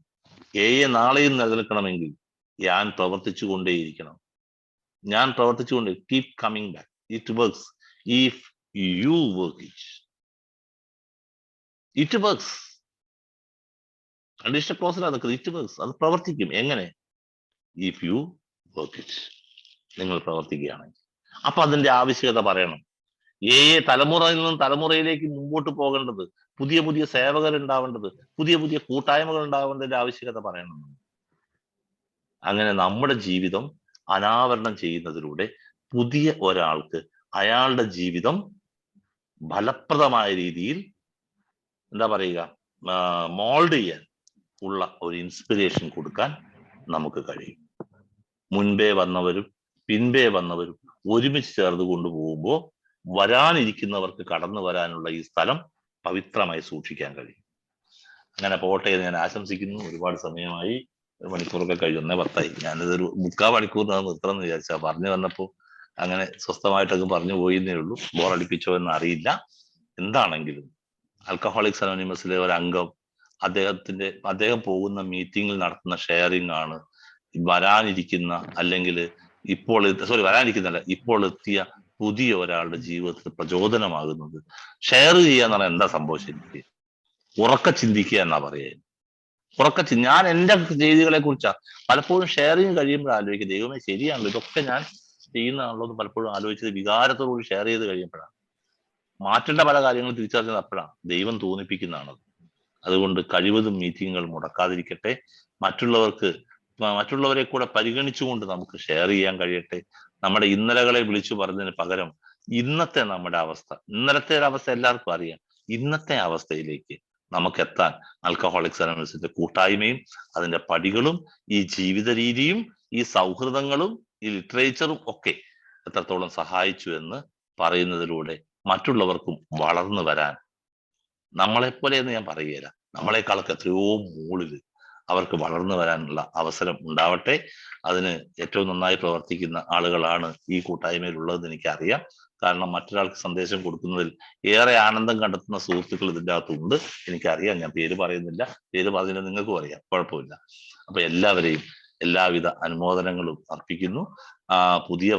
[SPEAKER 1] ഞാൻ പ്രവർത്തിച്ചുകൊണ്ടേയിരിക്കണം. Keep coming back. It works if you work it works. Condition ക്ലോസിലാണ് നിൽക്കുന്നത്. It works. അത് പ്രവർത്തിക്കും. എങ്ങനെ? If you work it. നിങ്ങൾ പ്രവർത്തിക്കുകയാണെങ്കിൽ. അപ്പൊ അതിന്റെ ആവശ്യകത പറയണം. തലമുറയിൽ നിന്നും തലമുറയിലേക്ക് മുമ്പോട്ട് പോകേണ്ടത്, പുതിയ സേവകർ ഉണ്ടാവേണ്ടത്, പുതിയ കൂട്ടായ്മകൾ ഉണ്ടാവേണ്ടതിന്റെ ആവശ്യകത പറയണം. അങ്ങനെ നമ്മുടെ ജീവിതം അനാവരണം ചെയ്യുന്നതിലൂടെ പുതിയ ഒരാൾക്ക് അയാളുടെ ജീവിതം ഫലപ്രദമായ രീതിയിൽ മോൾഡ് ചെയ്യാൻ ഉള്ള ഒരു ഇൻസ്പിറേഷൻ കൊടുക്കാൻ നമുക്ക് കഴിയും. മുൻപേ വന്നവരും പിൻപേ വന്നവരും ഒരുമിച്ച് ചേർന്ന് കൊണ്ടുപോകുമ്പോൾ വരാനിരിക്കുന്നവർക്ക് കടന്നു വരാനുള്ള ഈ സ്ഥലം പവിത്രമായി സൂക്ഷിക്കാൻ കഴിയും. അങ്ങനെ പോട്ടെ എന്ന് ഞാൻ ആശംസിക്കുന്നു. ഒരുപാട് സമയമായി, 1 മണിക്കൂറൊക്കെ കഴിഞ്ഞു. 1:10. ഞാനിതൊരു 3/4 മണിക്കൂറിനകം നിർത്തണം എന്ന് വിചാരിച്ചാ. പറഞ്ഞു വന്നപ്പോൾ അങ്ങനെ സ്വസ്ഥമായിട്ടൊക്കെ പറഞ്ഞു പോയിന്നേ ഉള്ളൂ. ബോറടിപ്പിച്ചോ എന്ന് അറിയില്ല. എന്താണെങ്കിലും ആൽക്കഹോളിക്സ് അനോണിമസിലെ ഒരു അംഗം അദ്ദേഹം പോകുന്ന മീറ്റിംഗിൽ നടത്തുന്ന ഷെയറിംഗ് ആണ് വരാനിരിക്കുന്ന ഇപ്പോൾ എത്തിയ പുതിയ ഒരാളുടെ ജീവിതത്തിൽ പ്രചോദനമാകുന്നത്. ഷെയർ ചെയ്യാന്ന് പറഞ്ഞാൽ എന്താ സംഭവിച്ചത്? ഉറക്ക ചിന്തിക്കുക എന്നാ പറയുക. ഞാൻ എൻ്റെ ചെയ്തികളെ കുറിച്ചാ പലപ്പോഴും ഷെയറിങ് കഴിയുമ്പോൾ ആലോചിക്കുക, ദൈവമേ ശരിയാണല്ലോ, ഇതൊക്കെ ഞാൻ ചെയ്യുന്നതാണല്ലോ എന്ന് പലപ്പോഴും ആലോചിച്ചത് വികാരത്തോടുകൂടി ഷെയർ ചെയ്ത് കഴിയുമ്പോഴാണ്. മാറ്റേണ്ട പല കാര്യങ്ങളും തിരിച്ചറിഞ്ഞത് അപ്പോഴാണ്. ദൈവം തോന്നിപ്പിക്കുന്നതാണത്. അതുകൊണ്ട് കഴിവതും മീറ്റിങ്ങുകൾ മുടക്കാതിരിക്കട്ടെ. മറ്റുള്ളവരെ കൂടെ പരിഗണിച്ചുകൊണ്ട് നമുക്ക് ഷെയർ ചെയ്യാൻ കഴിയട്ടെ. നമ്മുടെ ഇന്നലകളെ വിളിച്ചു പറഞ്ഞതിന് പകരം ഇന്നത്തെ നമ്മുടെ അവസ്ഥ, ഇന്നലത്തെ ഒരു അവസ്ഥ എല്ലാവർക്കും അറിയാം, ഇന്നത്തെ അവസ്ഥയിലേക്ക് നമുക്ക് എത്താൻ ആൽക്കഹോളിക്സ് അനോണിമസിന്റെ കൂട്ടായ്മയും അതിന്റെ പടികളും ഈ ജീവിത രീതിയും ഈ സൗഹൃദങ്ങളും ഈ ലിറ്ററേച്ചറും ഒക്കെ എത്രത്തോളം സഹായിച്ചു എന്ന് പറയുന്നതിലൂടെ മറ്റുള്ളവർക്കും വളർന്നു വരാൻ, നമ്മളെപ്പോലെ എന്ന് ഞാൻ പറയുകയില്ല, നമ്മളെക്കാളൊക്കെ എത്രയോ മുകളിൽ അവർക്ക് വളർന്നു വരാനുള്ള അവസരം ഉണ്ടാവട്ടെ. അതിന് ഏറ്റവും നന്നായി പ്രവർത്തിക്കുന്ന ആളുകളാണ് ഈ കൂട്ടായ്മയിലുള്ളതെന്ന് എനിക്കറിയാം. കാരണം മറ്റൊരാൾക്ക് സന്ദേശം കൊടുക്കുന്നതിൽ ഏറെ ആനന്ദം കണ്ടെത്തുന്ന സുഹൃത്തുക്കൾ ഇതിൻ്റെ അകത്തുണ്ട്. എനിക്കറിയാം, ഞാൻ പേര് പറയുന്നില്ല, പേര് പറഞ്ഞാൽ നിങ്ങൾക്കും അറിയാം, കുഴപ്പമില്ല. അപ്പൊ എല്ലാവരെയും എല്ലാവിധ അനുമോദനങ്ങളും അർപ്പിക്കുന്നു. പുതിയ